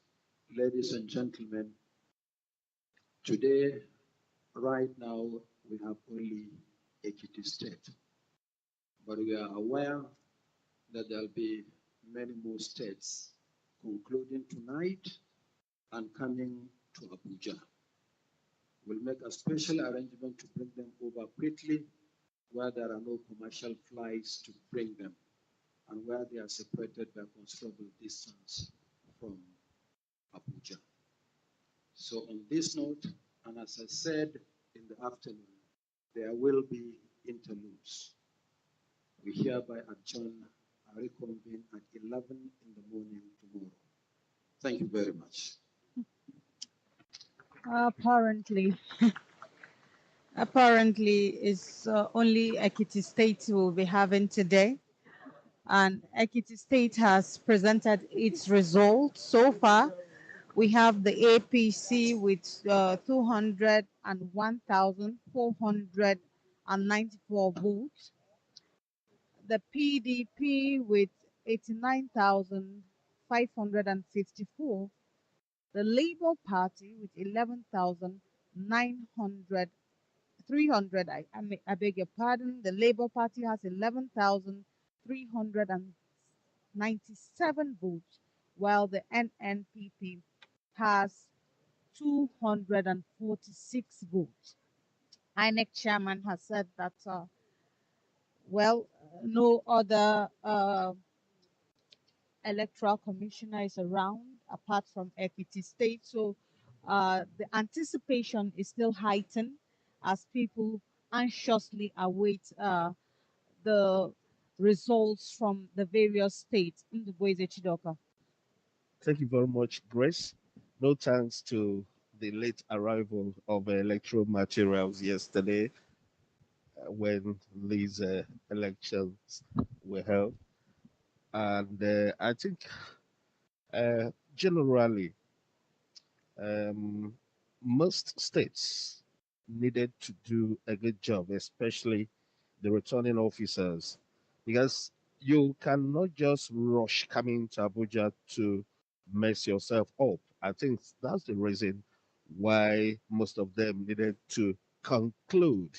Q: ladies and gentlemen, today, right now, we have only Ekiti State. But we are aware that there'll be many more states concluding tonight and coming to Abuja. We'll make a special arrangement to bring them over quickly where there are no commercial flights to bring them and where they are separated by considerable distance from Abuja. So on this note, and as I said in the afternoon, there will be interludes. We hereby adjourn and reconvene at 11 in the morning tomorrow. Thank you very much.
T: Apparently, it's only Ekiti State will be having today, and Ekiti State has presented its results so far. We have the APC with 201,494 votes, the PDP with 89,554, the Labour Party with 11,900 300. I beg your pardon. The Labour Party has 11,397 votes, while the NNPP has 246 votes. INEC chairman has said that, no other electoral commissioner is around apart from Ekiti State. So the anticipation is still heightened as people anxiously await the results from the various states. Ndubweze Chidoka.
P: Thank you very much, Grace. No thanks to the late arrival of electoral materials yesterday when these elections were held. And I think generally, most states needed to do a good job, especially the returning officers, because you cannot just rush coming to Abuja to mess yourself up. I think that's the reason why most of them needed to conclude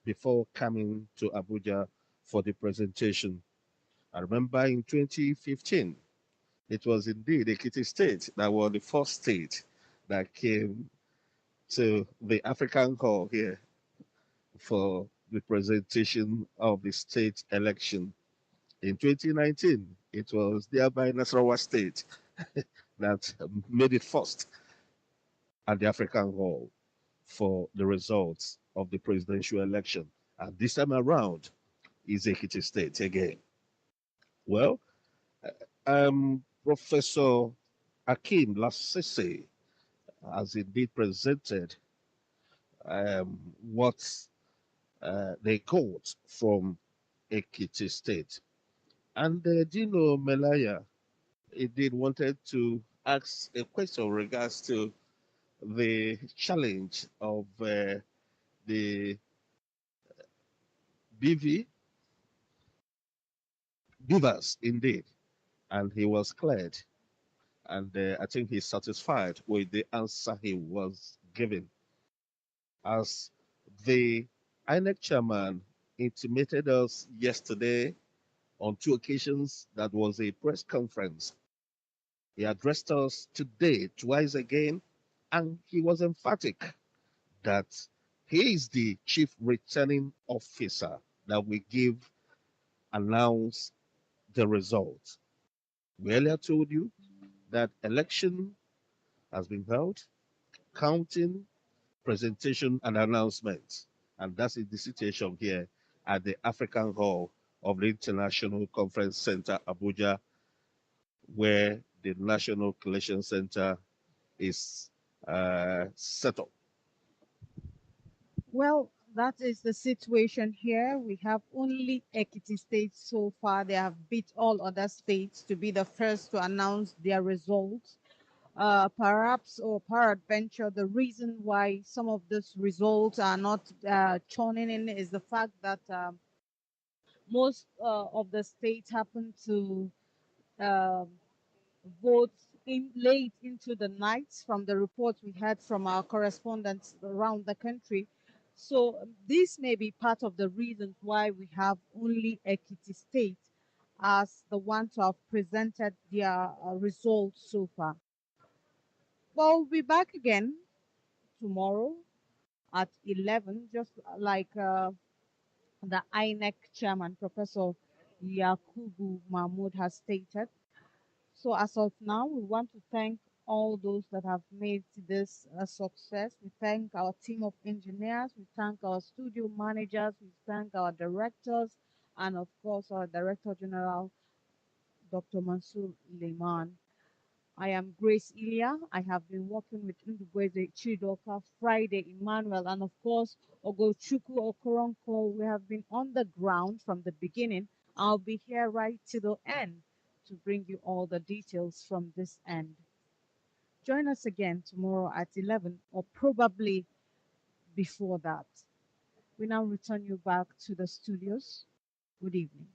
P: before coming to Abuja for the presentation. I remember in 2015, it was indeed Ekiti State that was the first state that came to the African Hall here for the presentation of the state election. In 2019, it was thereby Nasarawa State that made it first at the African Hall for the results of the presidential election. And this time around is Ekiti State again. Well, Professor Akin Lasisi has indeed presented what they got from Ekiti State. And Dino Melaya indeed wanted to ask a question in regards to the challenge of the beavers indeed. And he was cleared. And I think he's satisfied with the answer he was given. As the INEC chairman intimated us yesterday on two occasions, that was a press conference. He addressed us today twice again, and he was emphatic that he is the chief returning officer, that we announce the results. We earlier told you that election has been held, counting, presentation, and announcement. And that's the situation here at the African Hall of the International Conference Center, Abuja, where the National Collation Center is set up.
T: Well, that is the situation here. We have only Ekiti State so far. They have beat all other states to be the first to announce their results. Perhaps or peradventure, the reason why some of these results are not churning in is the fact that most of the states happen to um vote in late into the night from the reports we had from our correspondents around the country. So this may be part of the reasons why we have only Ekiti State as the one to have presented their results so far. Well, we'll be back again tomorrow at 11, just like the INEC chairman, Professor Yakubu Mahmoud, has stated. So as of now, we want to thank all those that have made this a success. We thank our team of engineers, we thank our studio managers, we thank our directors, and of course our Director General, Dr. Mansour Liman. I am Grace Ilya. I have been working with Ndubweze Chidoka, Friday Emmanuel, and of course Ogochukwu Okoronko. We have been on the ground from the beginning. I'll be here right to the end to bring you all the details from this end. Join us again tomorrow at 11 or probably before that. We now return you back to the studios. Good evening.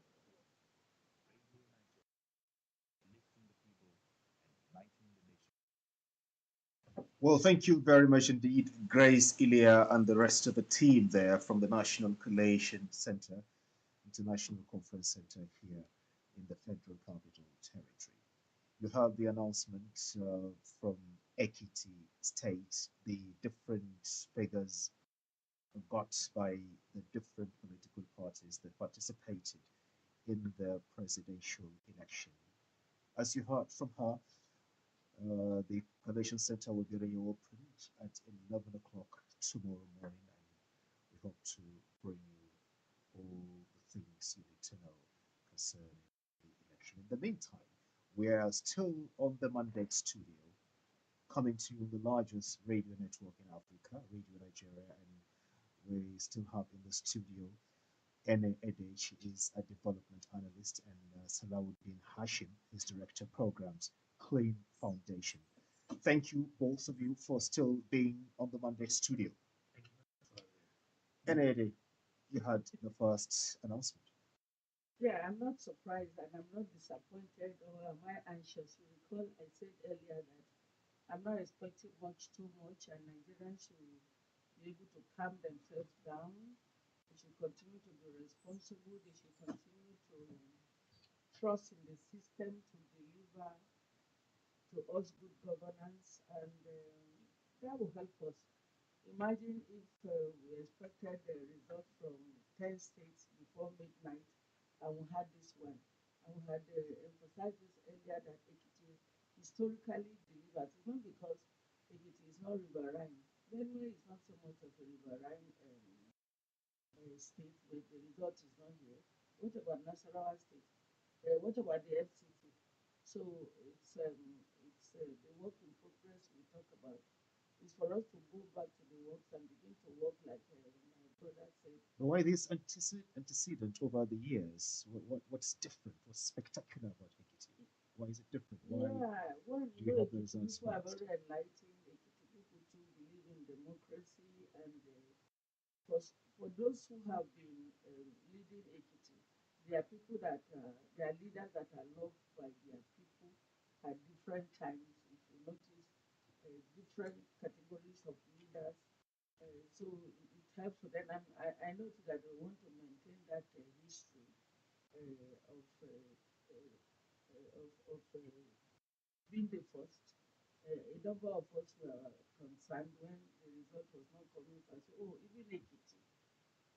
C: Well, thank you very much indeed, Grace, Ilya, and the rest of the team there from the National Collation Center, International Conference Center here in the Federal Capital Territory. You heard the announcement from Ekiti State, the different figures got by the different political parties that participated in the presidential election. As you heard from her, the Convention Center will be reopened at 11 o'clock tomorrow morning, and we hope to bring you all the things you need to know concerning the election. In the meantime, we are still on the Mandate Studio, coming to you the largest radio network in Africa, Radio Nigeria, and we still have in the studio Ene Edej is a development analyst, and Salawuddin Hashim is director of programs, Clean Foundation. Thank you, both of you, for still being on the Monday studio. Ene Edej, you had the first announcement.
D: Yeah, I'm not surprised and I'm not disappointed or am I anxious. You recall I said earlier that I'm not expecting much too much and Nigerians should be able to calm themselves down. They should continue to be responsible. They should continue to trust in the system to deliver to us good governance, and that will help us. Imagine if we expected the result from 10 states before midnight and we had this one. And we had emphasized this earlier that Ekiti historically delivers. It's not because Ekiti is not riverine. Benue is not so much of a riverine state, but the result is not here. What about Nasarawa State? What about the FCT? So it's the work in progress we talk about. It's for us to go back to the works and begin to work like my brother said.
C: But why this antecedent over the years? What's different? What's spectacular about Ekiti? Why is it different? Why
D: Yeah, one,
C: do we have the
D: Ekiti
C: results
D: people are
C: first?
D: very enlightened. Ekiti people too believe in democracy, and for those who have been leading Ekiti, there are people that there are leaders that are loved by their people at different times. If you notice, different categories of leaders. So it helps for them. I know too that they want to maintain that history of being the first. A number of us were concerned when the result was not coming fast. Oh, even Ekiti,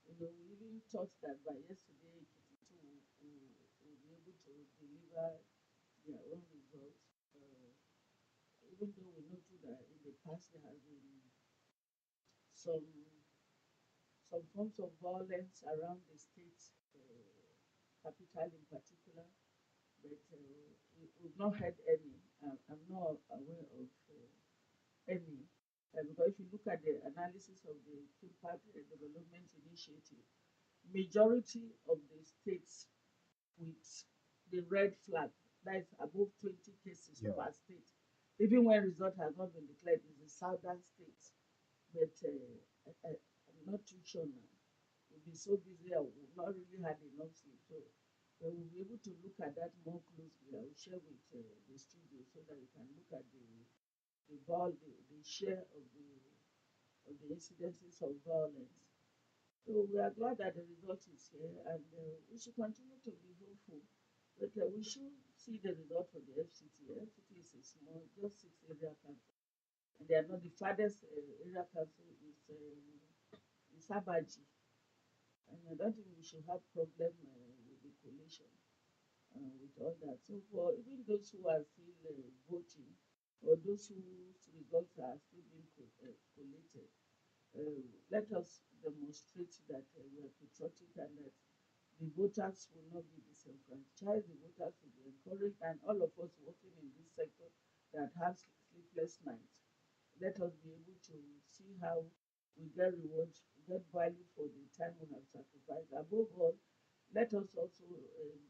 D: We even thought that by yesterday, Ekiti will be able to deliver their own results. Even though we know too that in the past there has been some some forms of violence around the state, capital in particular, but we've not had any. I'm not aware of any. Because if you look at the analysis of the FIPAD Development Initiative, majority of the states with the red flag, that is above 20 cases
C: Yeah.
D: per state, even when result has not been declared, is the southern states. But I'm not too sure now. We'll be so busy, we've not really had enough sleep. So we'll be able to look at that more closely. I will share with the studio so that we can look at the share of the incidences of violence. So we are glad that the result is here, and we should continue to be hopeful. But we should see the result of the FCT. FCT is a small, just 6 area council, and they are not the farthest area council is Abaji, and I don't think we should have problem with the collation with all that. So for even those who are still voting, or those whose results are still being collated, let us demonstrate that we are patriotic and that the voters will not be disenfranchised, the voters will be encouraged, and all of us working in this sector that have sleepless nights, let us be able to see how we get reward, get value for the time we have sacrificed. Above all, let us also,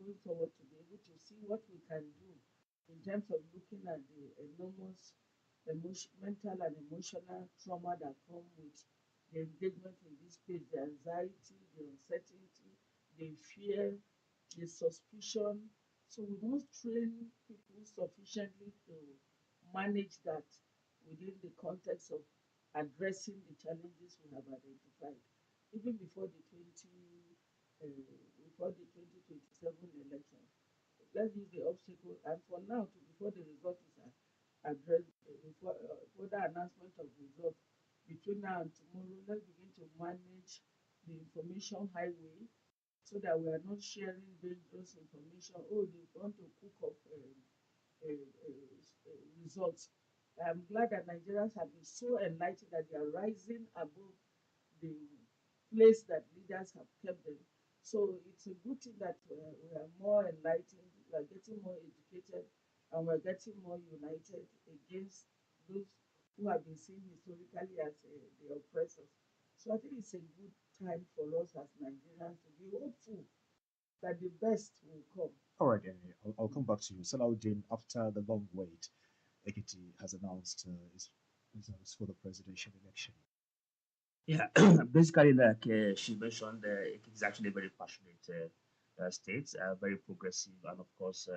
D: going forward, to be able to see what we can do in terms of looking at the enormous mental and emotional trauma that come with the engagement in this space, the anxiety, the uncertainty, the fear, the suspicion. So we must train people sufficiently to manage that within the context of addressing the challenges we have identified. Even before the 2027 election, let's use the obstacle, and for now, before the result is addressed, before the announcement of results, between now and tomorrow, let's begin to manage the information highway so that we are not sharing dangerous information. Oh, they want to cook up results. I'm glad that Nigerians have been so enlightened that they are rising above the place that leaders have kept them. So it's a good thing that we are more enlightened, we are getting more educated, and we're getting more united against those who have been seen historically as the oppressors. So I think it's a good time for us as Nigerians to be hopeful that the best will come.
C: All right, I'll come back to you. Salahuddin, after the long wait, Ekiti has announced its results for the presidential election.
O: Yeah, basically, like she mentioned, it is actually a very passionate state, very progressive, and of course,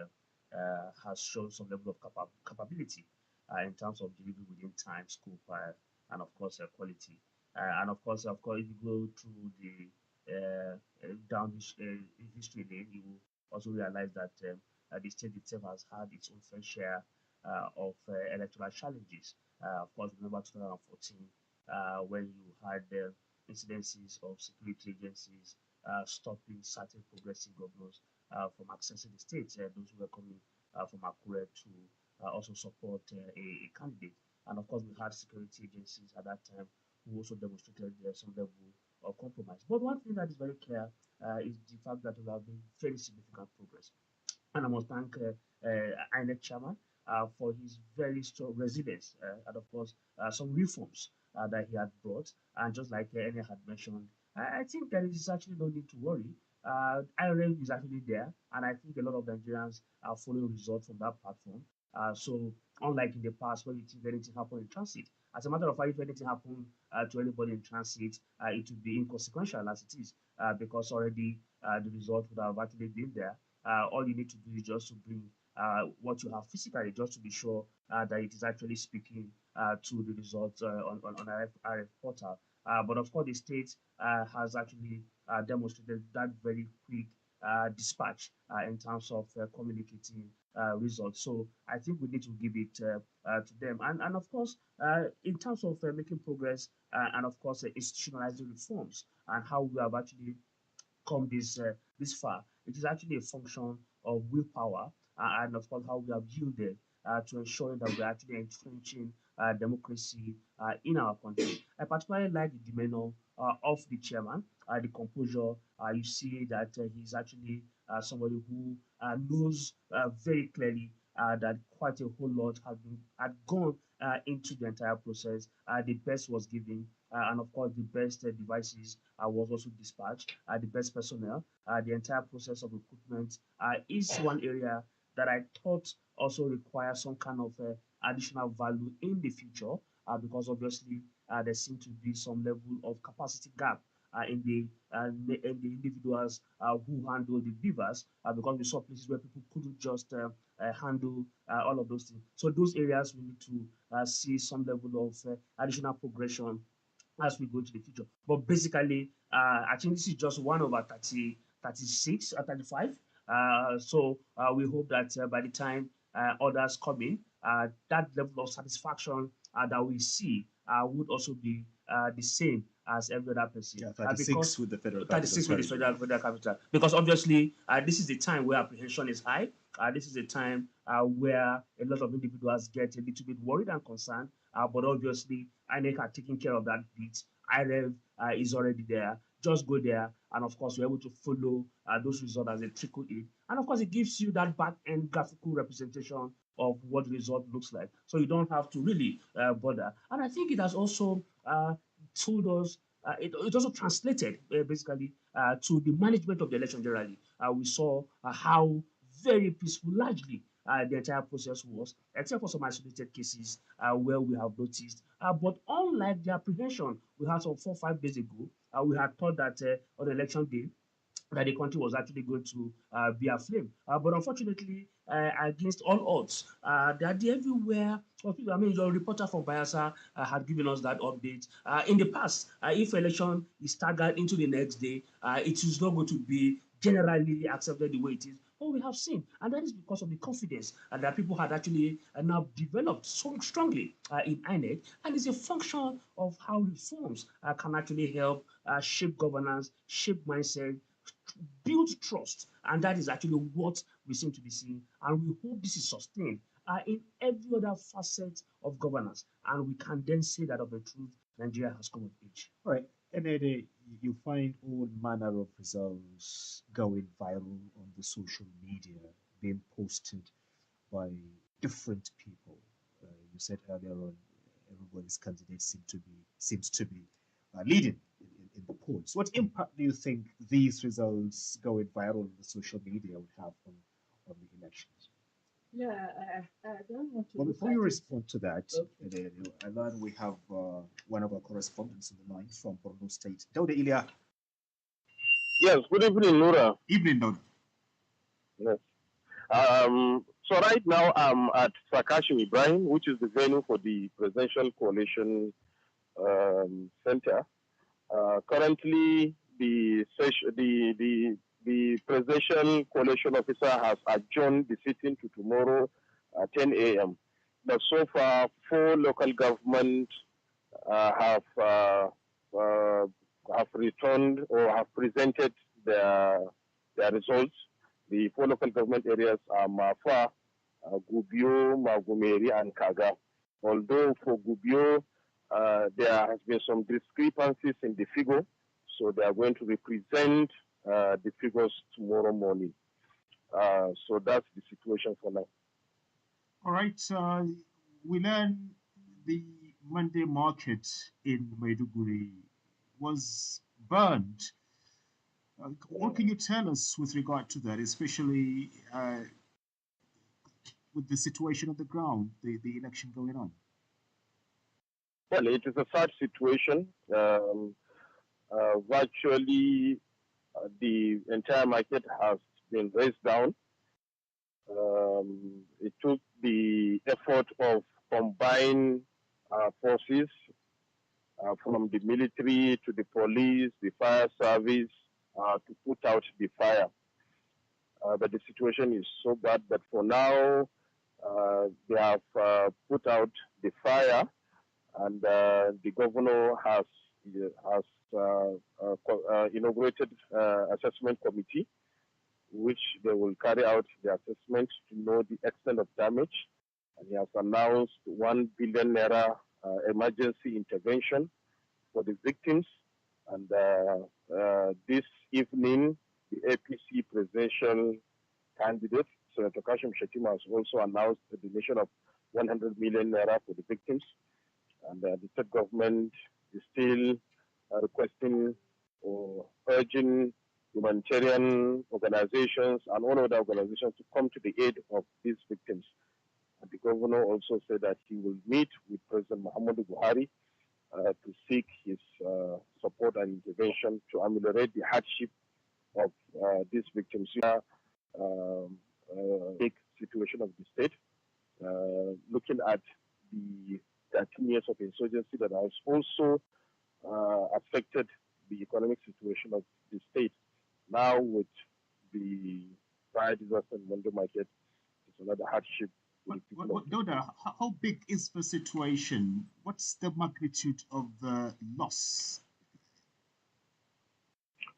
O: has shown some level of capability in terms of delivery within time, scope, and of course, quality. And of course, if you go through the down this history lane, you will also realize that the state itself has had its own fair share of electoral challenges. Of course, remember 2014 when you had incidences of security agencies stopping certain progressive governors from accessing the state, those who were coming from Akure to also support a candidate. And of course, we had security agencies at that time who also demonstrated some level of compromise. But one thing that is very clear is the fact that we have been very significant progress. And I must thank INEC chairman for his very strong resilience and of course some reforms that he had brought. And just like Ene had mentioned, I think there is actually no need to worry. IRM is actually there, and I think a lot of Nigerians are following results from that platform. So unlike in the past where you think anything happened in transit, as a matter of fact, if anything happened to anybody in transit, it would be inconsequential as it is because already the result would have actually been there. All you need to do is just to bring what you have physically, just to be sure that it is actually speaking to the results on RF portal. But of course, the state has actually demonstrated that very quick dispatch in terms of communicating results. So I think we need to give it to them. And of course, in terms of making progress and of course institutionalizing reforms and how we have actually come this far, it is actually a function of willpower and of course how we have yielded to ensuring that we're actually entrenching democracy in our country. I particularly like the demeanor of the chairman, the composure. You see that he's actually somebody who knows very clearly that quite a whole lot had gone into the entire process. The best was given, and of course, the best devices was also dispatched. The best personnel, the entire process of recruitment is one area that I thought also requires some kind of additional value in the future, because obviously there seems to be some level of capacity gap in the individuals who handle the beavers, because we saw places where people couldn't just handle all of those things. So those areas we need to see some level of additional progression as we go into the future. But basically, I think this is just 1/30, 36, 35. So we hope that by the time others come in, that level of satisfaction that we see would also be the same as every other person.
C: Yeah, 36
O: because
C: with the federal
O: 36 with the
C: capital.
O: federal capital. Because obviously, this is the time where apprehension is high. This is a time where a lot of individuals get a little bit worried and concerned. But obviously, INEC are taking care of that bit. IREV is already there. Just go there, and of course, you're able to follow those results as they trickle in. And of course, it gives you that back-end graphical representation of what the result looks like. So you don't have to really bother. And I think it has also told us, it also translated basically to the management of the election generally. We saw how very peaceful, largely, the entire process was, except for some isolated cases where we have noticed. But unlike the apprehension we had some 4 or 5 days ago, we had thought that on election day, that the country was actually going to be aflame. But unfortunately, against all odds, they are there everywhere. I mean, your reporter from Bayelsa had given us that update. In the past, if election is staggered into the next day, it is not going to be generally accepted the way it is. What we have seen, and that is because of the confidence that people had actually now developed so strongly in INEC, and it's a function of how reforms can actually help shape governance, shape mindset, build trust, and that is actually what we seem to be seeing. And we hope this is sustained in every other facet of governance, and we can then say that of the truth, Nigeria has come of age.
C: All right, and then you find all manner of results going viral on the social media, being posted by different people. You said earlier on, everybody's candidate seems to be leading in the polls. What impact do you think these results going viral on the social media would have on the elections?
D: Yeah, I don't want to.
C: Well, before you respond to that,
D: Okay.
C: I learned we have one of our correspondents on the line from Borno State. Dauda Ilya.
N: Yes, good evening, Nura.
C: Evening, Dauda.
N: Yes. So right now I'm at Sakashim Ibrahim, which is the venue for the Presidential Coalition Center. Currently, the Presidential Coalition Officer has adjourned the sitting to tomorrow at 10 a.m. But so far, 4 local governments have returned or have presented their results. The 4 local government areas are Mafa, Gubio, Magumeri, and Kaga. Although for Gubio, there has been some discrepancies in the figure, so they are going to represent the figures tomorrow morning. So that's the situation for now.
C: All right. We learned the Monday market in Maiduguri was burned. What can you tell us with regard to that, especially with the situation on the ground, the election going on?
N: Well, it is a sad situation. Virtually, the entire market has been razed down. It took the effort of combined forces from the military to the police, the fire service, to put out the fire.
M: but the situation is so bad that for now they have put out the fire, and the governor has inaugurated assessment committee, which they will carry out the assessment to know the extent of damage. And he has announced 1 billion naira emergency intervention for the victims. And this evening, the APC presidential candidate, Senator Kashim Shettima, has also announced the donation of 100 million naira for the victims. And the state government is still requesting or urging humanitarian organizations and all other organizations to come to the aid of these victims. And the governor also said that he will meet with President Muhammadu Buhari to seek his support and intervention to ameliorate the hardship of these victims. Big situation of the state, looking at the 13 years of insurgency that has also affected the economic situation of the state. Now with the fire disaster in Mondo Market, it's another hardship.
C: Doda, how big is the situation? What's the magnitude of the loss?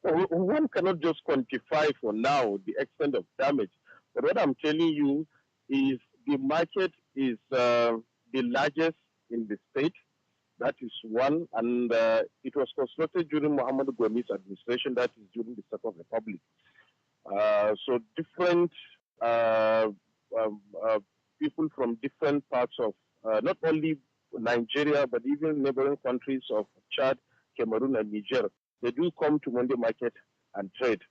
M: Well, one cannot just quantify for now the extent of damage. But what I'm telling you is the market is the largest in the state. That is one. And it was constructed during Muhammadu Buhari's administration, that is during the Second Republic. So different people from different parts of not only Nigeria, but even neighboring countries of Chad, Cameroon, and Niger, they do come to Monday Market and trade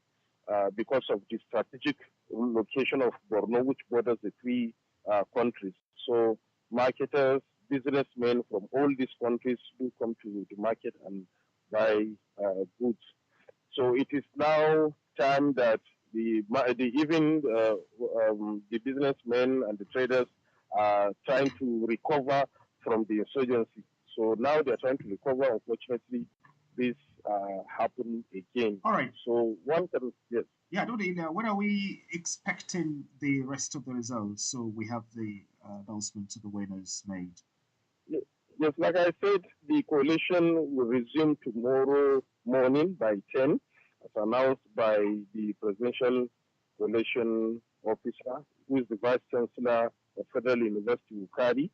M: because of the strategic location of Borno, which borders the three countries. So marketers, businessmen from all these countries do come to the market and buy goods. So it is now time that the businessmen and the traders are trying to recover from the insurgency. So now they're trying to recover. Unfortunately, this happened again.
C: All right.
M: So one can, yes.
C: Yeah, Doda, when are we expecting the rest of the results? So we have the announcement to the winners made.
M: Yes, like I said, the coalition will resume tomorrow morning by 10, as announced by the presidential coalition officer, who is the vice chancellor of Federal University, Ukari.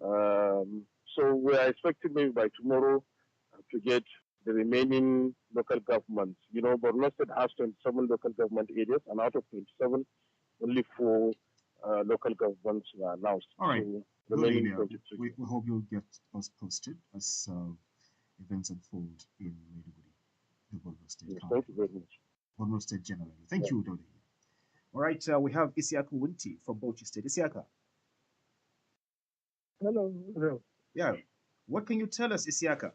M: So we are expecting maybe by tomorrow to get the remaining local governments. You know, Borno State has 27 local government areas, and out of 27, only 4 local governments were announced.
C: All right.
M: So remaining 23.
C: We hope you'll get us posted as events unfold in Maiduguri, the Borno State.
M: Yes, thank you very much.
C: Borno State generally. Thank you, Doda. All right, we have Isiaka Winti from Bauchi State. Isiaka.
B: Hello. Hello.
C: Yeah. What can you tell us, Isiaka?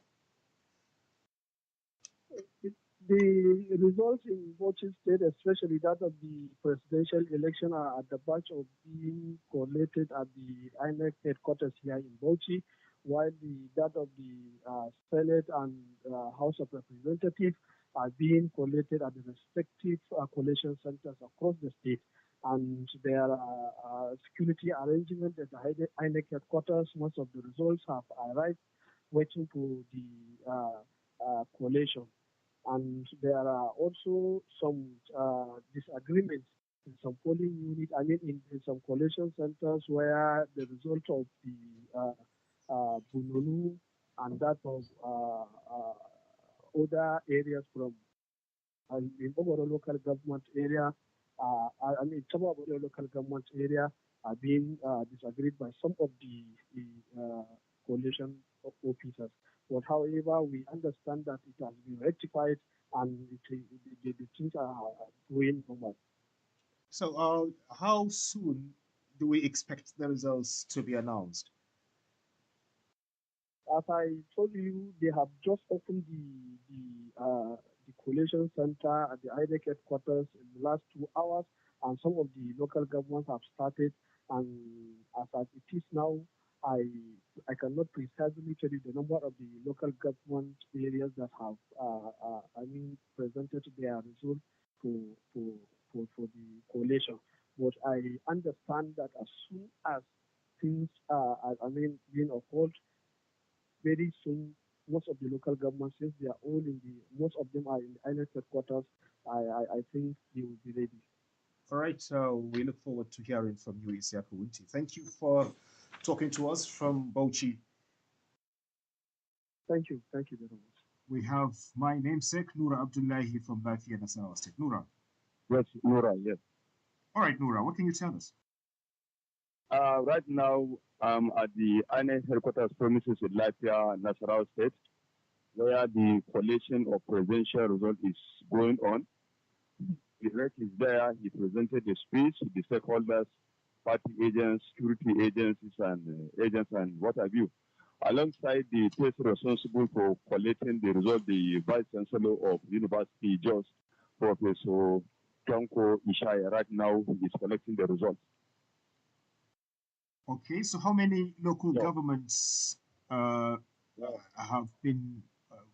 B: The results in Bauchi State, especially that of the presidential election, are at the batch of being collated at the INEC headquarters here in Bauchi, while that of the Senate and House of Representatives are being collated at the respective collation centers across the state. And there are security arrangements at the INEC headquarters. Most of the results have arrived, waiting for the collation. And there are also some disagreements in some polling units, in some collation centers where the result of the Bununu and that of other areas from in overall local government area, some of the local government area are being disagreed by some of the coalition officers. But however, we understand that it has been rectified and the things are going normal.
C: So how soon do we expect the results to be announced?
B: As I told you, they have just opened the collation center at the INEC headquarters in the last 2 hours, and some of the local governments have started. And as it is now, I cannot precisely tell you the number of the local government areas that have presented their result for for the coalition. But I understand that as soon as things are, being upheld, very soon, most of the local governments, since they are all in the, most of them are in the INEC headquarters, I think they will be ready.
C: All right, we look forward to hearing from you, Isiaku Winti. Thank you for talking to us from Bauchi.
B: Thank you very much.
C: We have my namesake, Noura Abdullahi from Lafia, Nasarawa State. Noura.
F: Yes, Nura, yes.
C: All right, Noura, what can you tell us?
F: Right now, I'm at the INEC headquarters premises in Lafia, Nasarawa State, where the collation of presidential result is going on. The rep is there. He presented a speech to the stakeholders, party agents, security agencies, and agents, and what have you. Alongside the person responsible for collating the result, the Vice Chancellor of University, Jos, Professor Kanko Ishaya, right now is collecting the results.
C: Okay, so how many local governments have been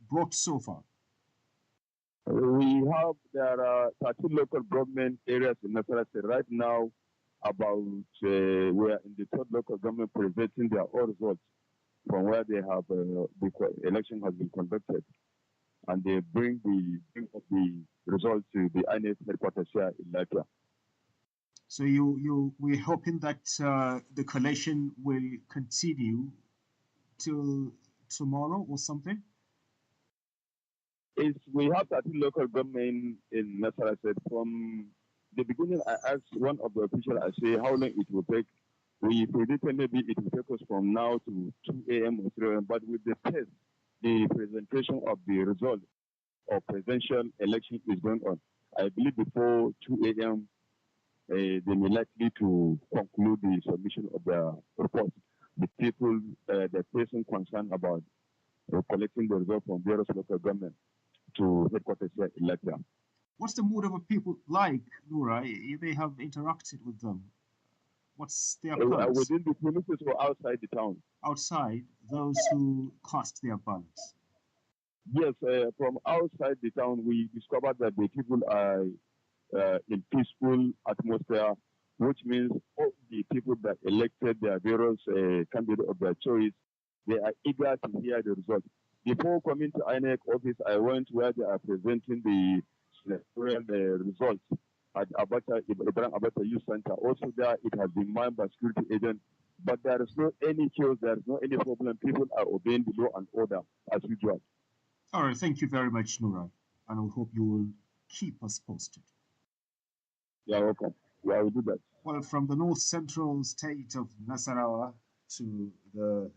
C: brought so far?
F: There are 13 local government areas in Nasarawa State right now. About we are in the third local government presenting their own results from where they have the election has been conducted, and they bring the results to the INEC headquarters here in Lafia.
C: So we're hoping that the collation will continue till tomorrow or something.
F: We have 13 local government in Nasarawa State. From the beginning, I asked one of the officials, I say, how long it will take. We predicted maybe it will take us from now to 2 a.m. or 3 a.m. But with the test, the presentation of the result of presidential election is going on. I believe before 2 a.m., they may likely to conclude the submission of their report. The people, the person concerned about collecting the result from various local government to headquarters here in Latvia.
C: What's the mood of the people like, Noura? They have interacted with them. What's their pulse?
F: Within the premises or outside the town?
C: Outside, those who cast their ballots.
F: Yes, from outside the town, we discovered that the people are in peaceful atmosphere, which means all the people that elected their various candidates of their choice, they are eager to hear the results. Before coming to INEC office, I went where they are presenting the results at Ibrahim Abata Youth Center. Also there, it has been mined by security agents, but there is no any chaos, there is no any problem. People are obeying the law and order as usual.
C: All right, thank you very much, Noura, and we hope you will keep us posted.
F: You're welcome. Yeah, I will do that.
C: Well, from the north central state of Nasarawa to the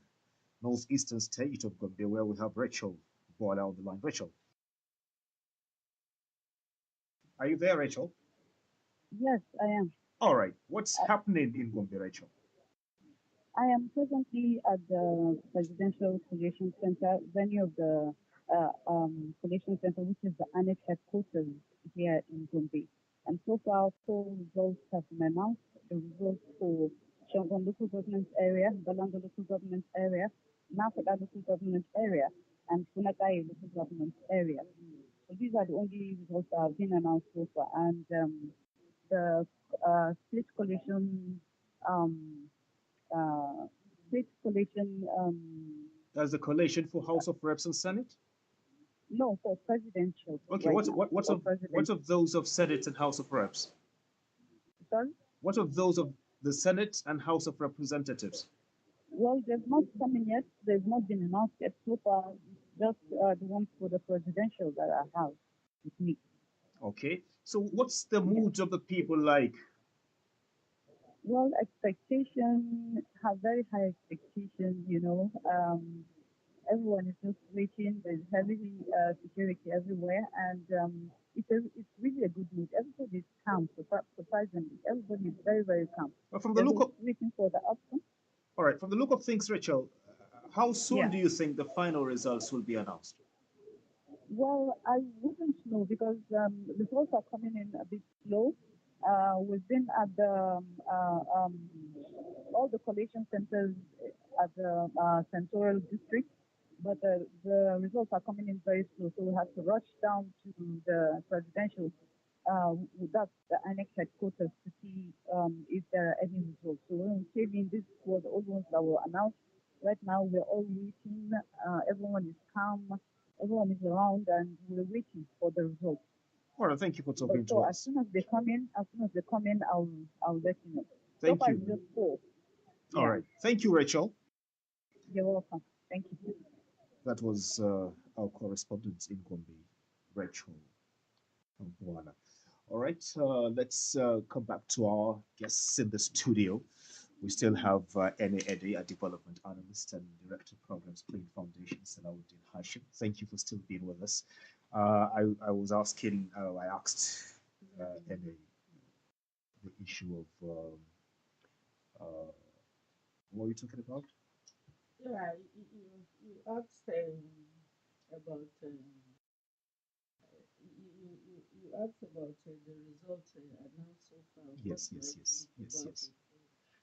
C: northeastern state of Gombe, where we have Rachel Boala on the line. Rachel. Are you there, Rachel?
T: Yes, I am.
C: All right. What's happening in Gombe, Rachel?
T: I am presently at the Presidential Collation Center, venue of the Collation Center, which is the ANEC headquarters here in Gombe. And so far, 4 results have been announced. The results for Shangon local government area, Balanga local government area, Nafada local government area, and Funagai local government area. So these are the only results that have been announced so far. And the state collation,
C: That's the collation for House of Reps and Senate?
T: No, for presidential.
C: Okay,
T: right
C: what of those of Senate and House of Reps?
T: Sorry?
C: What of those of the Senate and House of Representatives?
T: Well, they've not come in yet. They've not been announced yet so far. Just the ones for the presidential that I have with me.
C: Okay. So what's the mood of the people like?
T: Well, expectation, have very high expectations, you know. Everyone is just waiting. There's heavy security everywhere, and it's really a good mood. Everybody is calm, surprisingly. Everybody is very, very calm.
C: But from the look of
T: waiting for the outcome.
C: All right, from the look of things, Rachel, how soon do you think the final results will be announced?
T: Well, I wouldn't know because results are coming in a bit slow. We've been at the all the collation centers at the Central District, but the results are coming in very slow, so we have to rush down to the presidential
G: that's the INEC headquarters to see if there are any results. So when we came in, this was all ones that were announced. Right now, we're all waiting. Everyone is calm. Everyone is around, and we're waiting for the results.
C: All right, thank you for
G: So,
C: talking to
G: so as
C: us.
G: soon as they come in, I'll let you know. So
C: Thank
G: far,
C: you.
G: it's just four.
C: All
G: Yeah,
C: right, thank you, Rachel.
G: you're welcome. Thank you.
C: That was our correspondent in Gombe, Rachel Buana. All right, let's come back to our guests in the studio. We still have Ene Ede, a development analyst and director of programs, Plain Foundation, Salawuddin Hashim. Thank you for still being with us. I was asking, I asked Ene the issue of what were you talking about?
D: Yeah, you asked about you asked about the results announced so far. What
C: Yes,
D: do I
C: yes,
D: think
C: yes, yes,
D: about
C: yes.
D: it?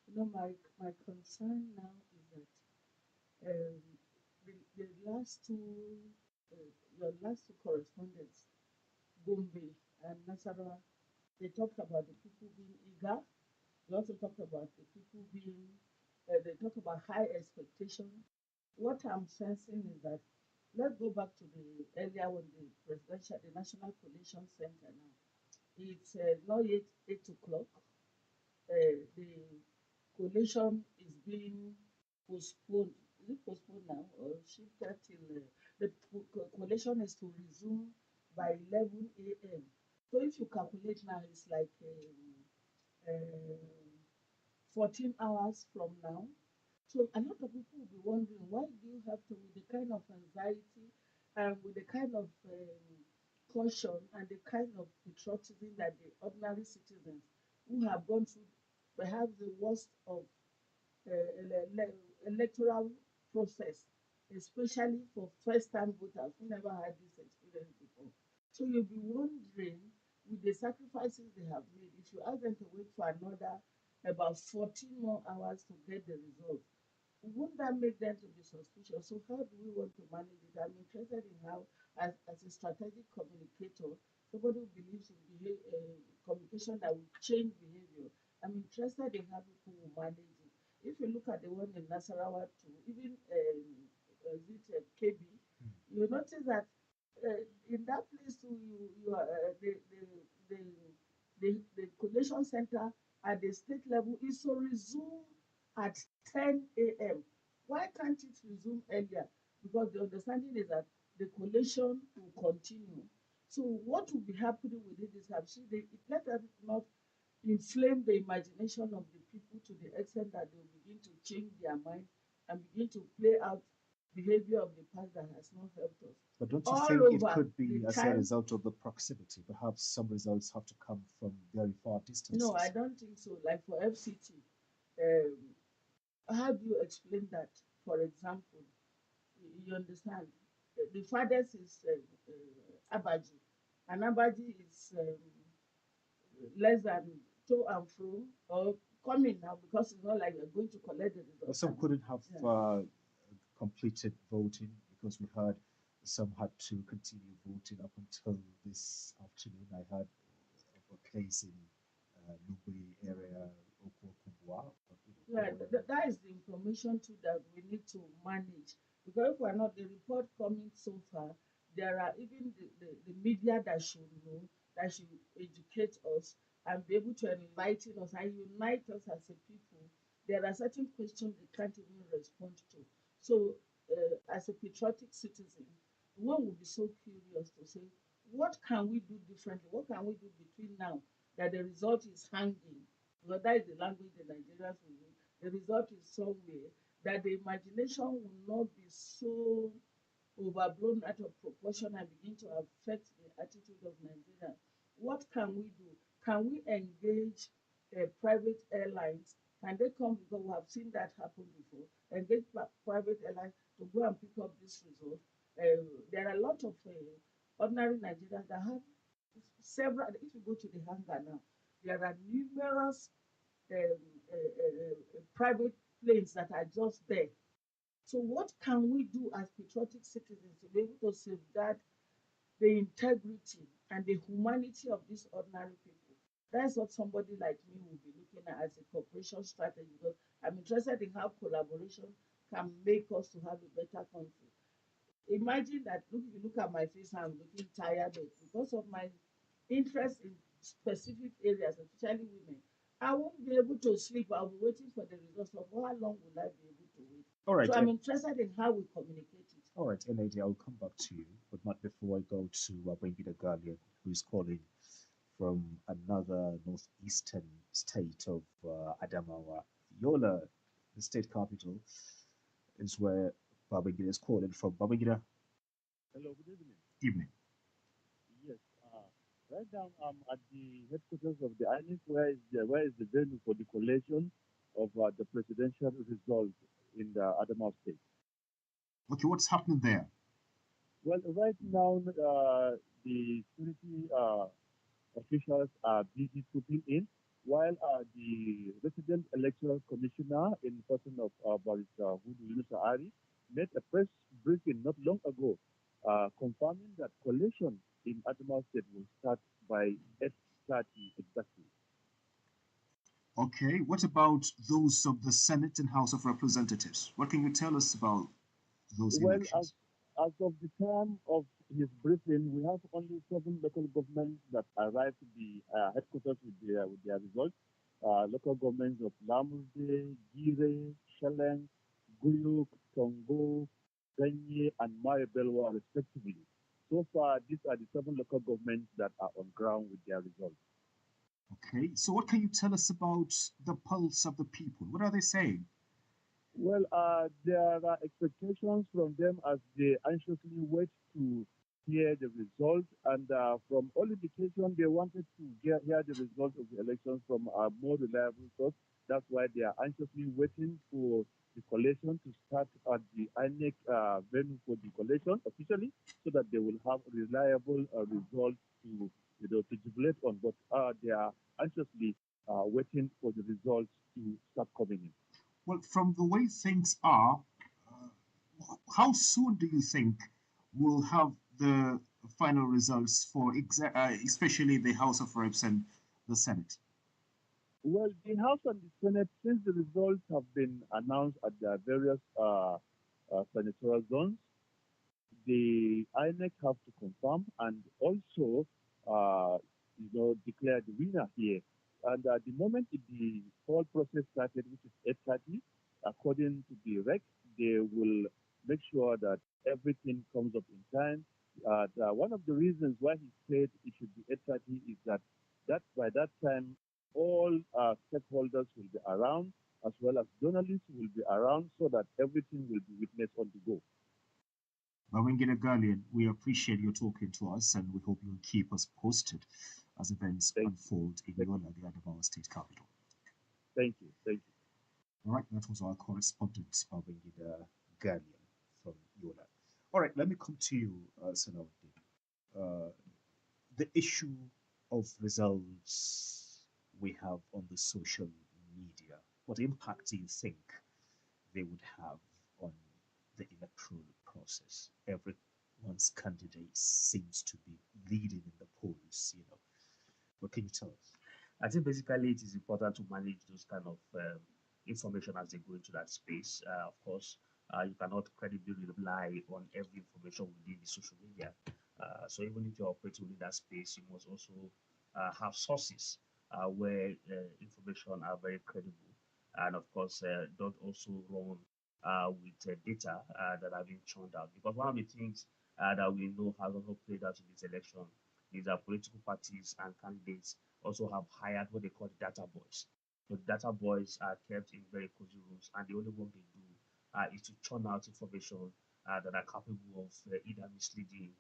D: You know, my concern now is that um, the last two your last two correspondents, Gombe and Nasarawa, they talked about the people being eager. They also talked about the people being they talk about high expectation. What I'm sensing is that let's go back to the earlier when the National Collation Center now. It's not yet 8 o'clock. The collation is being postponed. Is it postponed now or shifted till the collation is to resume by 11 a.m. So if you calculate now, it's like 14 hours from now. So a lot of people will be wondering why do you have to, with the kind of anxiety and with the kind of caution and the kind of patriotism that the ordinary citizens who have gone through perhaps the worst of electoral process, especially for first-time voters who never had this experience before. So you'll be wondering, with the sacrifices they have made, if you ask them to wait for another about 14 more hours to get the results, wouldn't that make them to be suspicious? So how do we want to manage it? I'm interested in how, as a strategic communicator, somebody who believes in communication that will change behavior, I'm interested in how people will manage it. If you look at the one in Nasarawa too, even is it KB, you notice that in that place too, you are the, the collation center at the state level is to resume at 10 a.m. Why can't it resume earlier? Because the understanding is that the collation will continue. So what will be happening within this gap? See, let us not inflame the imagination of the people to the extent that they will begin to change their mind and begin to play out behavior of the past that has not helped us.
C: But don't you
D: All
C: think it
D: over
C: could be
D: the
C: as a
D: time.
C: result of the proximity? Perhaps some results have to come from very far distances.
D: No, I don't think so. Like for FCT, um, how do you explain that? For example, you understand, the farthest is Abaji, and Abaji is less than to and fro or coming now because it's not like we're going to collect the
C: But
D: results.
C: some couldn't have
D: Yeah.
C: completed voting because we heard some had to continue voting up until this afternoon. I heard of a case in Lubwe area, Okwokubwa.
D: Yeah, that is the information too that we need to manage. Because if we're not, the report coming so far, there are even the media that should know, that should educate us and be able to enlighten us and unite us as a people. There are certain questions they can't even respond to. So, as a patriotic citizen, one would be so curious to say, what can we do differently? What can we do between now that the result is hanging? Because that is the language the Nigerians will use. The result is somewhere that the imagination will not be so overblown out of proportion and begin to affect the attitude of Nigerians. What can we do? Can we engage private airlines? Can they come, because we have seen that happen before, engage private airlines to go and pick up this result? There are a lot of ordinary Nigerians that have several, if you go to the hangar now, there are numerous private planes that are just there. So what can we do as patriotic citizens to be able to safeguard the integrity and the humanity of these ordinary people. That's what somebody like me will be looking at as a cooperation strategy, because I'm interested in how collaboration can make us to have a better country. Imagine that, look, if you look at my face, I'm looking tired of because of my interest in specific areas, especially women. I won't be able to sleep. I'll be waiting for the results of how long will I be able to wait.
C: All right.
D: So I'm interested in how we communicate it.
C: All right, NAD, I'll come back to you, but not before I go to Babangida Guardian, who is calling from another northeastern state of Adamawa. Yola, the state capital, is where Babangida is calling from. Babangida,
I: Hello, good evening.
C: evening.
I: Yes, right now I'm at the headquarters of the INEC, where is the venue for the collation of the presidential result in the Adamawa state.
C: Okay, what's happening there?
I: Well, right now the security officials are busy trooping in, while the resident electoral commissioner, in person of Barrister Hudu Yunus Ari, made a press briefing not long ago, confirming that collation in Adamawa State will start by 8:30 exactly.
C: Okay, what about those of the Senate and House of Representatives? What can you tell us about those
I: Well,
C: elections?
I: as of the time of his briefing, we have only 7 local governments that arrived to the headquarters with their results. Local governments of Lamurde, Gire, Shelleng, Guyuk, Tongo, Ganye, and Marebelwa, respectively. So far, these are the 7 local governments that are on ground with their results.
C: Okay, so what can you tell us about the pulse of the people? What are they saying?
I: Well, there are expectations from them as they anxiously wait to hear the results. And from all indication, they wanted to hear the results of the elections from a more reliable source. That's why they are anxiously waiting for the collation to start at the INEC venue for the collation officially, so that they will have reliable results to jubilate on. But they are anxiously waiting for the results to start coming in.
C: Well, from the way things are, how soon do you think we'll have the final results for especially the House of Reps and the Senate?
I: Well, the House and the Senate, since the results have been announced at their various senatorial zones, the INEC have to confirm and also, declare the winner here. And the moment the poll process started, which is 8:30, according to the rec, they will make sure that everything comes up in time. One of the reasons why he said it should be 8:30 is that by that time, all stakeholders will be around, as well as journalists will be around, so that everything will be witnessed on the go.
C: Babangida Guardian, we appreciate you talking to us, and we hope you'll keep us posted as events unfold in Yola, the Adamawa state capital.
I: Thank you. Thank you.
C: All right, that was our correspondent, Babangida Guardian from Yola. All right, let me come to you, Sanauddin. The issue of results we have on the social media, what impact do you think they would have on the electoral process? Everyone's candidate seems to be leading in the polls, What can you tell us?
O: I think basically it is important to manage those kind of information as they go into that space. Of course, you cannot credibly rely on every information within the social media. So even if you're operating within that space, you must also have sources where information are very credible, and of course, don't also run with data that have been churned out. Because one of the things that we know has also played out in this election is that political parties and candidates also have hired what they call the data boys. So the data boys are kept in very cozy rooms, and the only work they do is to churn out information that are capable of either misleading,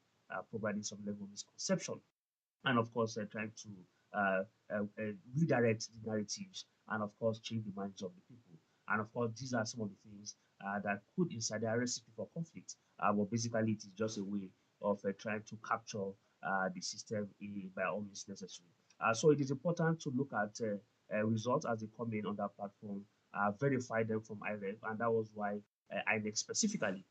O: providing some level of misconception, and of course trying to redirect the narratives, and of course change the minds of the people. And of course, these are some of the things that could inside their recipe for conflict. But basically, it is just a way of trying to capture the system by all means necessary. So it is important to look at results as they come in on that platform, verify them from IREF, and that was why INEC specifically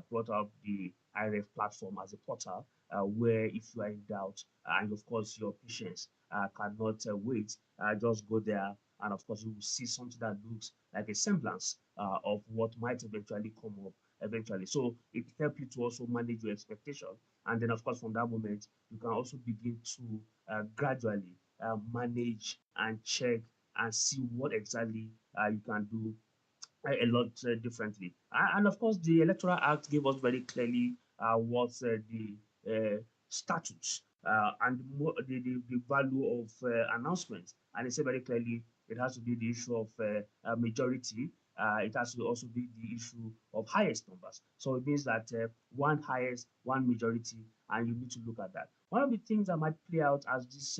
O: brought up the IREF platform as a portal where if you are in doubt, and of course your patients cannot wait, just go there, and of course you will see something that looks like a semblance of what might eventually come up eventually. So it helps you to also manage your expectation, and then of course from that moment you can also begin to gradually manage and check and see what exactly you can do a lot differently. And of course, the Electoral Act gave us very clearly what the statutes and the value of announcements. And it said very clearly it has to be the issue of majority. It has to also be the issue of highest numbers. So it means that one highest, one majority, and you need to look at that. One of the things that might play out as these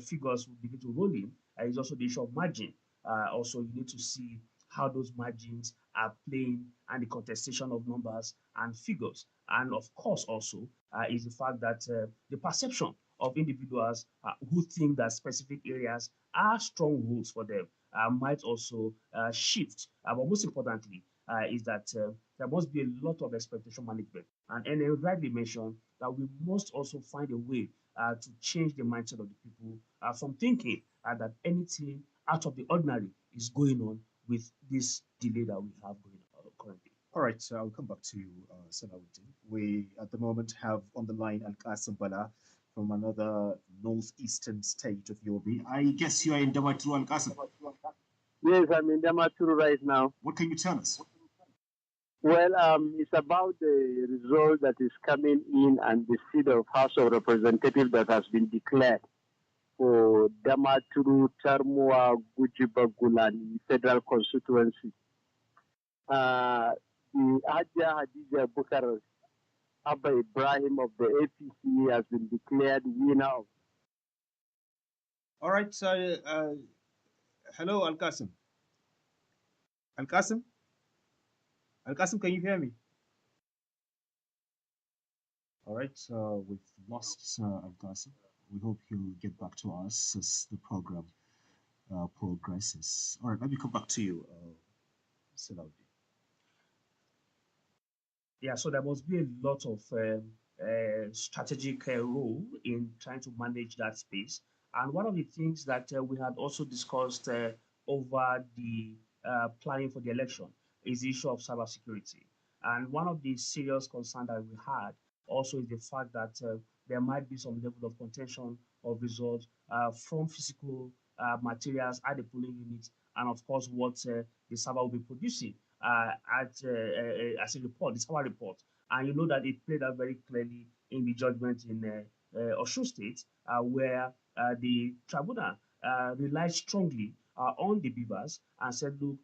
O: figures will begin to roll in is also the issue of margin. Also, you need to see how those margins are playing and the contestation of numbers and figures. And of course, also is the fact that the perception of individuals who think that specific areas are strongholds for them might also shift. But most importantly, is that there must be a lot of expectation management. And NN rightly mentioned that we must also find a way to change the mindset of the people from thinking that anything out of the ordinary is going on with this delay that we have going on currently.
C: All right, so I'll come back to you, Salahuddin. We at the moment have on the line Al-Qasim Bala from another northeastern state of Yobe. I guess you are in Damaturu, Al-Qasim.
N: Yes, I'm in Damaturu right now.
C: What can you tell us?
N: Well, it's about the result that is coming in and the seat of House of Representatives that has been declared for Damaturu, Tarmua, Gujibagulani Federal Constituency. The Haja Hadija Bukar Abba Ibrahim of the APC has been declared winner of.
C: All right, hello, Al-Qasim. Al-Qasim? Al-Qasim, can you hear me? All right, we've lost Al-Qasim. We hope he'll get back to us as the program progresses. All right, let me come back to you, Salahuddin.
O: Yeah, so there must be a lot of strategic role in trying to manage that space. And one of the things that we had also discussed over the planning for the election is the issue of cybersecurity. And one of the serious concerns that we had also is the fact that there might be some level of contention of results from physical materials at the polling units, and of course what the server will be producing as a report, the server report. And you know that it played out very clearly in the judgment in Osun State, where the tribunal relied strongly on the beavers and said, look,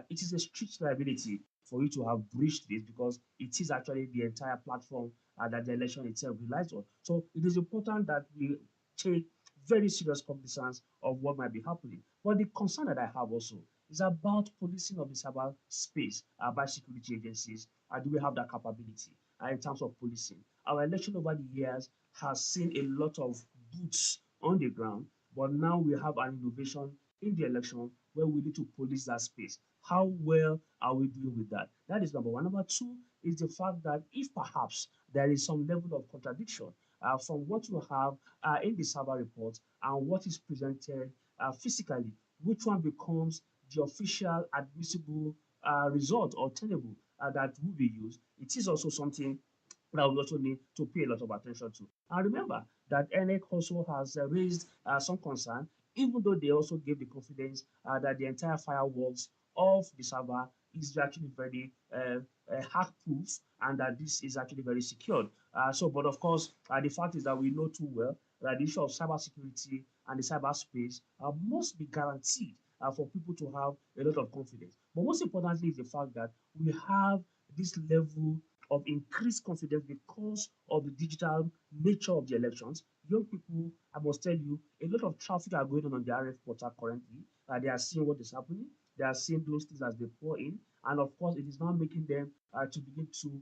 O: it is a strict liability for you to have breached this because it is actually the entire platform that the election itself relies on. So it is important that we take very serious cognizance of what might be happening. But the concern that I have also is about policing of the cyber space by security agencies. Do we have that capability in terms of policing? Our election over the years has seen a lot of boots on the ground, but now we have an innovation in the election where we need to police that space. How well are we doing with that? That is number one. Number two is the fact that if perhaps there is some level of contradiction from what you have in the server report and what is presented physically, which one becomes the official admissible result or tenable that will be used? It is also something that we also need to pay a lot of attention to. And remember that NEC also has raised some concern, even though they also gave the confidence that the entire firewalls of the server is actually very hack-proof and that this is actually very secured. But of course, the fact is that we know too well that the issue of cybersecurity and the cyberspace must be guaranteed for people to have a lot of confidence. But most importantly is the fact that we have this level of increased confidence because of the digital nature of the elections. Young people, I must tell you, a lot of traffic are going on the RF portal currently. They are seeing what is happening. They are seeing those things as they pour in. And of course, it is now making them to begin to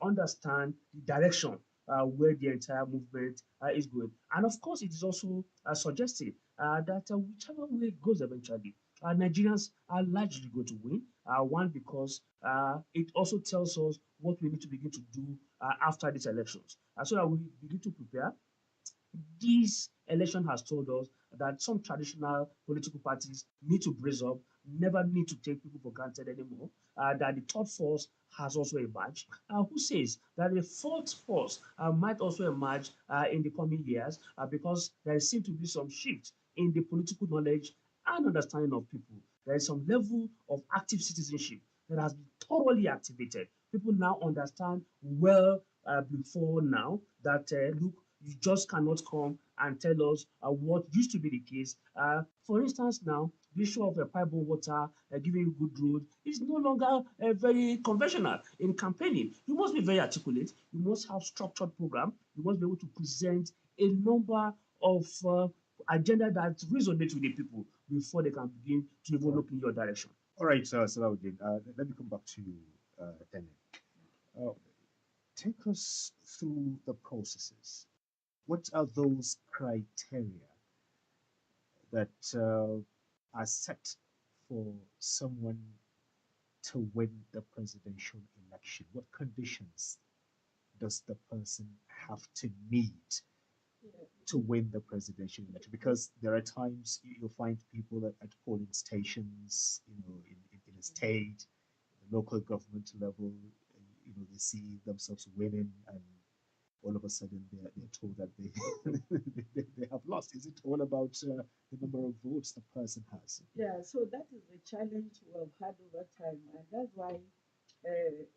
O: understand the direction where the entire movement is going. And of course, it is also suggesting that whichever way it goes eventually, Nigerians are largely going to win. One, because it also tells us what we need to begin to do after these elections, so that we begin to prepare. This election has told us that some traditional political parties need to brace up, never need to take people for granted anymore. That the third force has also emerged. Who says that the fourth force might also emerge in the coming years because there seems to be some shift in the political knowledge and understanding of people. There is some level of active citizenship that has been thoroughly activated. People now understand well before now that, look, you just cannot come and tell us what used to be the case. For instance, now, the issue of pipe water giving you good road is no longer very conventional in campaigning. You must be very articulate. You must have structured program. You must be able to present a number of agenda that resonates with the people before they can begin to even look in your direction.
C: All right, Salahuddin, let me come back to you, Ene. Take us through the processes. What are those criteria that are set for someone to win the presidential election? What conditions does the person have to meet to win the presidential election? Because there are times you'll find people at polling stations, in a state, the local government level, they see themselves winning, and all of a sudden they're told that they have lost. Is it all about the number of votes the person has?
D: Yeah, so that is the challenge we have had over time, and that's why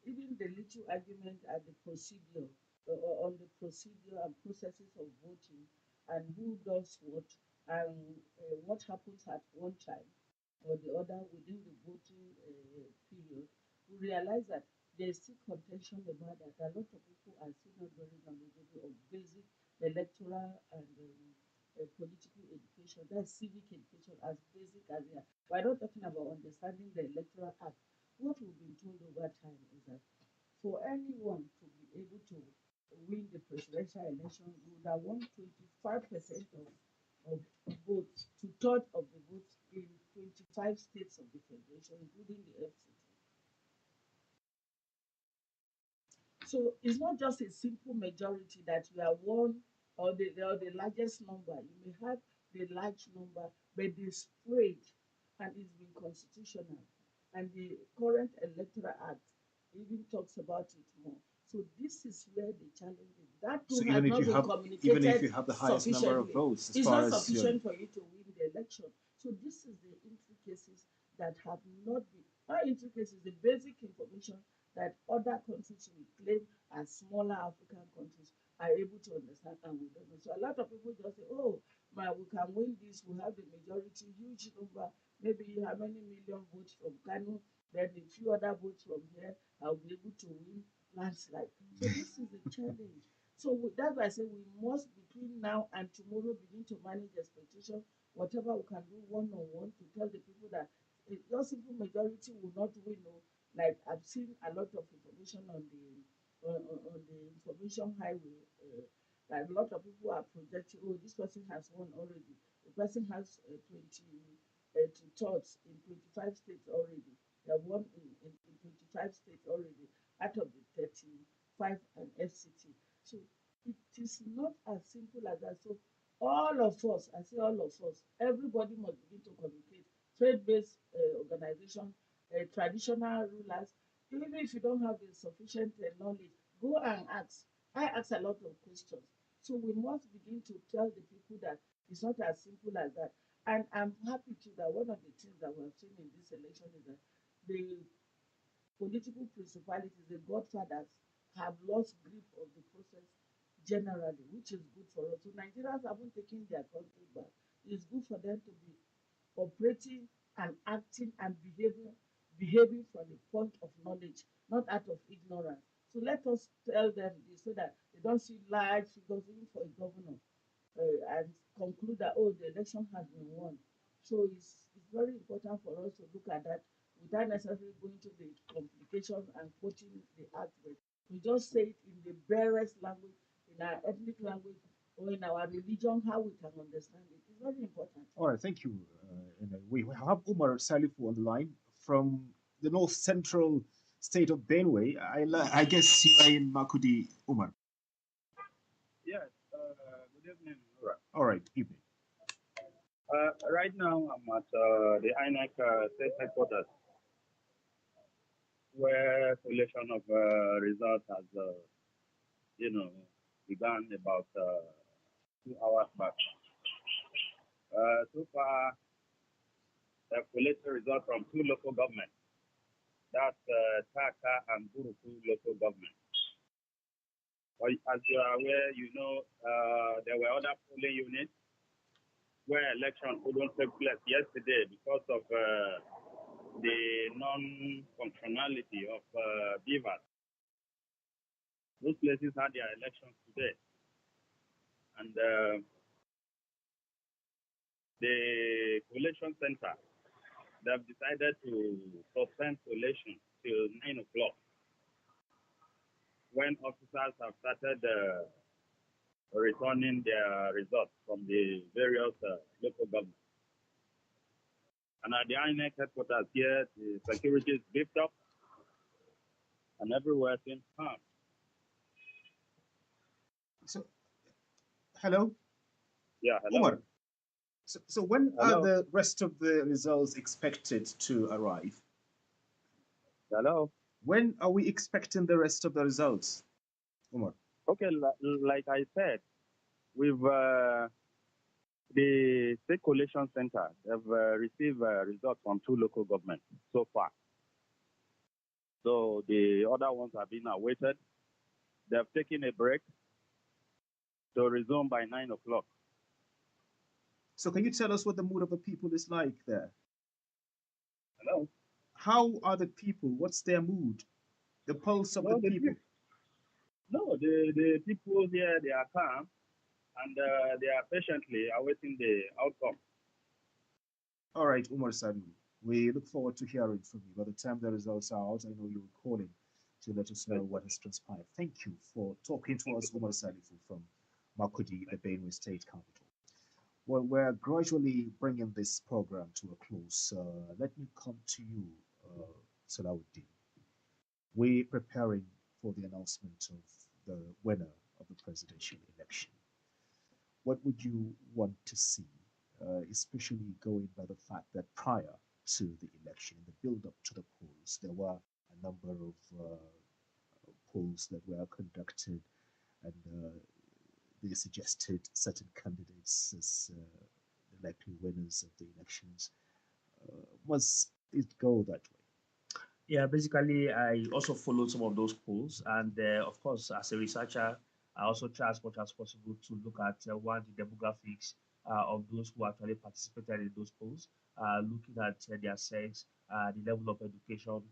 D: even the little argument at the procedure, on the procedure and processes of voting, and who does what, and what happens at one time or the other within the voting period, we realize that there is still contention about that. A lot of people are still not very knowledgeable of basic electoral and political education. That's civic education, as basic as they are. We're not talking about understanding the electoral act. What we've been told over time is that for anyone to be able to win the presidential election, you would have won 25% of votes, two-thirds of the votes in 25 states of the federation, including the FCT. So it's not just a simple majority that you have won, or the largest number. You may have the large number, but the spread, and it's been constitutional. And the current electoral act even talks about it more. So this is where the challenge is. That too
C: So
D: has
C: even if
D: not
C: you
D: been
C: have,
D: communicated
C: even if you have the highest number of
D: sufficiently.
C: votes, as
D: It's
C: far
D: not
C: as
D: sufficient for you to win the election. So this is the intricacies that have not been, not intricacies, the basic information that other countries we claim as smaller African countries are able to understand, and we don't know. So a lot of people just say, oh, we can win this, we have the majority, huge number, maybe how many million votes from Kano, then a few other votes from here, I'll be able to win landslide. So this is the challenge. So that's why I say we must, between now and tomorrow, begin to manage expectation, whatever we can do one-on-one, to tell the people that your simple majority will not win. No. Like I've seen a lot of information on the information highway, that a lot of people are projecting, oh, this person has won already. The person has 20 thoughts in 25 states already. They have won in 25 states already out of the 35 and FCT. So it is not as simple as that. So all of us, I say all of us, everybody must begin to communicate. Trade-based organization, traditional rulers, even if you don't have the sufficient knowledge, go and ask. I ask a lot of questions. So we must begin to tell the people that it's not as simple as that. And I'm happy too that one of the things that we have seen in this election is that the political principalities, the godfathers, have lost grip of the process generally, which is good for us. So Nigerians haven't taken their country back. It's good for them to be operating and acting and behaving from the point of knowledge, not out of ignorance. So let us tell them this so that they don't see large figures even for a governor and conclude that, oh, the election has been won. So it's very important for us to look at that without necessarily going to the complications and quoting the act. We just say it in the barest language, in our ethnic language, or in our religion, how we can understand it. It's very important.
C: All right, thank you, We have Umar Salifu on the line from the north central state of Benue. I guess you are in Makudi, Umar.
J: Yes, good evening. Nura.
C: All right, evening.
J: Right now, I'm at the INEC state headquarters, where collation of results has, begun about 2 hours back. So far, they've collected results from two local governments. That's Taka and Buruku local government. But as you are aware, there were other polling units where elections couldn't take place yesterday because of the non-functionality of beavers. Those places had their elections today. And the collation center, they've decided to suspend collation till 9 o'clock when officers have started returning their results from the various local governments. And at the INEC headquarters here, the security is beefed up and everywhere seems calm.
C: So, hello?
J: Yeah, hello.
C: Umar, so when
J: Hello.
C: are the rest of the results expected to arrive?
J: Hello.
C: When are we expecting the rest of the results, Umar?
J: Okay, like I said, with the State Collation Center, they've received results from two local governments so far. So the other ones have been awaited. They've taken a break to resume by 9 o'clock.
C: So can you tell us what the mood of the people is like there?
J: Hello?
C: How are the people? What's their mood? The pulse of the people?
J: The people here, they are calm and they are patiently awaiting the outcome.
C: All right, Umar Sadu, we look forward to hearing from you. By the time the results are out, I know you're calling to let us know what has transpired. Thank you for talking to us, Umar Salifu from Makudi, the Benue State capital. Well, we're gradually bringing this program to a close. Let me come to you, Salawuddin. We're preparing for the announcement of the winner of the presidential election. What would you want to see, especially going by the fact that prior to the election, in the build-up to the polls, there were a number of polls that were conducted, and they suggested certain candidates as the likely winners of the elections. Was it go that way?
O: Yeah, basically, I also followed some of those polls, and of course, as a researcher, I also try as much as possible to look at one the demographics of those who actually participated in those polls, looking at their sex, the level of education,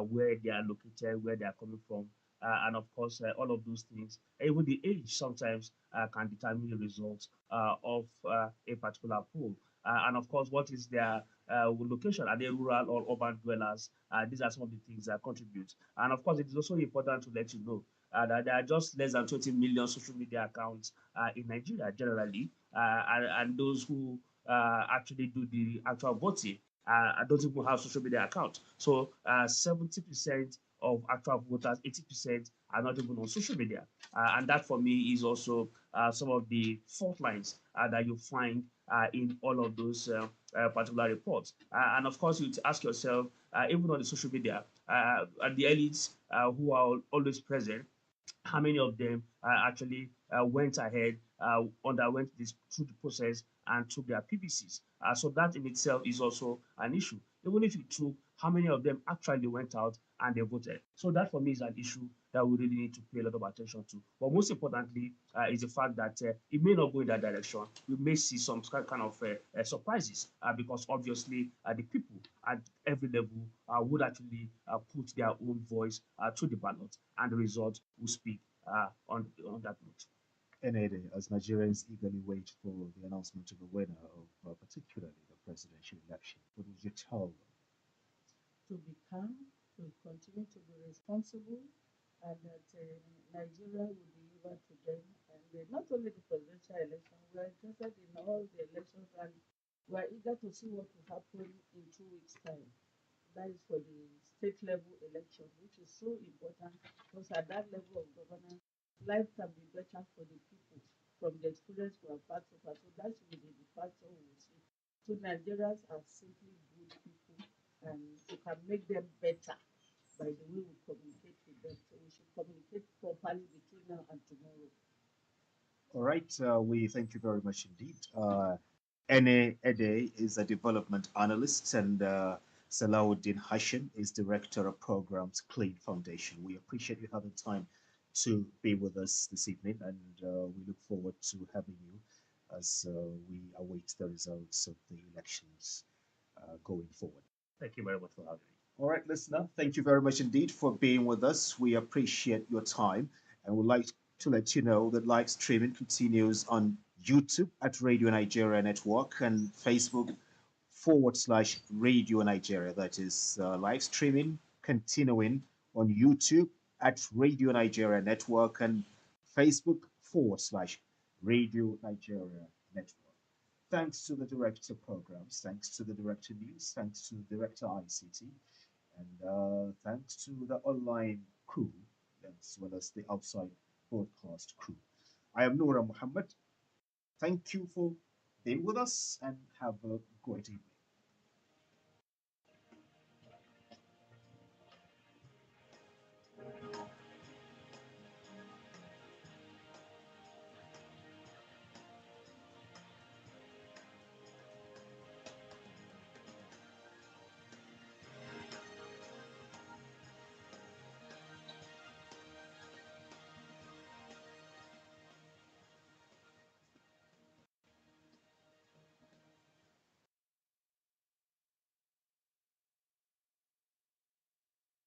O: where they are located, where they are coming from, and of course, all of those things, even the age sometimes can determine the results of a particular poll. And of course, what is their location? Are they rural or urban dwellers? These are some of the things that contribute. And of course, it is also important to let you know that there are just less than 20 million social media accounts in Nigeria generally, and those who actually do the actual voting don't even have social media accounts. So 70% of actual voters, 80% are not even on social media. And that for me is also some of the fault lines that you find in all of those particular reports. And of course, you ask yourself, even on the social media, the elites who are always present, how many of them actually went ahead, underwent this through the process and took their PVCs. So that in itself is also an issue. Even if you took how many of them actually went out and they voted. So that for me is an issue that we really need to pay a lot of attention to. But most importantly is the fact that it may not go in that direction. We may see some kind of surprises because obviously the people at every level would actually put their own voice to the ballot, and the result will speak on that note.
C: Enede, as Nigerians eagerly wait for the announcement of the winner of particularly the presidential election, what would you tell them?
D: To be calm, to continue to be responsible, and that Nigeria will deliver to them. And not only the presidential election, we are interested in all the elections, and We are eager to see what will happen in 2 weeks' time. That is for the state level election, which is so important because at that level of governance, life can be better for the people from the experience we have had so far. So that should be the factor we will see. So Nigerians are simply good people and we can make them better by the way we communicate with them. So we should communicate properly between now and tomorrow.
C: All right, we thank you very much indeed. Ene Ede is a development analyst, and Salahuddin Hashim is director of programs, Clean Foundation. We appreciate you having time to be with us this evening, and we look forward to having you as we await the results of the elections going forward.
H: Thank you very much for having me.
C: All right, listener, thank you very much indeed for being with us. We appreciate your time and would like to let you know that live streaming continues on YouTube at Radio Nigeria Network and Facebook.com/Radio Nigeria. That is live streaming continuing on YouTube at Radio Nigeria Network and Facebook.com/Radio Nigeria Network. Thanks to the Director of Programs, thanks to the Director of News, thanks to the Director ICT, and thanks to the online crew as well as the outside broadcast crew. I am Noura Muhammad. Thank you for being with us and have a